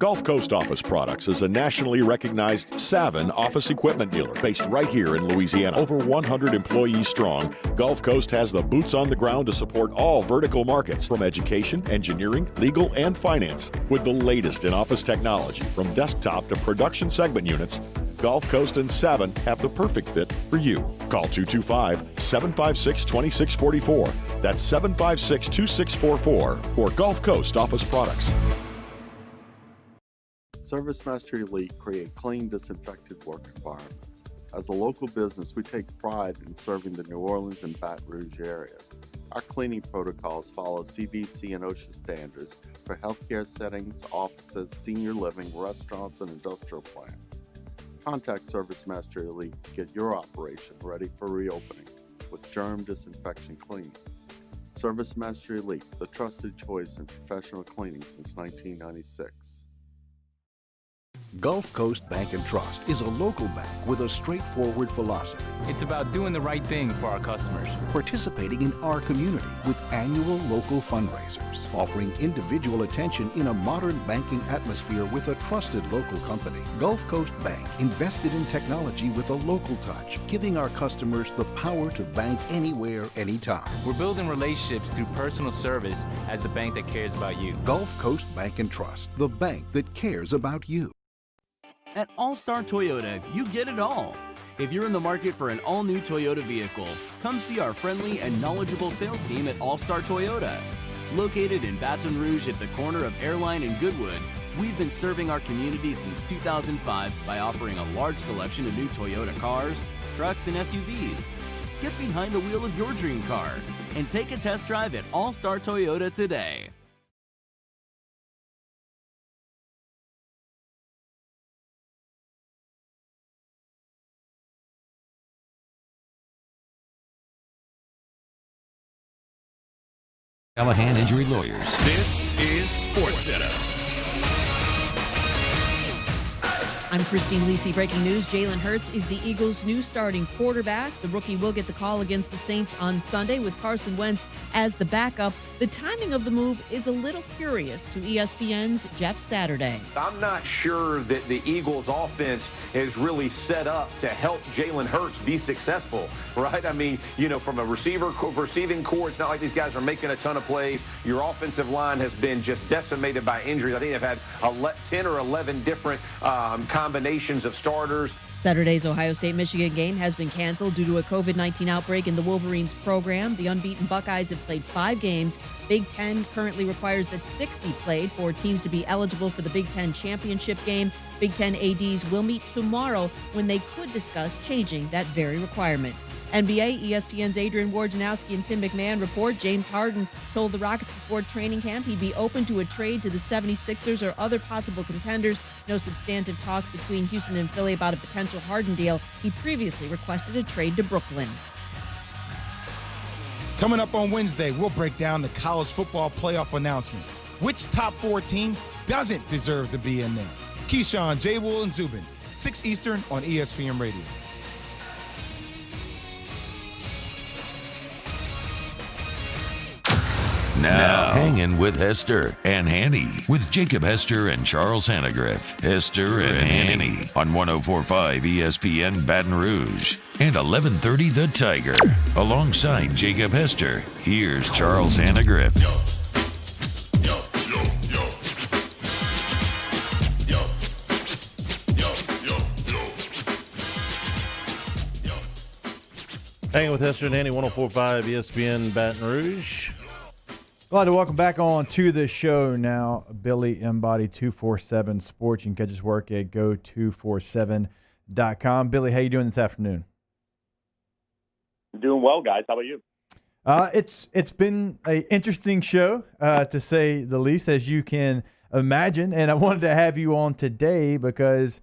Gulf Coast Office Products is a nationally recognized Savin office equipment dealer based right here in Louisiana. Over 100 employees strong, Gulf Coast has the boots on the ground to support all vertical markets from education, engineering, legal, and finance. With the latest in office technology from desktop to production segment units, Gulf Coast and Savin have the perfect fit for you. Call 225-756-2644. That's 756-2644 for Gulf Coast Office Products. ServiceMaster Elite create clean, disinfected work environments. As a local business, we take pride in serving the New Orleans and Baton Rouge areas. Our cleaning protocols follow CDC and OSHA standards for healthcare settings, offices, senior living, restaurants, and industrial plants. Contact Service Master Elite to get your operation ready for reopening with germ disinfection cleaning. Service Master Elite, the trusted choice in professional cleaning since 1996. Gulf Coast Bank and Trust is a local bank with a straightforward philosophy. It's about doing the right thing for our customers. Participating in our community with annual local fundraisers. Offering individual attention in a modern banking atmosphere with a trusted local company. Gulf Coast Bank invested in technology with a local touch, giving our customers the power to bank anywhere, anytime. We're building relationships through personal service as a bank that cares about you. Gulf Coast Bank and Trust, the bank that cares about you. At All-Star Toyota, you get it all. If you're in the market for an all-new Toyota vehicle, come see our friendly and knowledgeable sales team at All-Star Toyota. Located in Baton Rouge at the corner of Airline and Goodwood, we've been serving our community since 2005 by offering a large selection of new Toyota cars, trucks, and SUVs. Get behind the wheel of your dream car and take a test drive at All-Star Toyota today. Callahan Injury Lawyers. This is SportsCenter. I'm Christine Lisi. Breaking news, Jalen Hurts is the Eagles' new starting quarterback. The rookie will get the call against the Saints on Sunday with Carson Wentz as the backup. The timing of the move is a little curious to ESPN's Jeff Saturday. I'm not sure that the Eagles' offense is really set up to help Jalen Hurts be successful, right? I mean, you know, from a receiving core, it's not like these guys are making a ton of plays. Your offensive line has been just decimated by injuries. I think they've had 10 or 11 different combinations of starters. Saturday's Ohio State-Michigan game has been canceled due to a COVID-19 outbreak in the Wolverines program. The unbeaten Buckeyes have played 5 games. Big Ten currently requires that 6 be played for teams to be eligible for the Big Ten championship game. Big Ten ADs will meet tomorrow when they could discuss changing that very requirement. NBA, ESPN's Adrian Wojnarowski and Tim McMahon report James Harden told the Rockets before training camp he'd be open to a trade to the 76ers or other possible contenders. No substantive talks between Houston and Philly about a potential Harden deal. He previously requested a trade to Brooklyn. Coming up on Wednesday, we'll break down the college football playoff announcement. Which top 4 team doesn't deserve to be in there? Keyshawn, J. Will, and Zubin, 6 Eastern on ESPN Radio. Now, Hangin with Hester and Hanny with Jacob Hester and Charles Hanagriff. Hester and Hanny on 104.5 ESPN Baton Rouge and 1130 The Tiger. Alongside Jacob Hester, here's Charles Hanagriff. Hanging with Hester and Hanny, 104.5 ESPN Baton Rouge. Glad to welcome back on to the show now, Billy Embody, 247 Sports. You can catch his work at go247.com. Billy, how you doing this afternoon? Doing well, guys. How about you? It's been an interesting show, to say the least, as you can imagine. And I wanted to have you on today because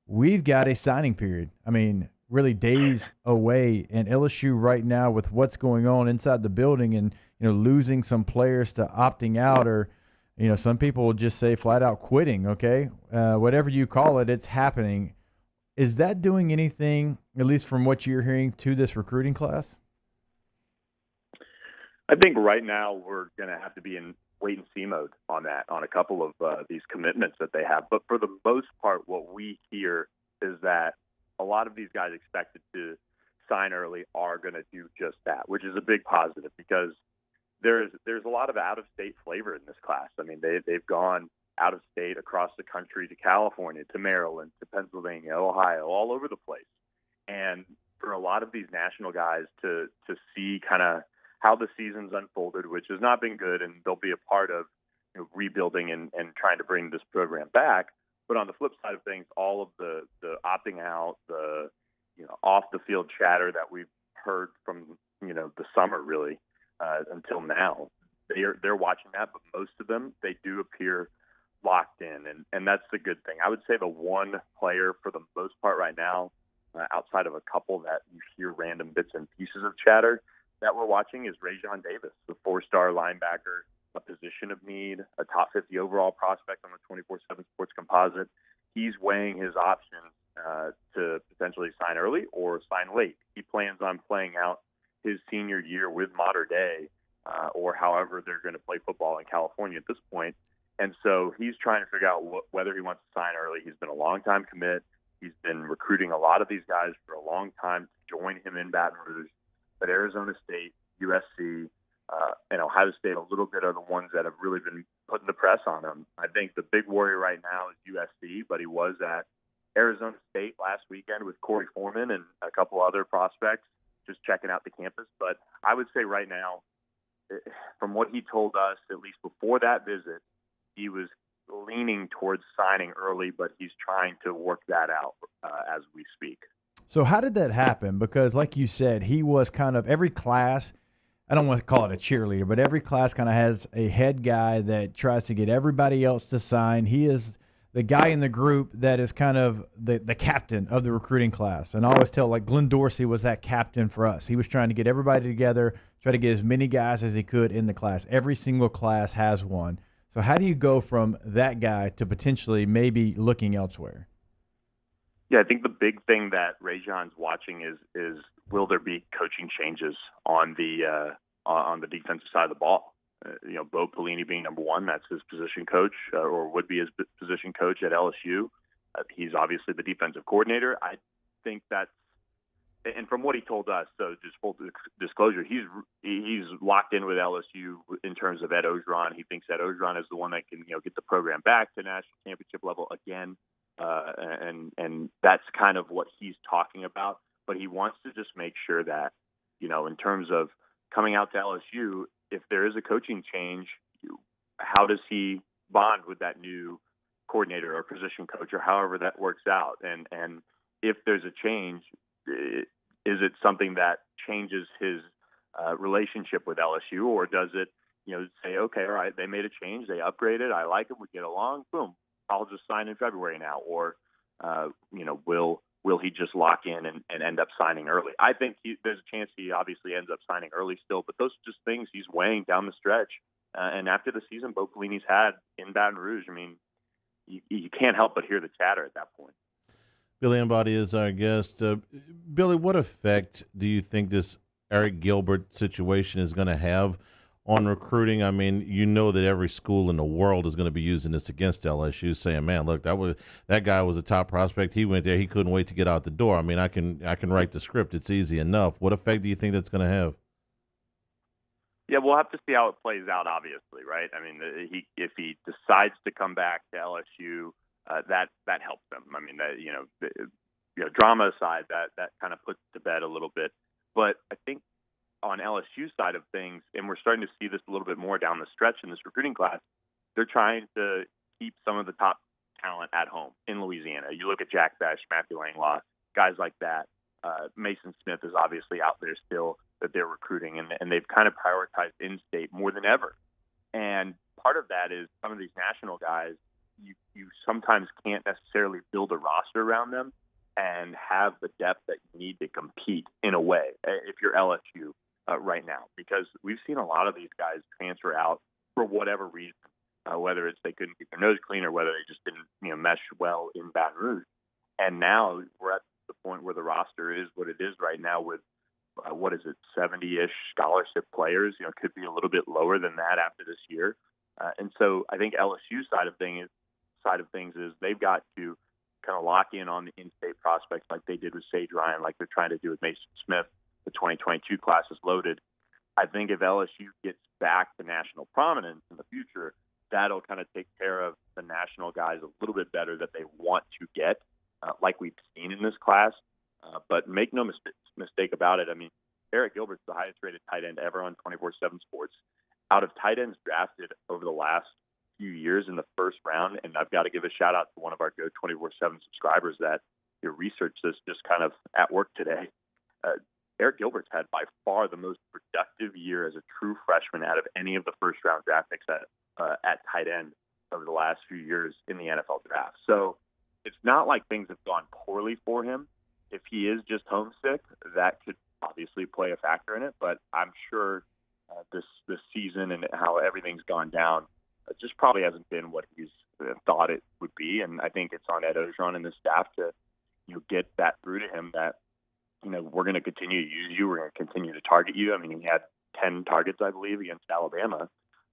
we've got a signing period. I mean, really days away, and LSU right now with what's going on inside the building and losing some players to opting out, or, some people will just say flat out quitting, okay? Whatever you call it, it's happening. Is that doing anything, at least from what you're hearing, to this recruiting class? I think right now we're going to have to be in wait-and-see mode on that, on a couple of these commitments that they have. But for the most part, what we hear is that a lot of these guys expected to sign early are going to do just that, which is a big positive because there's a lot of out-of-state flavor in this class. I mean, they've gone out of state across the country to California, to Maryland, to Pennsylvania, Ohio, all over the place. And for a lot of these national guys to see kind of how the season's unfolded, which has not been good, and they'll be a part of rebuilding and trying to bring this program back. But on the flip side of things, all of the opting out, the off the field chatter that we've heard from the summer really until now. They're watching that, but most of them, they do appear locked in, and that's the good thing. I would say the one player for the most part right now, outside of a couple that you hear random bits and pieces of chatter that we're watching, is Rajon Davis, the 4-star linebacker, a position of need, a top 50 overall prospect on the 24/7 Sports Composite. He's weighing his options to potentially sign early or sign late. He plans on playing out his senior year with Mater Dei, or however they're going to play football in California at this point. And so he's trying to figure out whether he wants to sign early. He's been a long-time commit. He's been recruiting a lot of these guys for a long time to join him in Baton Rouge. But Arizona State, USC, and Ohio State a little bit are the ones that have really been putting the press on him. I think the big worry right now is USC, but he was at Arizona State last weekend with Corey Foreman and a couple other prospects just checking out the campus. But I would say right now, from what he told us, at least before that visit, he was leaning towards signing early, but he's trying to work that out as we speak. So how did that happen? Because like you said, he was kind of every class, I don't want to call it a cheerleader, but every class kind of has a head guy that tries to get everybody else to sign. He is the guy in the group that is kind of the captain of the recruiting class. And I always tell, like, Glenn Dorsey was that captain for us. He was trying to get everybody together, try to get as many guys as he could in the class. Every single class has one. So how do you go from that guy to potentially maybe looking elsewhere? Yeah, I think the big thing that Rajon's watching is will there be coaching changes on the defensive side of the ball? Bo Pelini being number one, that's his position coach, or would be his position coach at LSU. He's obviously the defensive coordinator. I think that's, and from what he told us, so just full disclosure, he's locked in with LSU in terms of Ed Orgeron. He thinks Ed Orgeron is the one that can get the program back to national championship level again, and that's kind of what he's talking about. But he wants to just make sure that in terms of coming out to LSU, if there is a coaching change, how does he bond with that new coordinator or position coach, or however that works out? And if there's a change, is it something that changes his relationship with LSU, or does it, say, okay, all right, they made a change, they upgraded, I like it, we get along, boom, I'll just sign in February now, or will he just lock in and end up signing early? I think there's a chance he obviously ends up signing early still, but those are just things he's weighing down the stretch. And after the season Bo Pelini's had in Baton Rouge, I mean, you can't help but hear the chatter at that point. Billy Embody is our guest. Billy, what effect do you think this Arik Gilbert situation is going to have on recruiting? I mean, that every school in the world is going to be using this against LSU, saying, "Man, look, that guy was a top prospect. He went there. He couldn't wait to get out the door." I mean, I can write the script. It's easy enough. What effect do you think that's going to have? Yeah, we'll have to see how it plays out, obviously, right? I mean, if he decides to come back to LSU, that helps him. I mean, that drama aside, that kind of puts to bed a little bit. But I think on LSU side of things, and we're starting to see this a little bit more down the stretch in this recruiting class, they're trying to keep some of the top talent at home in Louisiana. You look at Jack Besh, Matthew Langlaw, guys like that. Mason Smith is obviously out there still that they're recruiting, and they've kind of prioritized in-state more than ever. And part of that is some of these national guys, you sometimes can't necessarily build a roster around them and have the depth that you need to compete in a way if you're LSU right now, because we've seen a lot of these guys transfer out for whatever reason, whether it's they couldn't keep their nose clean or whether they just didn't mesh well in Baton Rouge. And now we're at the point where the roster is what it is right now with 70-ish scholarship players. It could be a little bit lower than that after this year. And so I think LSU side of things is they've got to kind of lock in on the in-state prospects like they did with Sage Ryan, like they're trying to do with Mason Smith. The 2022 class is loaded. I think if LSU gets back to national prominence in the future, that'll kind of take care of the national guys a little bit better that they want to get, like we've seen in this class. But make no mistake about it. I mean, Arik Gilbert's the highest-rated tight end ever on 24/7 Sports. Out of tight ends drafted over the last few years in the first round, and I've got to give a shout-out to one of our Go 24/7 subscribers that researched this just kind of at work today. Arik Gilbert's had by far the most productive year as a true freshman out of any of the first-round draft picks at tight end over the last few years in the NFL draft. So it's not like things have gone poorly for him. If he is just homesick, that could obviously play a factor in it. But I'm sure this season and how everything's gone down just probably hasn't been what he's thought it would be. And I think it's on Ed Orgeron and the staff to get that through to him that, we're going to continue to use you. We're going to continue to target you. I mean, he had 10 targets, I believe, against Alabama.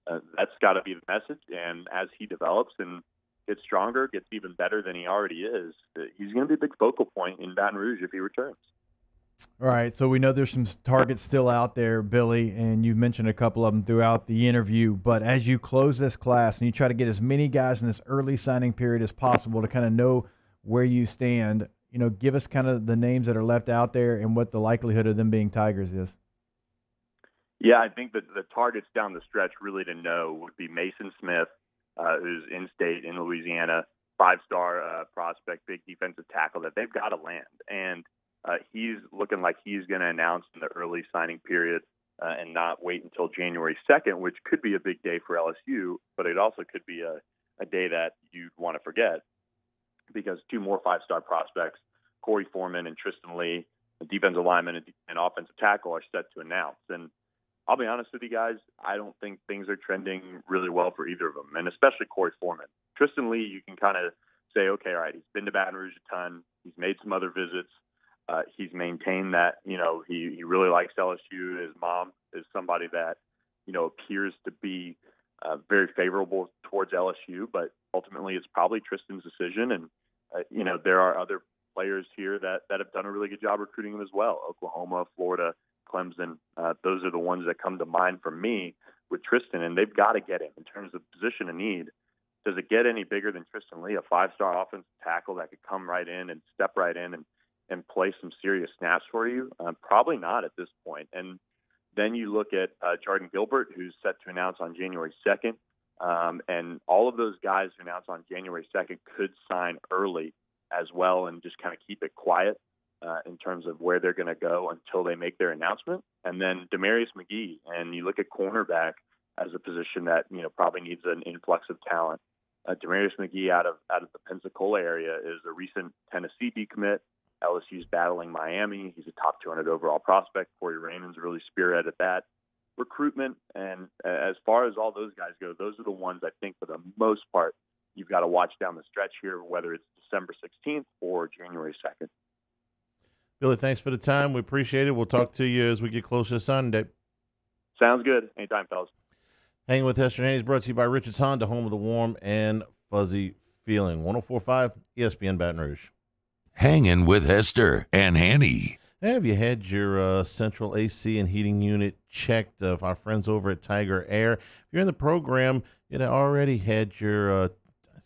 That's got to be the message. And as he develops and gets stronger, gets even better than he already is, he's going to be a big focal point in Baton Rouge if he returns. All right, so we know there's some targets still out there, Billy, and you've mentioned a couple of them throughout the interview. But as you close this class and you try to get as many guys in this early signing period as possible to kind of know where you stand, give us kind of the names that are left out there and what the likelihood of them being Tigers is. Yeah, I think that the targets down the stretch really to know would be Mason Smith, who's in-state in Louisiana, 5-star prospect, big defensive tackle that they've got to land. And he's looking like he's going to announce in the early signing period and not wait until January 2nd, which could be a big day for LSU, but it also could be a day that you'd want to forget because 2 more 5-star prospects, Corey Foreman and Tristan Lee, the defensive lineman and offensive tackle, are set to announce. And I'll be honest with you guys, I don't think things are trending really well for either of them, and especially Corey Foreman. Tristan Lee, you can kind of say, okay, all right, he's been to Baton Rouge a ton. He's made some other visits. He's maintained that, he really likes LSU. His mom is somebody that, appears to be very favorable towards LSU, but ultimately it's probably Tristan's decision. And, there are other players here that have done a really good job recruiting him as well. Oklahoma, Florida, Clemson, those are the ones that come to mind for me with Tristan, and they've got to get him in terms of position of need. Does it get any bigger than Tristan Lee, a 5-star offensive tackle that could come right in and step right in and play some serious snaps for you? Probably not at this point. And then you look at Jordan Gilbert, who's set to announce on January 2nd, and all of those guys who announce on January 2nd could sign early as well and just kind of keep it quiet in terms of where they're going to go until they make their announcement. And then Demarius McGee, and you look at cornerback as a position that, probably needs an influx of talent. Demarius McGee out of the Pensacola area is a recent Tennessee decommit. LSU's battling Miami. He's a top 200 overall prospect. Corey Raymond's really spearheaded that recruitment. And as far as all those guys go, those are the ones I think for the most part you've got to watch down the stretch here, whether it's December 16th or January 2nd. Billy, thanks for the time. We appreciate it. We'll talk to you as we get closer to Sunday. Sounds good. Anytime, fellas. Hanging with Hester and Hanny is brought to you by Richards Honda, home of the warm and fuzzy feeling. 104.5 ESPN Baton Rouge. Hanging with Hester and Hanny. Have you had your central AC and heating unit checked? Our friends over at Tiger Air. If you're in the program, you already had your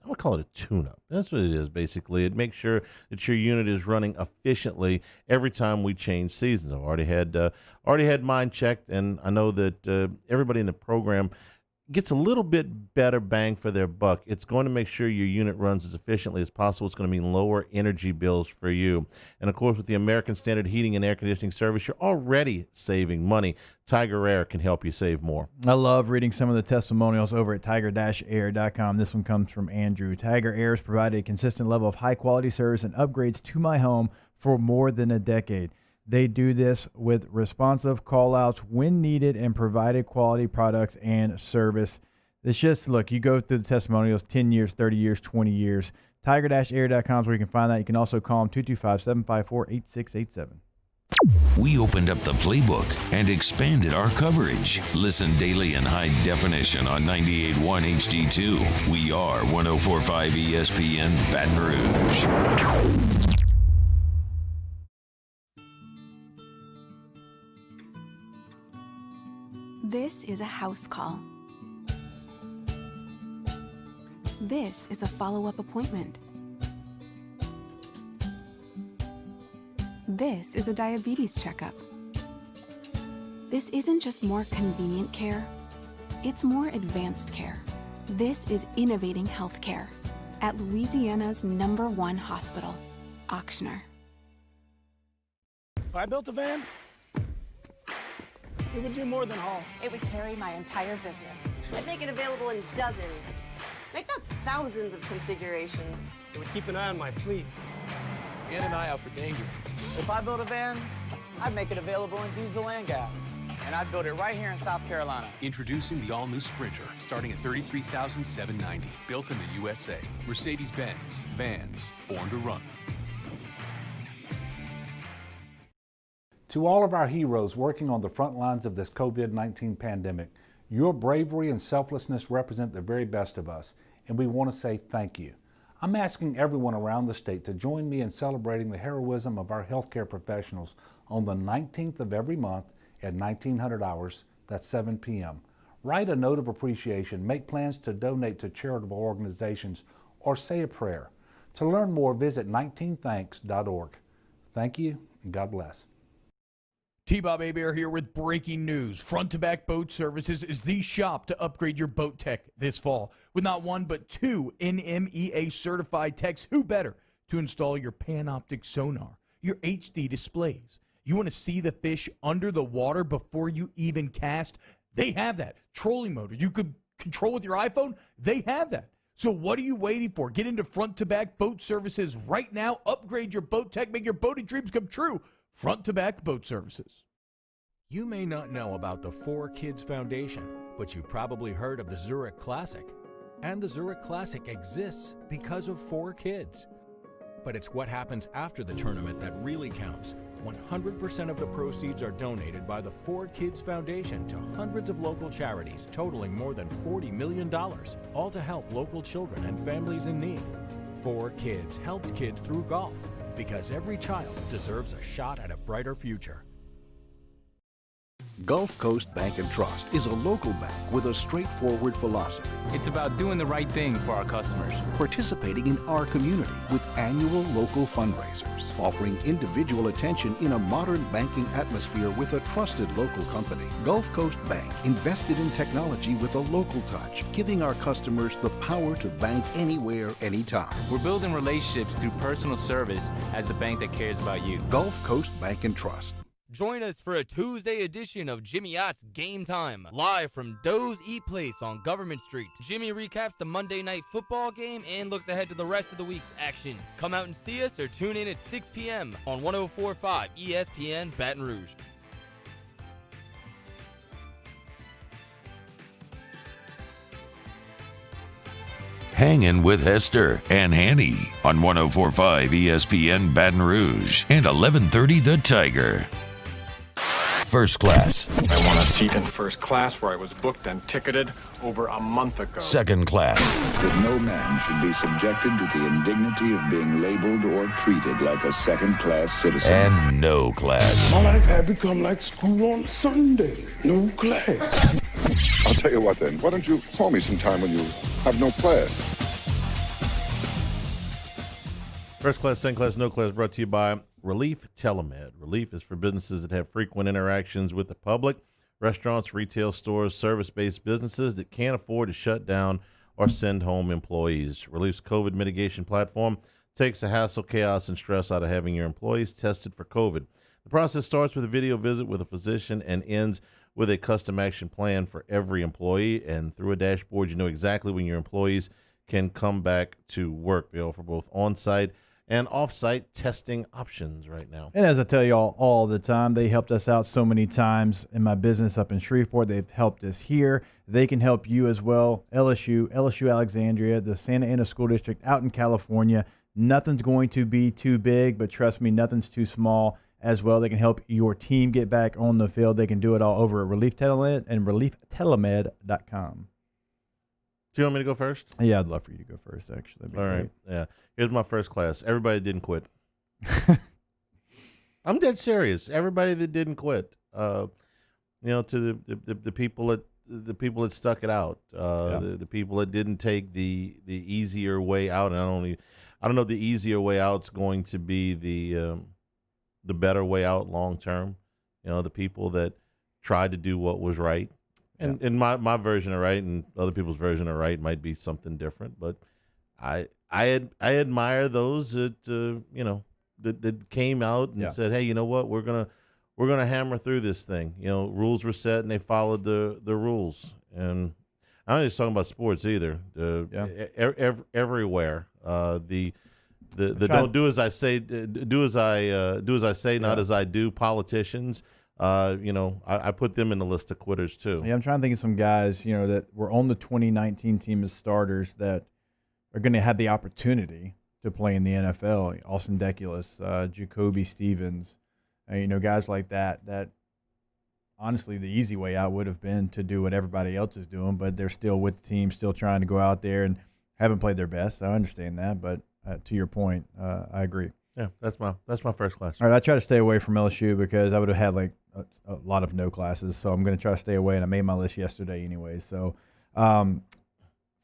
I'm going to call it a tune-up. That's what it is, basically. It makes sure that your unit is running efficiently every time we change seasons. I've already had mine checked, and I know that everybody in the program gets a little bit better bang for their buck. It's going to make sure your unit runs as efficiently as possible. It's going to mean lower energy bills for you. And, of course, with the American Standard Heating and Air Conditioning Service, you're already saving money. Tiger Air can help you save more. I love reading some of the testimonials over at tiger-air.com. This one comes from Andrew. Tiger Air has provided a consistent level of high-quality service and upgrades to my home for more than a decade. They do this with responsive call-outs when needed and provided quality products and service. It's just, look, you go through the testimonials, 10 years, 30 years, 20 years. Tiger-air.com is where you can find that. You can also call them 225-754-8687. We opened up the playbook and expanded our coverage. Listen daily in high definition on 98.1 HD2. We are 104.5 ESPN Baton Rouge. This is a house call. This is a follow-up appointment. This is a diabetes checkup. This isn't just more convenient care, it's more advanced care. This is innovating healthcare at Louisiana's #1 hospital, Auctioner. If I built a van, It would do more than haul. It would carry my entire business. I'd make it available in dozens, make not thousands of configurations. It would keep an eye on my fleet. And an eye out for danger. If I build a van, I'd make it available in diesel and gas. And I'd build it right here in South Carolina. Introducing the all-new Sprinter, starting at $33,790. Built in the USA. Mercedes-Benz. Vans. Born to run. To all of our heroes working on the front lines of this COVID-19 pandemic, your bravery and selflessness represent the very best of us, and we want to say thank you. I'm asking everyone around the state to join me in celebrating the heroism of our healthcare professionals on the 19th of every month at 1900 hours, that's 7 p.m. Write a note of appreciation, make plans to donate to charitable organizations, or say a prayer. To learn more, visit 19thanks.org. Thank you, and God bless. T-Bob Hebert here with breaking news. Front to Back Boat Services is the shop to upgrade your boat tech this fall. With not one but two NMEA certified techs, who better to install your Panoptic sonar, your HD displays. You want to see the fish under the water before you even cast? They have that. Trolling motor you could control with your iPhone? They have that. So what are you waiting for? Get into Front to Back Boat Services right now. Upgrade your boat tech. Make your boating dreams come true. Front to Back Boat Services. You may not know about the 4Kids Foundation, but you've probably heard of the Zurich Classic. And the Zurich Classic exists because of 4Kids. But it's what happens after the tournament that really counts. 100% of the proceeds are donated by the 4Kids Foundation to hundreds of local charities, totaling more than $40 million, all to help local children and families in need. 4Kids helps kids through golf, because every child deserves a shot at a brighter future. Gulf Coast Bank and Trust is a local bank with a straightforward philosophy. It's about doing the right thing for our customers. Participating in our community with annual local fundraisers. Offering individual attention in a modern banking atmosphere with a trusted local company. Gulf Coast Bank invested in technology with a local touch, giving our customers the power to bank anywhere, anytime. We're building relationships through personal service as the bank that cares about you. Gulf Coast Bank and Trust. Join us for a Tuesday edition of Jimmy Yacht's Game Time, live from Doe's Eat Place on Government Street. Jimmy recaps the Monday night football game and looks ahead to the rest of the week's action. Come out and see us or tune in at 6 p.m. on 104.5 ESPN Baton Rouge. Hangin' with Hester and Hanny on 104.5 ESPN Baton Rouge and 1130 The Tiger. First class. I want a seat in first class where I was booked and ticketed over a month ago. Second class. That no man should be subjected to the indignity of being labeled or treated like a second-class citizen. And no class. My life had become like school on Sunday. No class. I'll tell you what then. Why don't you call me sometime when you have no class? First class, second class, no class, brought to you by Relief Telemed. Relief is for businesses that have frequent interactions with the public, restaurants, retail stores, service-based businesses that can't afford to shut down or send home employees. Relief's COVID mitigation platform takes the hassle, chaos, and stress out of having your employees tested for COVID. The process starts with a video visit with a physician and ends with a custom action plan for every employee. And through a dashboard, you know exactly when your employees can come back to work. They offer both on-site and off-site testing options right now. And as I tell you all the time, they helped us out so many times in my business up in Shreveport. They've helped us here. They can help you as well. LSU Alexandria, the Santa Ana School District out in California. Nothing's going to be too big, but trust me, nothing's too small as well. They can help your team get back on the field. They can do it all over at Relief Telemed and relieftelemed.com. Do you want me to go first? Yeah, I'd love for you to go first, actually. All right. Yeah. Here's my first class. Everybody didn't quit. I'm dead serious. Everybody that didn't quit. To the people that stuck it out. The people that didn't take the easier way out. And I don't know if the easier way out's going to be the better way out long term. The people that tried to do what was right. And my version of right and other people's version of right might be something different, but I admire those that that came out and said, hey, you know what, we're we're going to hammer through this thing. Rules were set and they followed the rules. And I'm not just talking about sports either. Everywhere. The don't do as I say, do as I say, not as I do. Politicians. I put them in the list of quitters too. Yeah, I'm trying to think of some guys, that were on the 2019 team as starters that are going to have the opportunity to play in the NFL. Austin Deculus, Jacoby Stevens, guys like that. That honestly, the easy way out would have been to do what everybody else is doing, but they're still with the team, still trying to go out there and haven't played their best. I understand that, but to your point, I agree. Yeah, that's my first class. All right, I try to stay away from LSU because I would have had like a lot of no classes, so I'm going to try to stay away, and I made my list yesterday anyway. So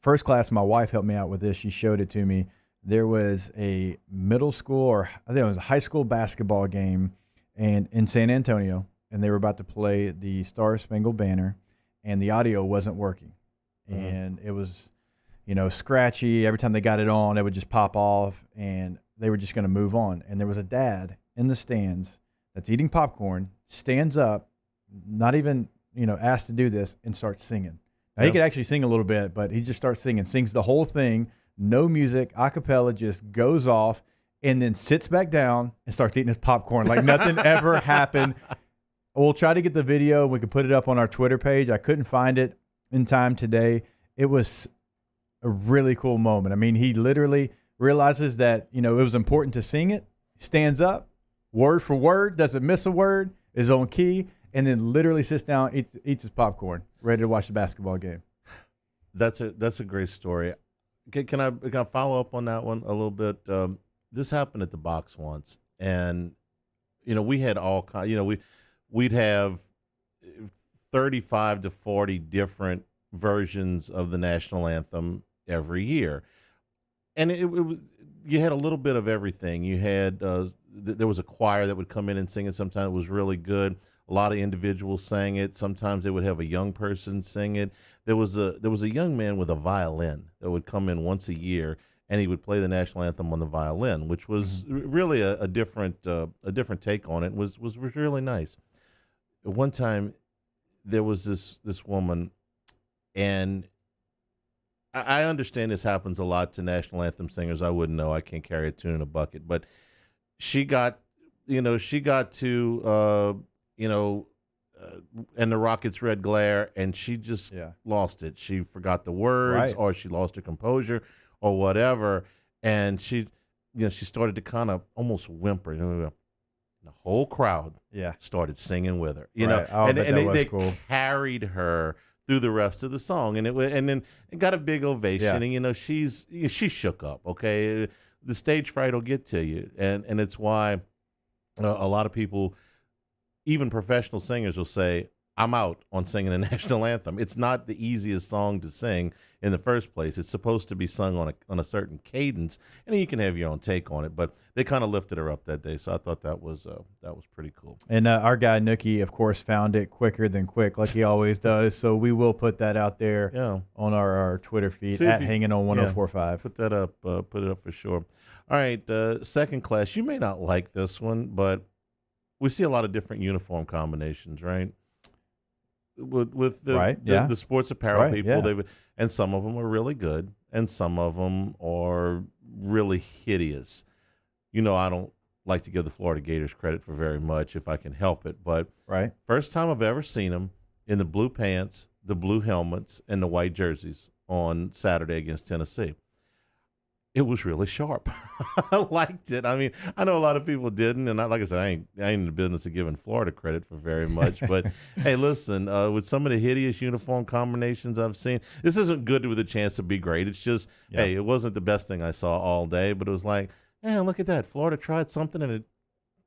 first class, my wife helped me out with this. She showed it to me. There was a middle school, or I think it was a high school basketball game and in San Antonio, and they were about to play the Star Spangled Banner, and the audio wasn't working. And it was, scratchy. Every time they got it on, it would just pop off, and they were just going to move on. And there was a dad in the stands that's eating popcorn, stands up, not even, asked to do this, and starts singing. Now, he could actually sing a little bit, but he just starts singing, sings the whole thing, no music, a cappella, just goes off, and then sits back down and starts eating his popcorn like nothing ever happened. We'll try to get the video. We can put it up on our Twitter page. I couldn't find it in time today. It was a really cool moment. I mean, he literally realizes that, it was important to sing it, stands up, word for word, doesn't miss a word, is on key, and then literally sits down, eats his popcorn, ready to watch the basketball game. That's a great story. Can I follow up on that one a little bit? This happened at the box once, and we had all kinds. We'd have 35 to 40 different versions of the national anthem every year, and it was, you had a little bit of everything. You had there was a choir that would come in and sing it. Sometimes it was really good. A lot of individuals sang it. Sometimes they would have a young person sing it. There was a young man with a violin that would come in once a year, and he would play the national anthem on the violin, which was really a different take on it. Was really nice. One time, there was this woman, and I understand this happens a lot to national anthem singers. I wouldn't know. I can't carry a tune in a bucket, but she got to and the Rockets' Red Glare, and she just lost it. She forgot the words, or she lost her composure, or whatever, and she started to kind of almost whimper. The whole crowd started singing with her. And they cool. carried her through the rest of the song, and then it got a big ovation. And she shook up. Okay, the stage fright will get to you, and it's why a lot of people, even professional singers, will say, I'm out on singing the national anthem. It's not the easiest song to sing in the first place. It's supposed to be sung on a certain cadence, and you can have your own take on it. But they kind of lifted her up that day, so I thought that was pretty cool. And our guy Nookie, of course, found it quicker than quick, like he always does. So we will put that out there on our Twitter feed at Hangin on 104.5. Put that up. Put it up for sure. All right, second class. You may not like this one, but we see a lot of different uniform combinations, right? With the sports apparel people, and some of them are really good, and some of them are really hideous. I don't like to give the Florida Gators credit for very much if I can help it, but first time I've ever seen them in the blue pants, the blue helmets, and the white jerseys on Saturday against Tennessee. It was really sharp. I liked it. I mean, I know a lot of people didn't, and like I said, I ain't in the business of giving Florida credit for very much. But hey, listen, with some of the hideous uniform combinations I've seen, this isn't good with a chance to be great. It's just, hey, it wasn't the best thing I saw all day, but it was like, man, look at that. Florida tried something, and it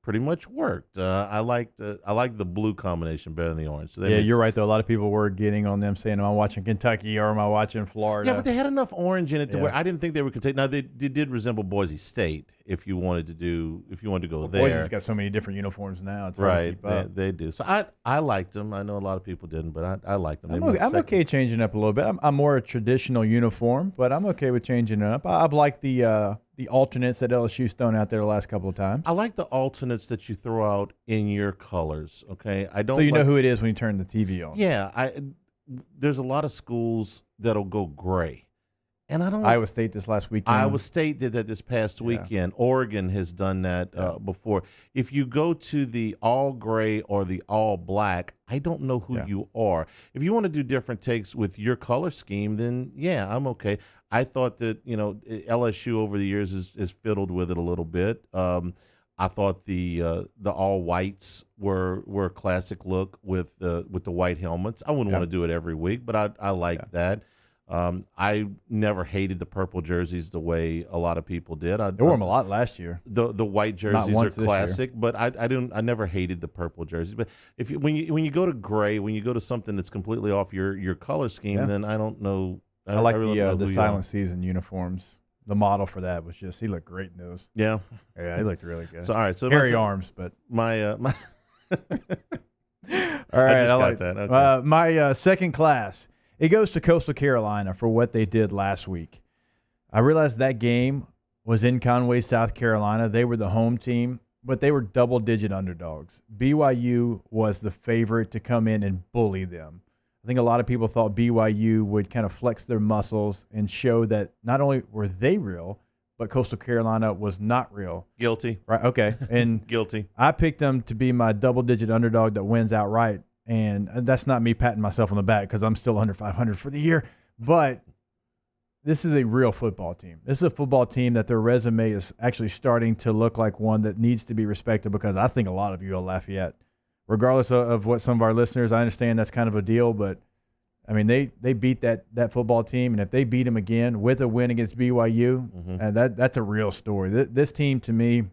pretty much worked. I liked the blue combination better than the orange. So you're right, though. A lot of people were getting on them saying, am I watching Kentucky or am I watching Florida? Yeah, but they had enough orange in it to where I didn't think they were Kentucky. Now, they did resemble Boise State if you wanted to go there. Boise's got so many different uniforms now. It's right, they do. So I liked them. I know a lot of people didn't, but I liked them. I'm okay changing up a little bit. I'm more a traditional uniform, but I'm okay with changing it up. I've liked the the alternates that LSU's thrown out there the last couple of times. I like the alternates that you throw out in your colors. Okay, I don't. So you know who it is when you turn the TV on. Yeah, there's a lot of schools that'll go gray, and I don't. Iowa State this last weekend. Iowa State did that this past weekend. Oregon has done that before. If you go to the all gray or the all black, I don't know who you are. If you want to do different takes with your color scheme, then yeah, I'm okay. I thought that LSU over the years is fiddled with it a little bit. I thought the all whites were a classic look with the white helmets. I wouldn't want to do it every week, but I like that. I never hated the purple jerseys the way a lot of people did. I wore them a lot last year. The white jerseys are classic, but I never hated the purple jerseys. But when you go to gray, when you go to something that's completely off your color scheme, then I don't know. I like the Silent Season uniforms. The model for that was he looked great in those. Yeah, he looked really good. So all right, so hairy arms, but my all right, I just got that. Okay. My second class, it goes to Coastal Carolina for what they did last week. I realized that game was in Conway, South Carolina. They were the home team, but they were double-digit underdogs. BYU was the favorite to come in and bully them. I think a lot of people thought BYU would kind of flex their muscles and show that not only were they real, but Coastal Carolina was not real. Guilty. Right, okay. And guilty. I picked them to be my double-digit underdog that wins outright, and that's not me patting myself on the back because I'm still under 500 for the year, but this is a real football team. This is a football team that their resume is actually starting to look like one that needs to be respected because I think a lot of you are Lafayette. Regardless of what some of our listeners, I understand that's kind of a deal, but I mean they beat that football team, and if they beat them again with a win against BYU, that's a real story. This team, to me,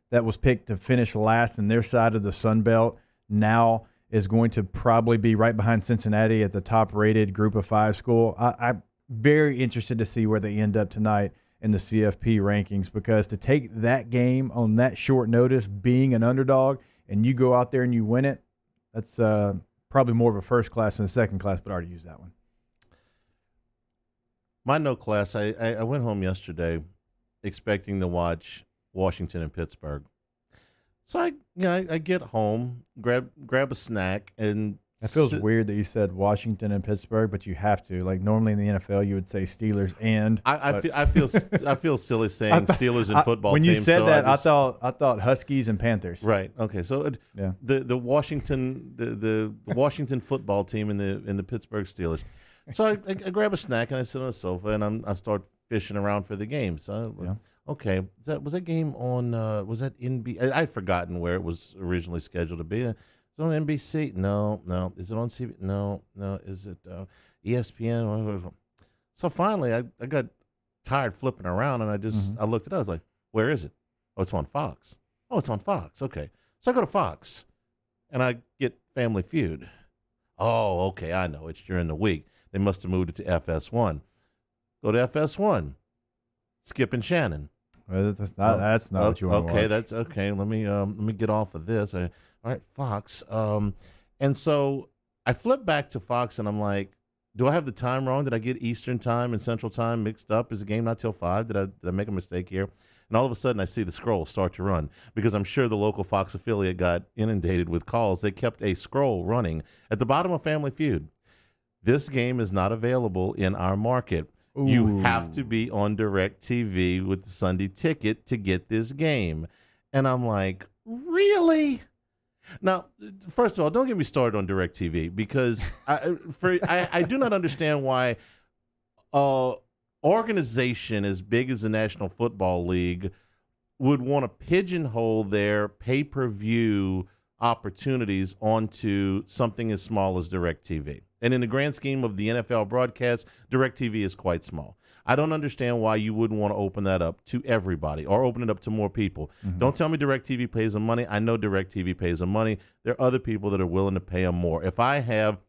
that was picked to finish last in their side of the Sun Belt, now is going to probably be right behind Cincinnati at the top-rated Group of 5 school. I'm very interested to see where they end up tonight in the CFP rankings, because to take that game on that short notice, being an underdog, and you go out there and you win it, that's probably more of a first class than a second class, but I already used that one. My no class, I went home yesterday expecting to watch Washington and Pittsburgh. So I get home, grab a snack, and it feels weird that you said Washington and Pittsburgh, but you have to. Like normally in the NFL, you would say Steelers and. I feel silly saying Steelers and football. When teams, you said so that, I thought Huskies and Panthers. Right. Okay. So the Washington the Washington football team and the Pittsburgh Steelers. So I grab a snack and I sit on the sofa and I start fishing around for the game. So okay, was that game on? Was that NBC? I'd forgotten where it was originally scheduled to be. Is it on NBC? No. Is it on CB? No. Is it ESPN? So finally, I got tired flipping around, and I looked it up. I was like, where is it? Oh, it's on Fox. Oh, it's on Fox. Okay. So I go to Fox, and I get Family Feud. Oh, okay, I know. It's during the week. They must have moved it to FS1. Go to FS1. Skip and Shannon. Well, that's not what you want to watch. Okay, that's okay. Let me get off of this. All right, Fox. And so I flip back to Fox, and I'm like, do I have the time wrong? Did I get Eastern time and Central time mixed up? Is the game not till 5? Did I make a mistake here? And all of a sudden, I see the scroll start to run because I'm sure the local Fox affiliate got inundated with calls. They kept a scroll running at the bottom of Family Feud. This game is not available in our market. Ooh. You have to be on DirecTV with the Sunday Ticket to get this game. And I'm like, really? Now, first of all, don't get me started on DirecTV because I do not understand why organization as big as the National Football League would want to pigeonhole their pay-per-view opportunities onto something as small as DirecTV. And in the grand scheme of the NFL broadcast, DirecTV is quite small. I don't understand why you wouldn't want to open that up to everybody or open it up to more people. Mm-hmm. Don't tell me DirecTV pays them money. I know DirecTV pays them money. There are other people that are willing to pay them more. If I have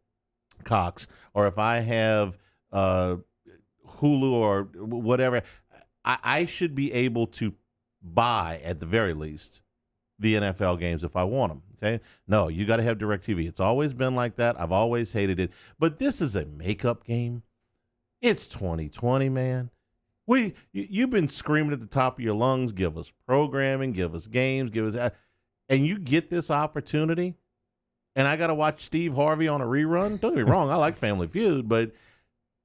Cox or if I have Hulu or whatever, I should be able to buy, at the very least, the NFL games if I want them. Okay? No, you got to have DirecTV. It's always been like that. I've always hated it. But this is a makeup game. It's 2020, man. You've been screaming at the top of your lungs, give us programming, give us games, give us and you get this opportunity, and I got to watch Steve Harvey on a rerun. Don't get me wrong, I like Family Feud, but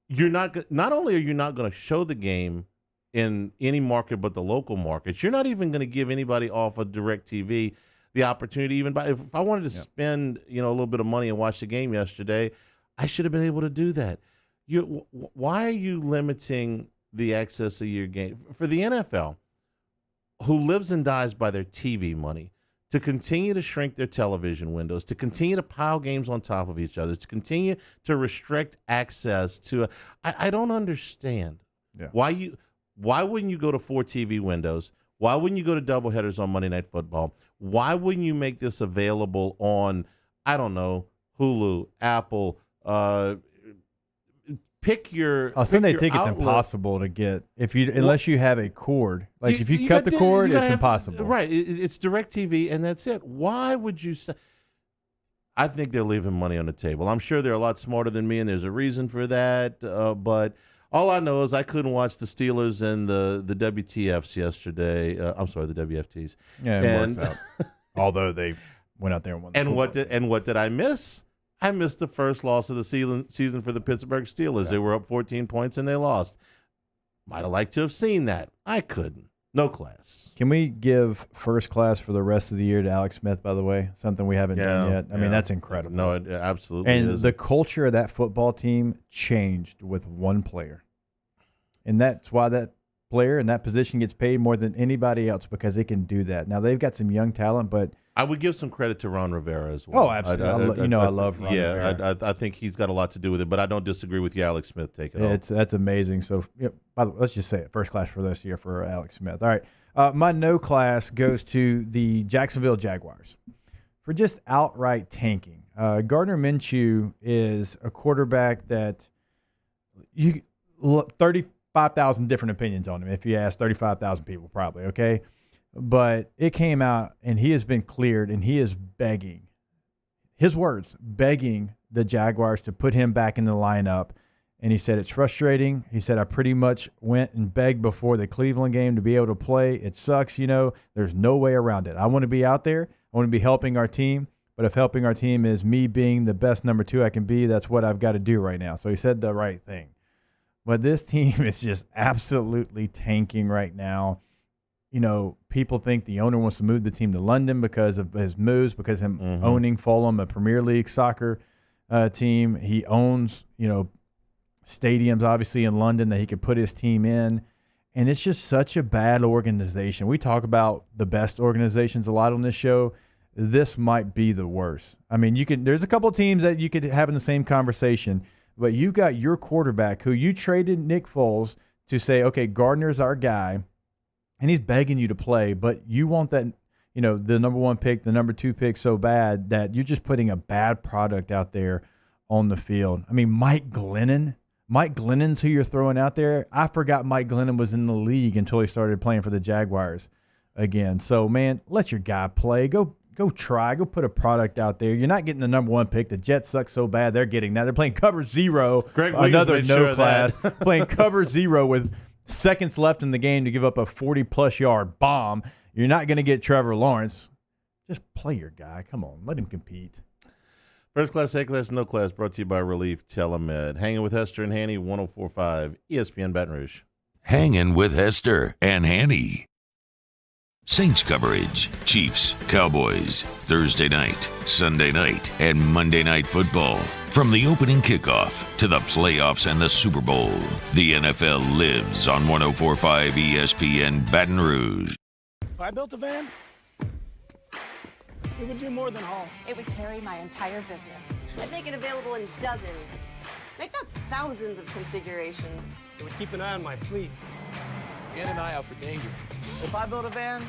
not only are you not going to show the game in any market but the local markets, you're not even going to give anybody off of DirecTV the opportunity. Even if I wanted to spend a little bit of money and watch the game yesterday, I should have been able to do that. Why are you limiting the access of your game for the NFL, who lives and dies by their TV money, to continue to shrink their television windows, to continue to pile games on top of each other, to continue to restrict access to I don't understand why wouldn't you go to 4 TV windows? Why wouldn't you go to doubleheaders on Monday Night Football? Why wouldn't you make this available on, I don't know, Hulu, Apple, pick your Sunday your ticket's outlet. Impossible to get unless you have a cord. Like if you cut the cord, it's impossible. Right, it's DirecTV, and that's it. Why would you? I think they're leaving money on the table. I'm sure they're a lot smarter than me, and there's a reason for that. But all I know is I couldn't watch the Steelers and the WTFs yesterday. I'm sorry, the WFTs. Yeah, it works out. Although they went out there and won. What did I miss? I missed the first loss of the season for the Pittsburgh Steelers. They were up 14 points and they lost. Might have liked to have seen that. I couldn't. No class. Can we give first class for the rest of the year to Alex Smith, by the way? Something we haven't done yet. I mean, that's incredible. No, it absolutely is. And is. the culture of that football team changed with one player. And that's why that player in that position gets paid more than anybody else, because they can do that. Now, they've got some young talent, but I would give some credit to Ron Rivera as well. Oh, absolutely. I love Ron Rivera. I think he's got a lot to do with it, but I don't disagree with you, Alex Smith. Take it off. That's amazing. So, by the way, let's just say it. First class for this year for Alex Smith. All right. My no class goes to the Jacksonville Jaguars for just outright tanking. Gardner Minshew is a quarterback that 35,000 different opinions on him. If you ask 35,000 people, probably, okay? But it came out, and he has been cleared, and he is begging, his words, begging the Jaguars to put him back in the lineup. And he said, it's frustrating. He said, I pretty much went and begged before the Cleveland game to be able to play. It sucks, there's no way around it. I want to be out there. I want to be helping our team. But if helping our team is me being the best number 2 I can be, that's what I've got to do right now. So he said the right thing. But this team is just absolutely tanking right now. People think the owner wants to move the team to London because of his moves, because him owning Fulham, a Premier League soccer team. He owns, stadiums, obviously, in London that he could put his team in. And it's just such a bad organization. We talk about the best organizations a lot on this show. This might be the worst. I mean, there's a couple of teams that you could have in the same conversation, but you got your quarterback who you traded Nick Foles to say, okay, Gardner's our guy. And he's begging you to play, but you want that, the number 1 pick, the number 2 pick so bad that you're just putting a bad product out there on the field. I mean, Mike Glennon's who you're throwing out there. I forgot Mike Glennon was in the league until he started playing for the Jaguars again. So, man, let your guy play. Go try. Go put a product out there. You're not getting the number 1 pick. The Jets suck so bad they're getting that. They're playing cover 0. Another no class. Playing cover 0 with seconds left in the game to give up a 40-plus yard bomb. You're not going to get Trevor Lawrence. Just play your guy. Come on. Let him compete. First class, A class, no class, brought to you by Relief Telemed. Hanging with Hester and Hanny, 104.5 ESPN Baton Rouge. Hanging with Hester and Hanny. Saints coverage, Chiefs, Cowboys, Thursday night, Sunday night, and Monday Night Football. From the opening kickoff to the playoffs and the Super Bowl, the NFL lives on 104.5 ESPN Baton Rouge. If I built a van, it would do more than haul. It would carry my entire business. I'd make it available in dozens. Make that thousands of configurations. It would keep an eye on my fleet. And an eye out for danger. If I built a van,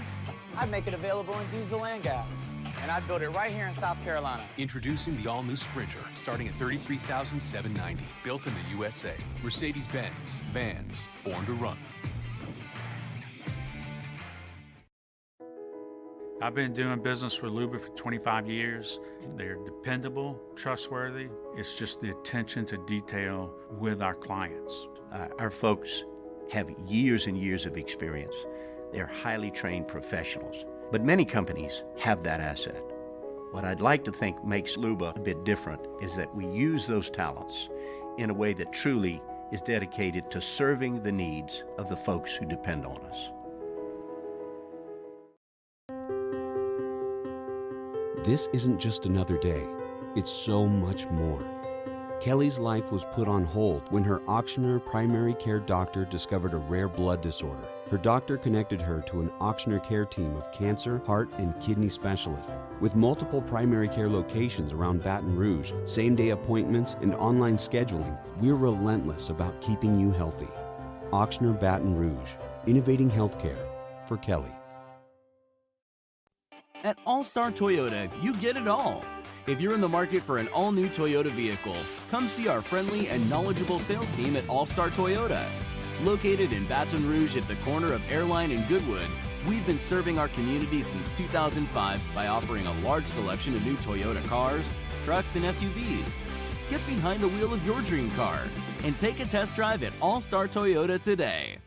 I'd make it available in diesel and gas. And I'd build it right here in South Carolina. Introducing the all-new Sprinter, starting at $33,790. Built in the USA. Mercedes-Benz. Vans. Born to run. I've been doing business with Luba for 25 years. They're dependable, trustworthy. It's just the attention to detail with our clients. Our folks have years and years of experience. They're highly trained professionals. But many companies have that asset. What I'd like to think makes Luba a bit different is that we use those talents in a way that truly is dedicated to serving the needs of the folks who depend on us. This isn't just another day. It's so much more. Kelly's life was put on hold when her auctioneer primary care doctor discovered a rare blood disorder. Her doctor connected her to an auctioneer care team of cancer, heart, and kidney specialists. With multiple primary care locations around Baton Rouge, same-day appointments, and online scheduling, we're relentless about keeping you healthy. Auctioneer Baton Rouge, innovating healthcare for Kelly. At All-Star Toyota, you get it all. If you're in the market for an all-new Toyota vehicle, come see our friendly and knowledgeable sales team at All-Star Toyota. Located in Baton Rouge at the corner of Airline and Goodwood, we've been serving our community since 2005 by offering a large selection of new Toyota cars, trucks, and SUVs. Get behind the wheel of your dream car and take a test drive at All-Star Toyota today.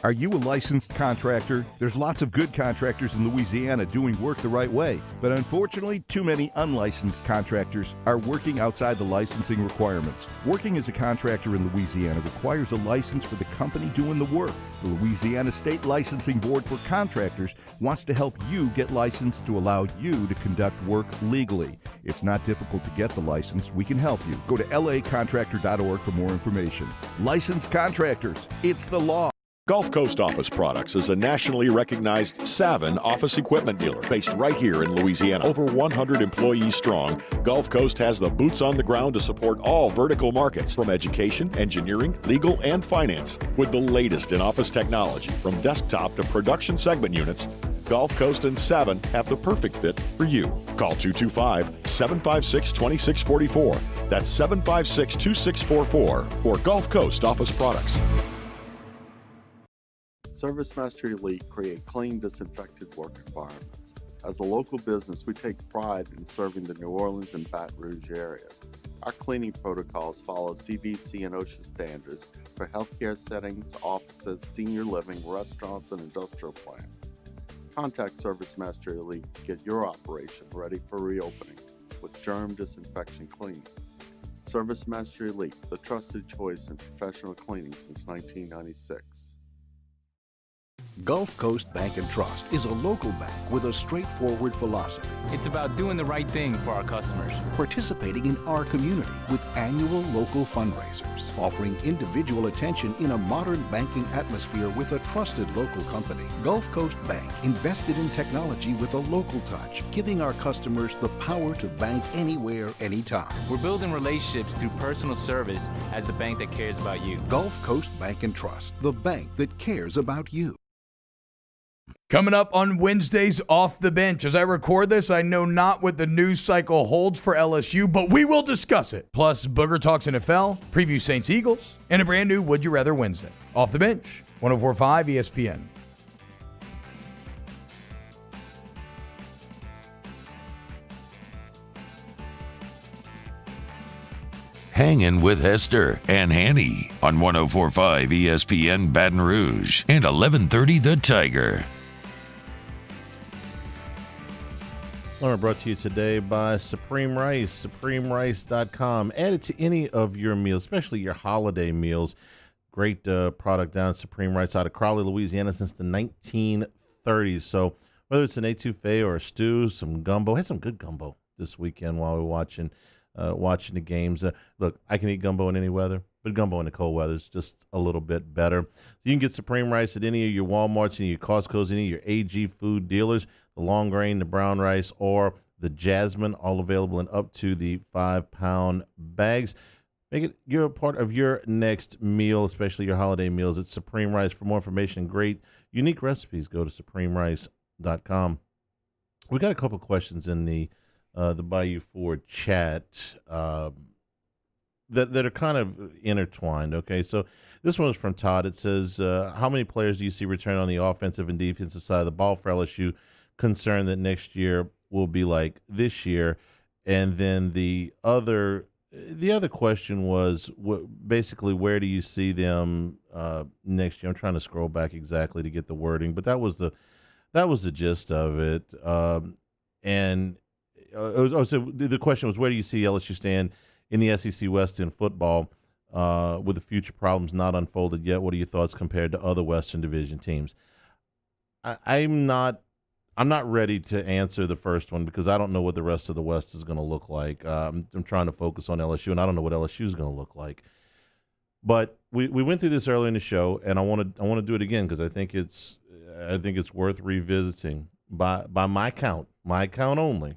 Are you a licensed contractor? There's lots of good contractors in Louisiana doing work the right way, but unfortunately, too many unlicensed contractors are working outside the licensing requirements. Working as a contractor in Louisiana requires a license for the company doing the work. The Louisiana State Licensing Board for Contractors wants to help you get licensed to allow you to conduct work legally. It's not difficult to get the license. We can help you. Go to lacontractor.org for more information. Licensed contractors, it's the law. Gulf Coast Office Products is a nationally recognized Savin office equipment dealer based right here in Louisiana. Over 100 employees strong, Gulf Coast has the boots on the ground to support all vertical markets, from education, engineering, legal, and finance. With the latest in office technology, from desktop to production segment units, Gulf Coast and Savin have the perfect fit for you. Call 225-756-2644. That's 756-2644 for Gulf Coast Office Products. ServiceMaster Elite create clean, disinfected work environments. As a local business, we take pride in serving the New Orleans and Baton Rouge areas. Our cleaning protocols follow CDC and OSHA standards for healthcare settings, offices, senior living, restaurants, and industrial plants. Contact ServiceMaster Elite to get your operation ready for reopening with germ disinfection cleaning. ServiceMaster Elite, the trusted choice in professional cleaning since 1996. Gulf Coast Bank and Trust is a local bank with a straightforward philosophy. It's about doing the right thing for our customers. Participating in our community with annual local fundraisers. Offering individual attention in a modern banking atmosphere with a trusted local company. Gulf Coast Bank invested in technology with a local touch, giving our customers the power to bank anywhere, anytime. We're building relationships through personal service as the bank that cares about you. Gulf Coast Bank and Trust, the bank that cares about you. Coming up on Wednesday's Off the Bench. As I record this, I know not what the news cycle holds for LSU, but we will discuss it. Plus, Booger Talks NFL, preview Saints Eagles, and a brand new Would You Rather Wednesday. Off the Bench, 104.5 ESPN. Hangin with Hester and Hanny on 104.5 ESPN Baton Rouge and 1130 The Tiger. We're brought to you today by Supreme Rice, supremerice.com. Add it to any of your meals, especially your holiday meals. Great product down at Supreme Rice out of Crowley, Louisiana since the 1930s. So whether it's an etouffee or a stew, some gumbo. Had some good gumbo this weekend while we were watching the games. Look, I can eat gumbo in any weather, but gumbo in the cold weather is just a little bit better. So you can get Supreme Rice at any of your Walmarts, any of your Costco's, any of your AG food dealers. The long grain, the brown rice, or the jasmine, all available in up to the 5-pound bags. Make it your part of your next meal, especially your holiday meals. It's Supreme Rice. For more information, great, unique recipes, go to supremerice.com. We got a couple questions in the Bayou Ford chat that are kind of intertwined. Okay, so this one is from Todd. It says, how many players do you see return on the offensive and defensive side of the ball for LSU? Concerned that next year will be like this year. And then the other The other question was basically where do you see them next year? I'm trying to scroll back exactly to get the wording, but that was the gist of it. So the question was, where do you see LSU stand in the SEC West in football with the future problems not unfolded yet? What are your thoughts compared to other Western Division teams? I'm not ready to answer the first one because I don't know what the rest of the West is going to look like. I'm trying to focus on LSU, and I don't know what LSU is going to look like. But we went through this early in the show, and I want to do it again because I think it's worth revisiting. By my count only,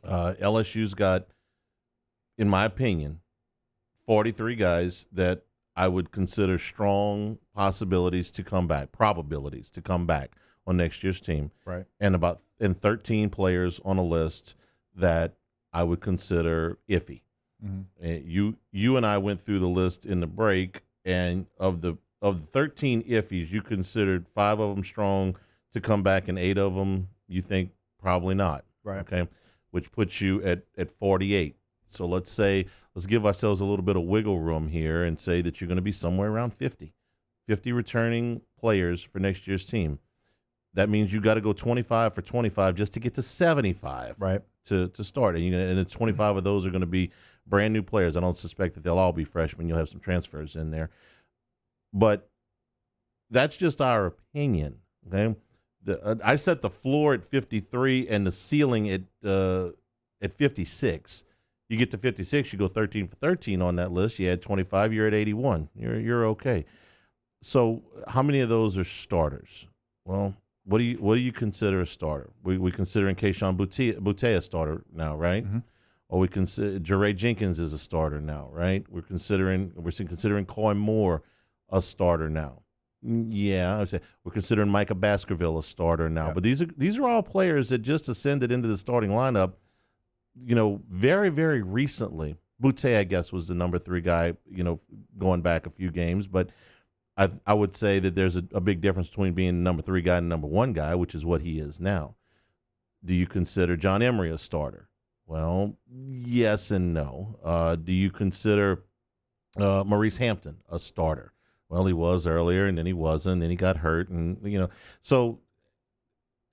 LSU's got, in my opinion, 43 guys that I would consider strong probabilities to come back on next year's team, right? And 13 players on a list that I would consider iffy. Mm-hmm. You and I went through the list in the break, and of the 13 iffies, you considered 5 of them strong to come back, and 8 of them you think probably not. Right. Okay, which puts you at 48. So let's give ourselves a little bit of wiggle room here and say that you're going to be somewhere around 50 returning players for next year's team. That means you got to go 25 for 25 just to get to 75, right? To start, and it's 25 of those are going to be brand new players. I don't suspect that they'll all be freshmen. You'll have some transfers in there, but that's just our opinion. Okay, I set the floor at 53 and the ceiling at 56. You get to 56, you go 13 for 13 on that list. You add 25, you're at 81. You're okay. So how many of those are starters? Well, what do you consider a starter? We considering Keyshawn Butte a starter now, right? Mm-hmm. Or we consider Jeray Jenkins is a starter now, right? We're considering Coy Moore a starter now. Yeah, we're considering Micah Baskerville a starter now. Yep. But these are all players that just ascended into the starting lineup, very, very recently. Butte, I guess, was the number 3 guy, going back a few games, but I would say that there's a big difference between being the number 3 guy and the number 1 guy, which is what he is now. Do you consider John Emery a starter? Well, yes and no. Do you consider Maurice Hampton a starter? Well, he was earlier, and then he wasn't, then he got hurt, and so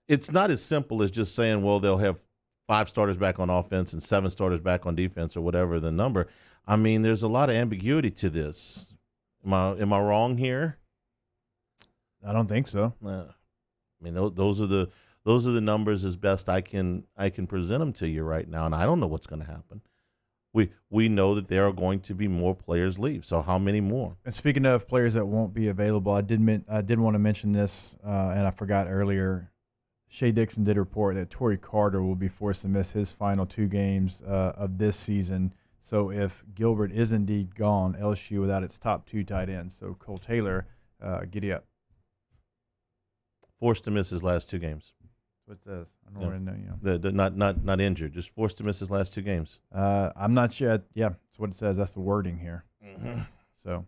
it's not as simple as just saying, well, they'll have 5 starters back on offense and 7 starters back on defense or whatever the number. I mean, there's a lot of ambiguity to this. Am I wrong here? I don't think so. I mean, those are the numbers as best I can present them to you right now, and I don't know what's going to happen. We know that there are going to be more players leave. So how many more? And speaking of players that won't be available, I did want to mention this, and I forgot earlier. Shea Dixon did report that Torrey Carter will be forced to miss his final 2 games of this season. So if Gilbert is indeed gone, LSU without its top 2 tight ends. So Cole Taylor, giddy up. Forced to miss his last 2 games. That's what it says. I don't know. Not injured, just forced to miss his last 2 games. I'm not sure. Yeah, that's what it says. That's the wording here. Mm-hmm. So,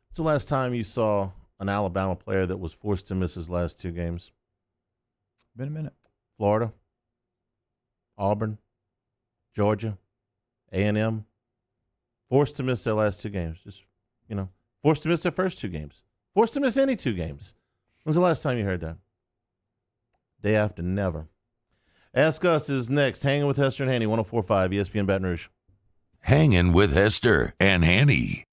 what's the last time you saw an Alabama player that was forced to miss his last 2 games? Been a minute. Florida, Auburn, Georgia, A&M, forced to miss their last 2 games. Just, forced to miss their first 2 games. Forced to miss any 2 games. When's the last time you heard that? Day after never. Ask Us is next. Hanging with Hester and Hanny, 104.5 ESPN Baton Rouge. Hanging with Hester and Hanny.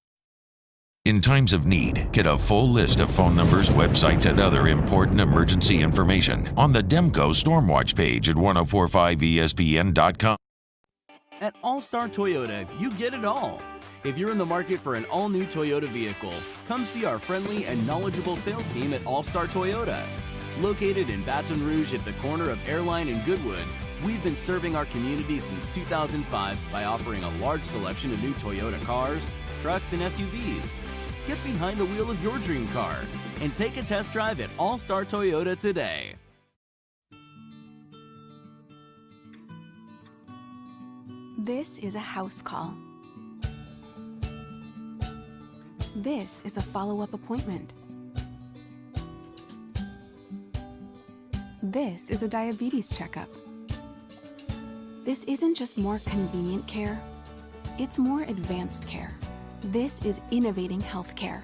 In times of need, get a full list of phone numbers, websites, and other important emergency information on the Demco Stormwatch page at 1045ESPN.com. At All-Star Toyota, you get it all. If you're in the market for an all-new Toyota vehicle, come see our friendly and knowledgeable sales team at All-Star Toyota. Located in Baton Rouge at the corner of Airline and Goodwood, we've been serving our community since 2005 by offering a large selection of new Toyota cars, trucks, and SUVs. Get behind the wheel of your dream car and take a test drive at All-Star Toyota today. This is a house call. This is a follow-up appointment. This is a diabetes checkup. This isn't just more convenient care. It's more advanced care. This is innovating healthcare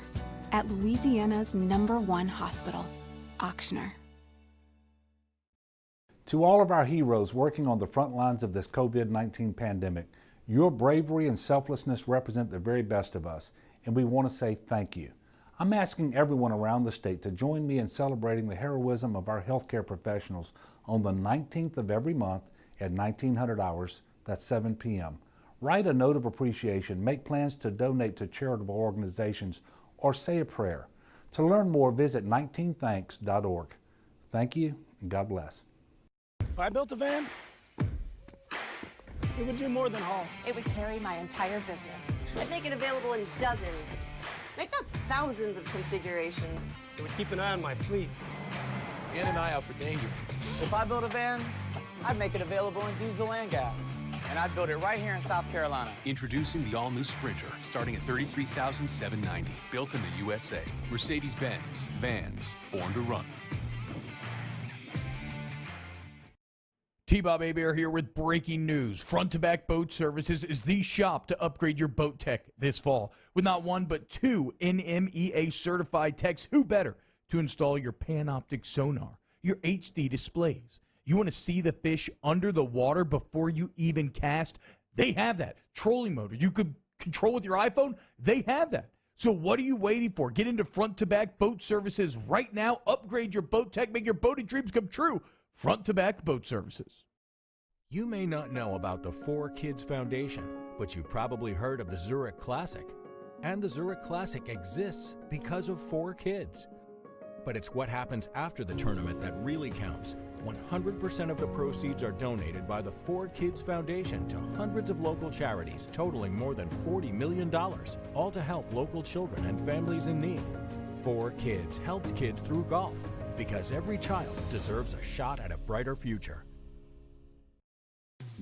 at Louisiana's #1 hospital, Ochsner. To all of our heroes working on the front lines of this COVID-19 pandemic, your bravery and selflessness represent the very best of us, and we want to say thank you. I'm asking everyone around the state to join me in celebrating the heroism of our healthcare professionals on the 19th of every month at 1900 hours, that's 7 p.m. Write a note of appreciation, make plans to donate to charitable organizations, or say a prayer. To learn more, visit 19thanks.org. Thank you, and God bless. If I built a van, it would do more than haul. It would carry my entire business. I'd make it available in dozens. Make that thousands of configurations. It would keep an eye on my fleet. And an eye out for danger. If I built a van, I'd make it available in diesel and gas. And I'd build it right here in South Carolina. Introducing the all-new Sprinter, starting at $33,790. Built in the USA. Mercedes-Benz. Vans. Born to run. T-Bob Abear here with breaking news. Front to Back Boat Services is the shop to upgrade your boat tech this fall. With not one but two NMEA certified techs, who better to install your Panoptic sonar, your HD displays. You want to see the fish under the water before you even cast? They have that. Trolling motor you could control with your iPhone? They have that. So what are you waiting for? Get into Front to Back Boat Services right now. Upgrade your boat tech. Make your boating dreams come true. Front to Back Boat Services. You may not know about the 4Kids Foundation, but you've probably heard of the Zurich Classic. And the Zurich Classic exists because of 4Kids. But it's what happens after the tournament that really counts. 100% of the proceeds are donated by the 4Kids Foundation to hundreds of local charities, totaling more than $40 million, all to help local children and families in need. 4Kids helps kids through golf, because every child deserves a shot at a brighter future.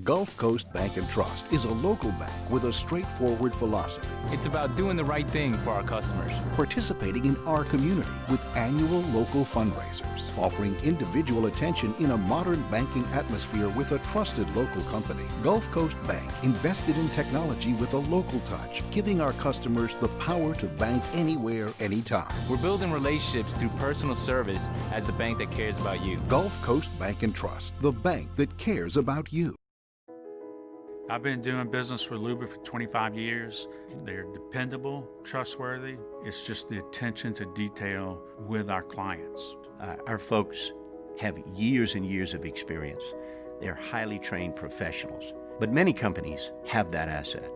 Gulf Coast Bank and Trust is a local bank with a straightforward philosophy. It's about doing the right thing for our customers. Participating in our community with annual local fundraisers, offering individual attention in a modern banking atmosphere with a trusted local company. Gulf Coast Bank invested in technology with a local touch, giving our customers the power to bank anywhere, anytime. We're building relationships through personal service as the bank that cares about you. Gulf Coast Bank and Trust, the bank that cares about you. I've been doing business with Luba for 25 years. They're dependable, trustworthy. It's just the attention to detail with our clients. Our folks have years and years of experience. They're highly trained professionals. But many companies have that asset.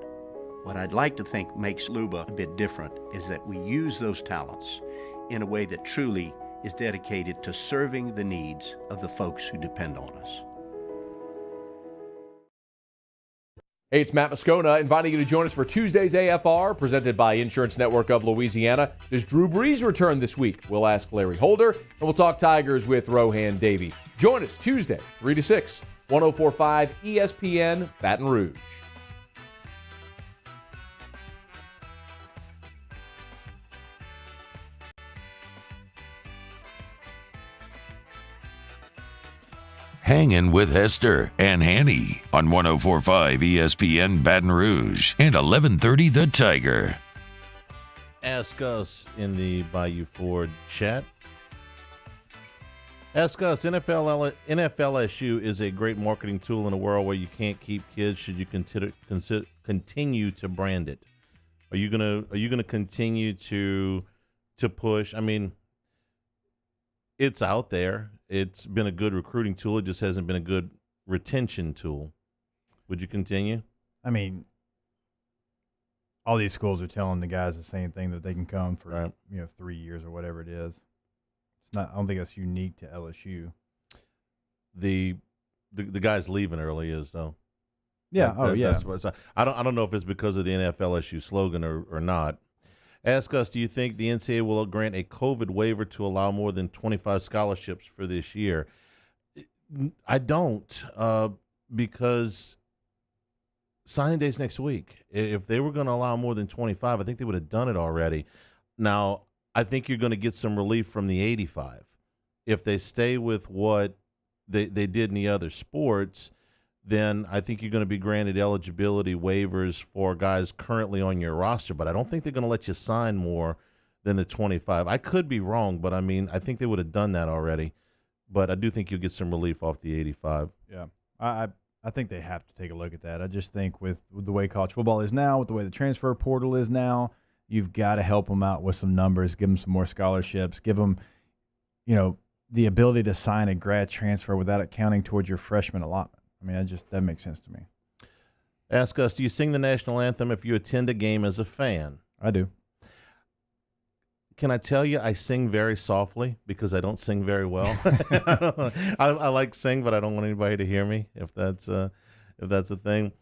What I'd like to think makes Luba a bit different is that we use those talents in a way that truly is dedicated to serving the needs of the folks who depend on us. Hey, it's Matt Moscona inviting you to join us for Tuesday's AFR, presented by Insurance Network of Louisiana. Does Drew Brees return this week? We'll ask Larry Holder, and we'll talk Tigers with Rohan Davey. Join us Tuesday, 3 to 6, 104.5 ESPN Baton Rouge. Hangin with Hester and Hanny on 104.5 ESPN Baton Rouge and 1130 The Tiger. Ask us in the Bayou Ford chat. Ask us, NFLSU is a great marketing tool in a world where you can't keep kids. Should you continue to brand it? Are you gonna continue to push? I mean, it's out there. It's been a good recruiting tool. It just hasn't been a good retention tool. Would you continue? I mean, all these schools are telling the guys the same thing, that they can come for 3 years or whatever it is. It's not. I don't think that's unique to LSU. The guys leaving early is though. Yeah. I don't know if it's because of the NFLSU slogan or not. Ask us, do you think the NCAA will grant a COVID waiver to allow more than 25 scholarships for this year? I don't, because signing day's next week. If they were going to allow more than 25, I think they would have done it already. Now, I think you're going to get some relief from the 85. If they stay with what they did in the other sports, then I think you're going to be granted eligibility waivers for guys currently on your roster. But I don't think they're going to let you sign more than the 25. I could be wrong, but I mean, I think they would have done that already. But I do think you'll get some relief off the 85. Yeah, I think they have to take a look at that. I just think with the way college football is now, with the way the transfer portal is now, you've got to help them out with some numbers, give them some more scholarships, give them, the ability to sign a grad transfer without it counting towards your freshman allotment. I mean, that makes sense to me. Ask us, do you sing the national anthem if you attend a game as a fan? I do. Can I tell you I sing very softly because I don't sing very well? I like sing, but I don't want anybody to hear me, if that's a thing.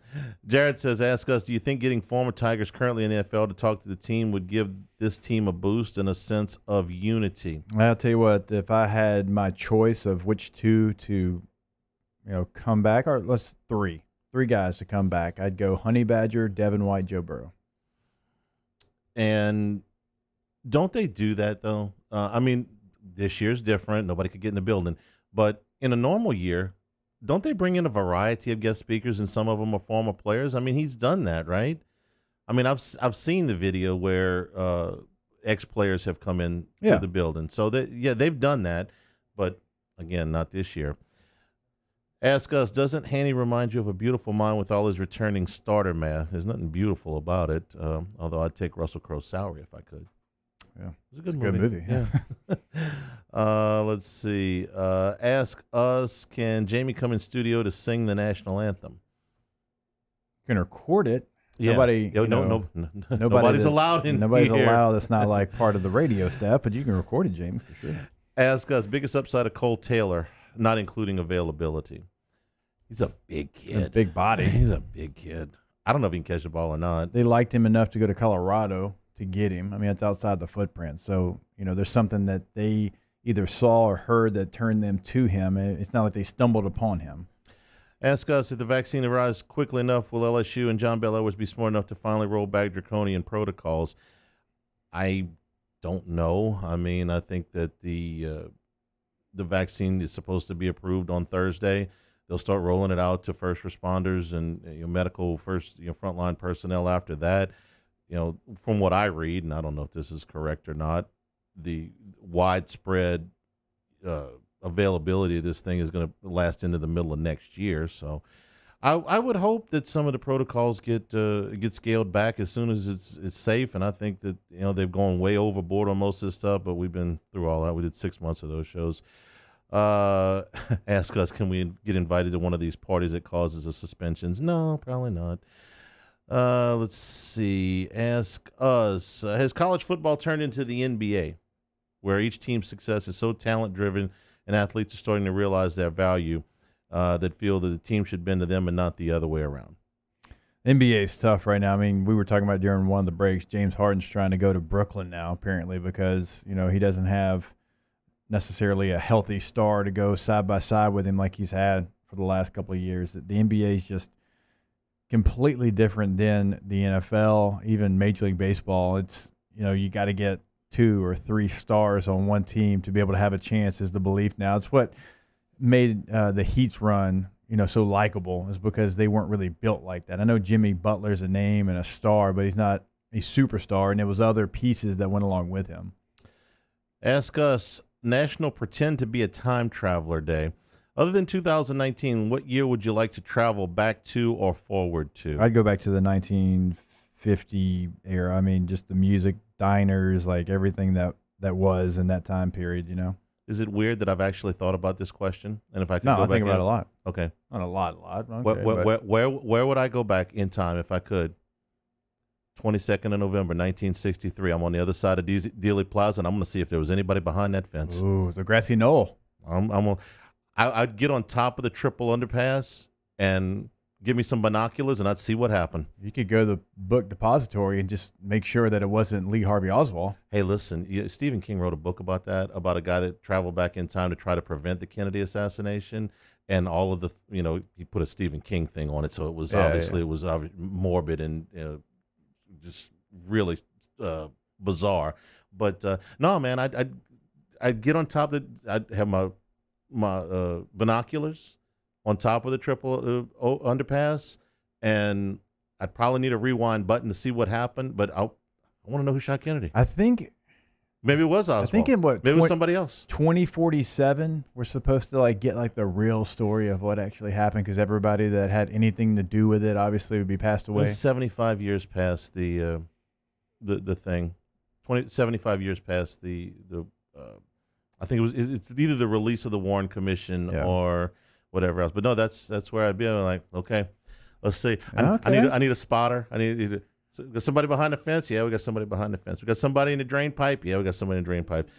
Jared says, ask us, do you think getting former Tigers currently in the NFL to talk to the team would give this team a boost and a sense of unity? I'll tell you what, if I had my choice of which two to come back, or let's three guys to come back, I'd go Honey Badger, Devin White, Joe Burrow. And don't they do that, though? I mean, this year's different. Nobody could get in the building. But in a normal year, don't they bring in a variety of guest speakers, and some of them are former players? I mean, he's done that, right? I mean, I've seen the video where ex-players have come in to the building. So, they've done that. But, again, not this year. Ask us, doesn't Hanny remind you of A Beautiful Mind with all his returning starter math? There's nothing beautiful about it, although I'd take Russell Crowe's salary if I could. Yeah, it's a good movie. Yeah. Let's see. Ask us, can Jamie come in studio to sing the national anthem? You can record it. Yeah. Nobody, nobody's allowed in Nobody's here. allowed. That's not like part of the radio staff, but you can record it, Jamie, for sure. Ask us, biggest upside of Cole Taylor, not including availability. He's a big kid. A big body. He's a big kid. I don't know if he can catch the ball or not. They liked him enough to go to Colorado to get him. I mean, it's outside the footprint. So, there's something that they either saw or heard that turned them to him. It's not like they stumbled upon him. Ask us, if the vaccine arrives quickly enough, will LSU and John Bel Edwards be smart enough to finally roll back draconian protocols? I don't know. I mean, I think that the vaccine is supposed to be approved on Thursday. They'll start rolling it out to first responders and medical frontline personnel after that. From what I read, and I don't know if this is correct or not, the widespread availability of this thing is going to last into the middle of next year. So I would hope that some of the protocols get scaled back as soon as it's safe. And I think that they've gone way overboard on most of this stuff, but we've been through all that. We did 6 months of those shows. Ask us, can we get invited to one of these parties that causes the suspensions? No, probably not. Let's see. Ask us, has college football turned into the NBA, where each team's success is so talent-driven and athletes are starting to realize their value, that feel that the team should bend to them and not the other way around? NBA is tough right now. I mean, we were talking about during one of the breaks, James Harden's trying to go to Brooklyn now, apparently, because, he doesn't have necessarily a healthy star to go side by side with him like he's had for the last couple of years. The NBA is just completely different than the NFL, even Major League Baseball. It's, you got to get 2 or 3 stars on one team to be able to have a chance, is the belief now. It's what made the Heat's run, so likable, is because they weren't really built like that. I know Jimmy Butler's a name and a star, but he's not a superstar, and it was other pieces that went along with him. Ask us, National Pretend to be a Time Traveler Day. Other than 2019, what year would you like to travel back to or forward to? I'd go back to the 1950 era. I mean, just the music, diners, like everything that was in that time period, Is it weird that I've actually thought about this question? And if I could No, go I back think about it a lot. Okay. Not a lot. Okay, where would I go back in time if I could? 22nd of November, 1963. I'm on the other side of Dealey Plaza, and I'm going to see if there was anybody behind that fence. Ooh, the grassy knoll. I'd get on top of the triple underpass and give me some binoculars, and I'd see what happened. You could go to the book depository and just make sure that it wasn't Lee Harvey Oswald. Hey, listen, Stephen King wrote a book about that, about a guy that traveled back in time to try to prevent the Kennedy assassination, and all of the, he put a Stephen King thing on it, so it was it was morbid and just really bizarre. But no, man, I'd get on top of it. I'd have my binoculars. on top of the triple underpass, and I'd probably need a rewind button to see what happened, but I want to know who shot Kennedy. I think maybe it was Oswald. I think in what maybe it was somebody else. 2047, we're supposed to like get like the real story of what actually happened, because everybody that had anything to do with it obviously would be passed away. It was 75 years past the thing. 75 years past the I think it's either the release of the Warren Commission or whatever else. But no, that's where I'd be. I'm like, okay, let's see. I need a spotter. I need got somebody behind the fence. Yeah, we got somebody behind the fence. We got somebody in the drain pipe. Yeah, we got somebody in the drain pipe.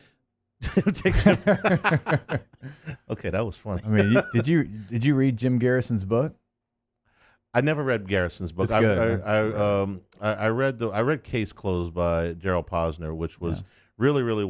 Okay, that was funny. I mean, did you read Jim Garrison's book? I never read Garrison's book. It's good. I read Case Closed by Gerald Posner, which was really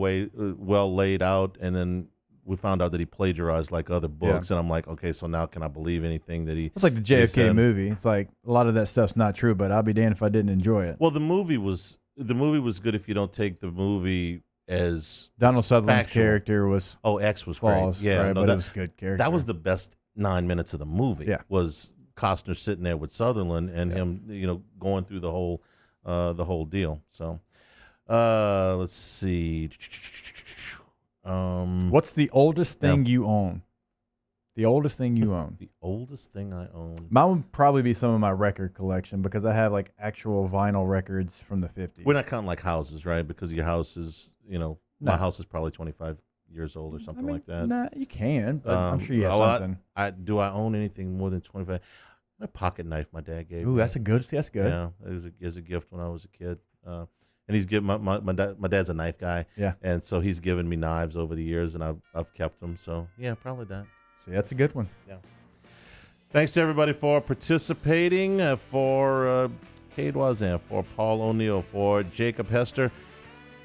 well laid out, and then we found out that he plagiarized like other books, and I'm like, okay, so now can I believe anything that he? It's like the JFK movie. It's like a lot of that stuff's not true, but I'll be damned if I didn't enjoy it. Well, the movie was good if you don't take the movie as Donald Sutherland's factual. character was X was false, great. Yeah, right, but it was a good character. That was the best 9 minutes of the movie. Yeah. Was Costner sitting there with Sutherland and him, going through the whole deal. So, let's see. What's the oldest thing you own? The oldest thing you own. The oldest thing I own. Mine would probably be some of my record collection, because I have like actual vinyl records from the 50s. We're not counting like houses, right? Because your house is, my house is probably 25 years old or something like that. Nah, you can, but I'm sure you have something. Do I own anything more than 25? A pocket knife my dad gave me. Ooh, that's good. Yeah, it was a gift when I was a kid. And he's given my dad's a knife guy. Yeah. And so he's given me knives over the years, and I've kept them. So yeah, probably that. See, that's a good one. Yeah. Thanks to everybody for participating. For Cade Wazan, for Paul O'Neill, for Jacob Hester.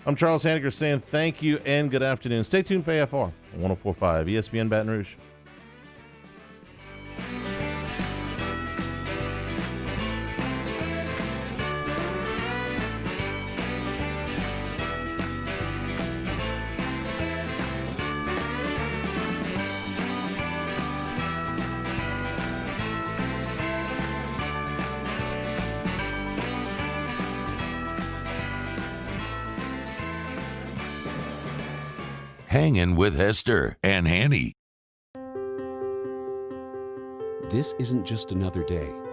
I'm Charles Hanagriff saying thank you and good afternoon. Stay tuned for AFR 104.5 ESPN Baton Rouge. Hangin' with Hester and Hanny. This isn't just another day.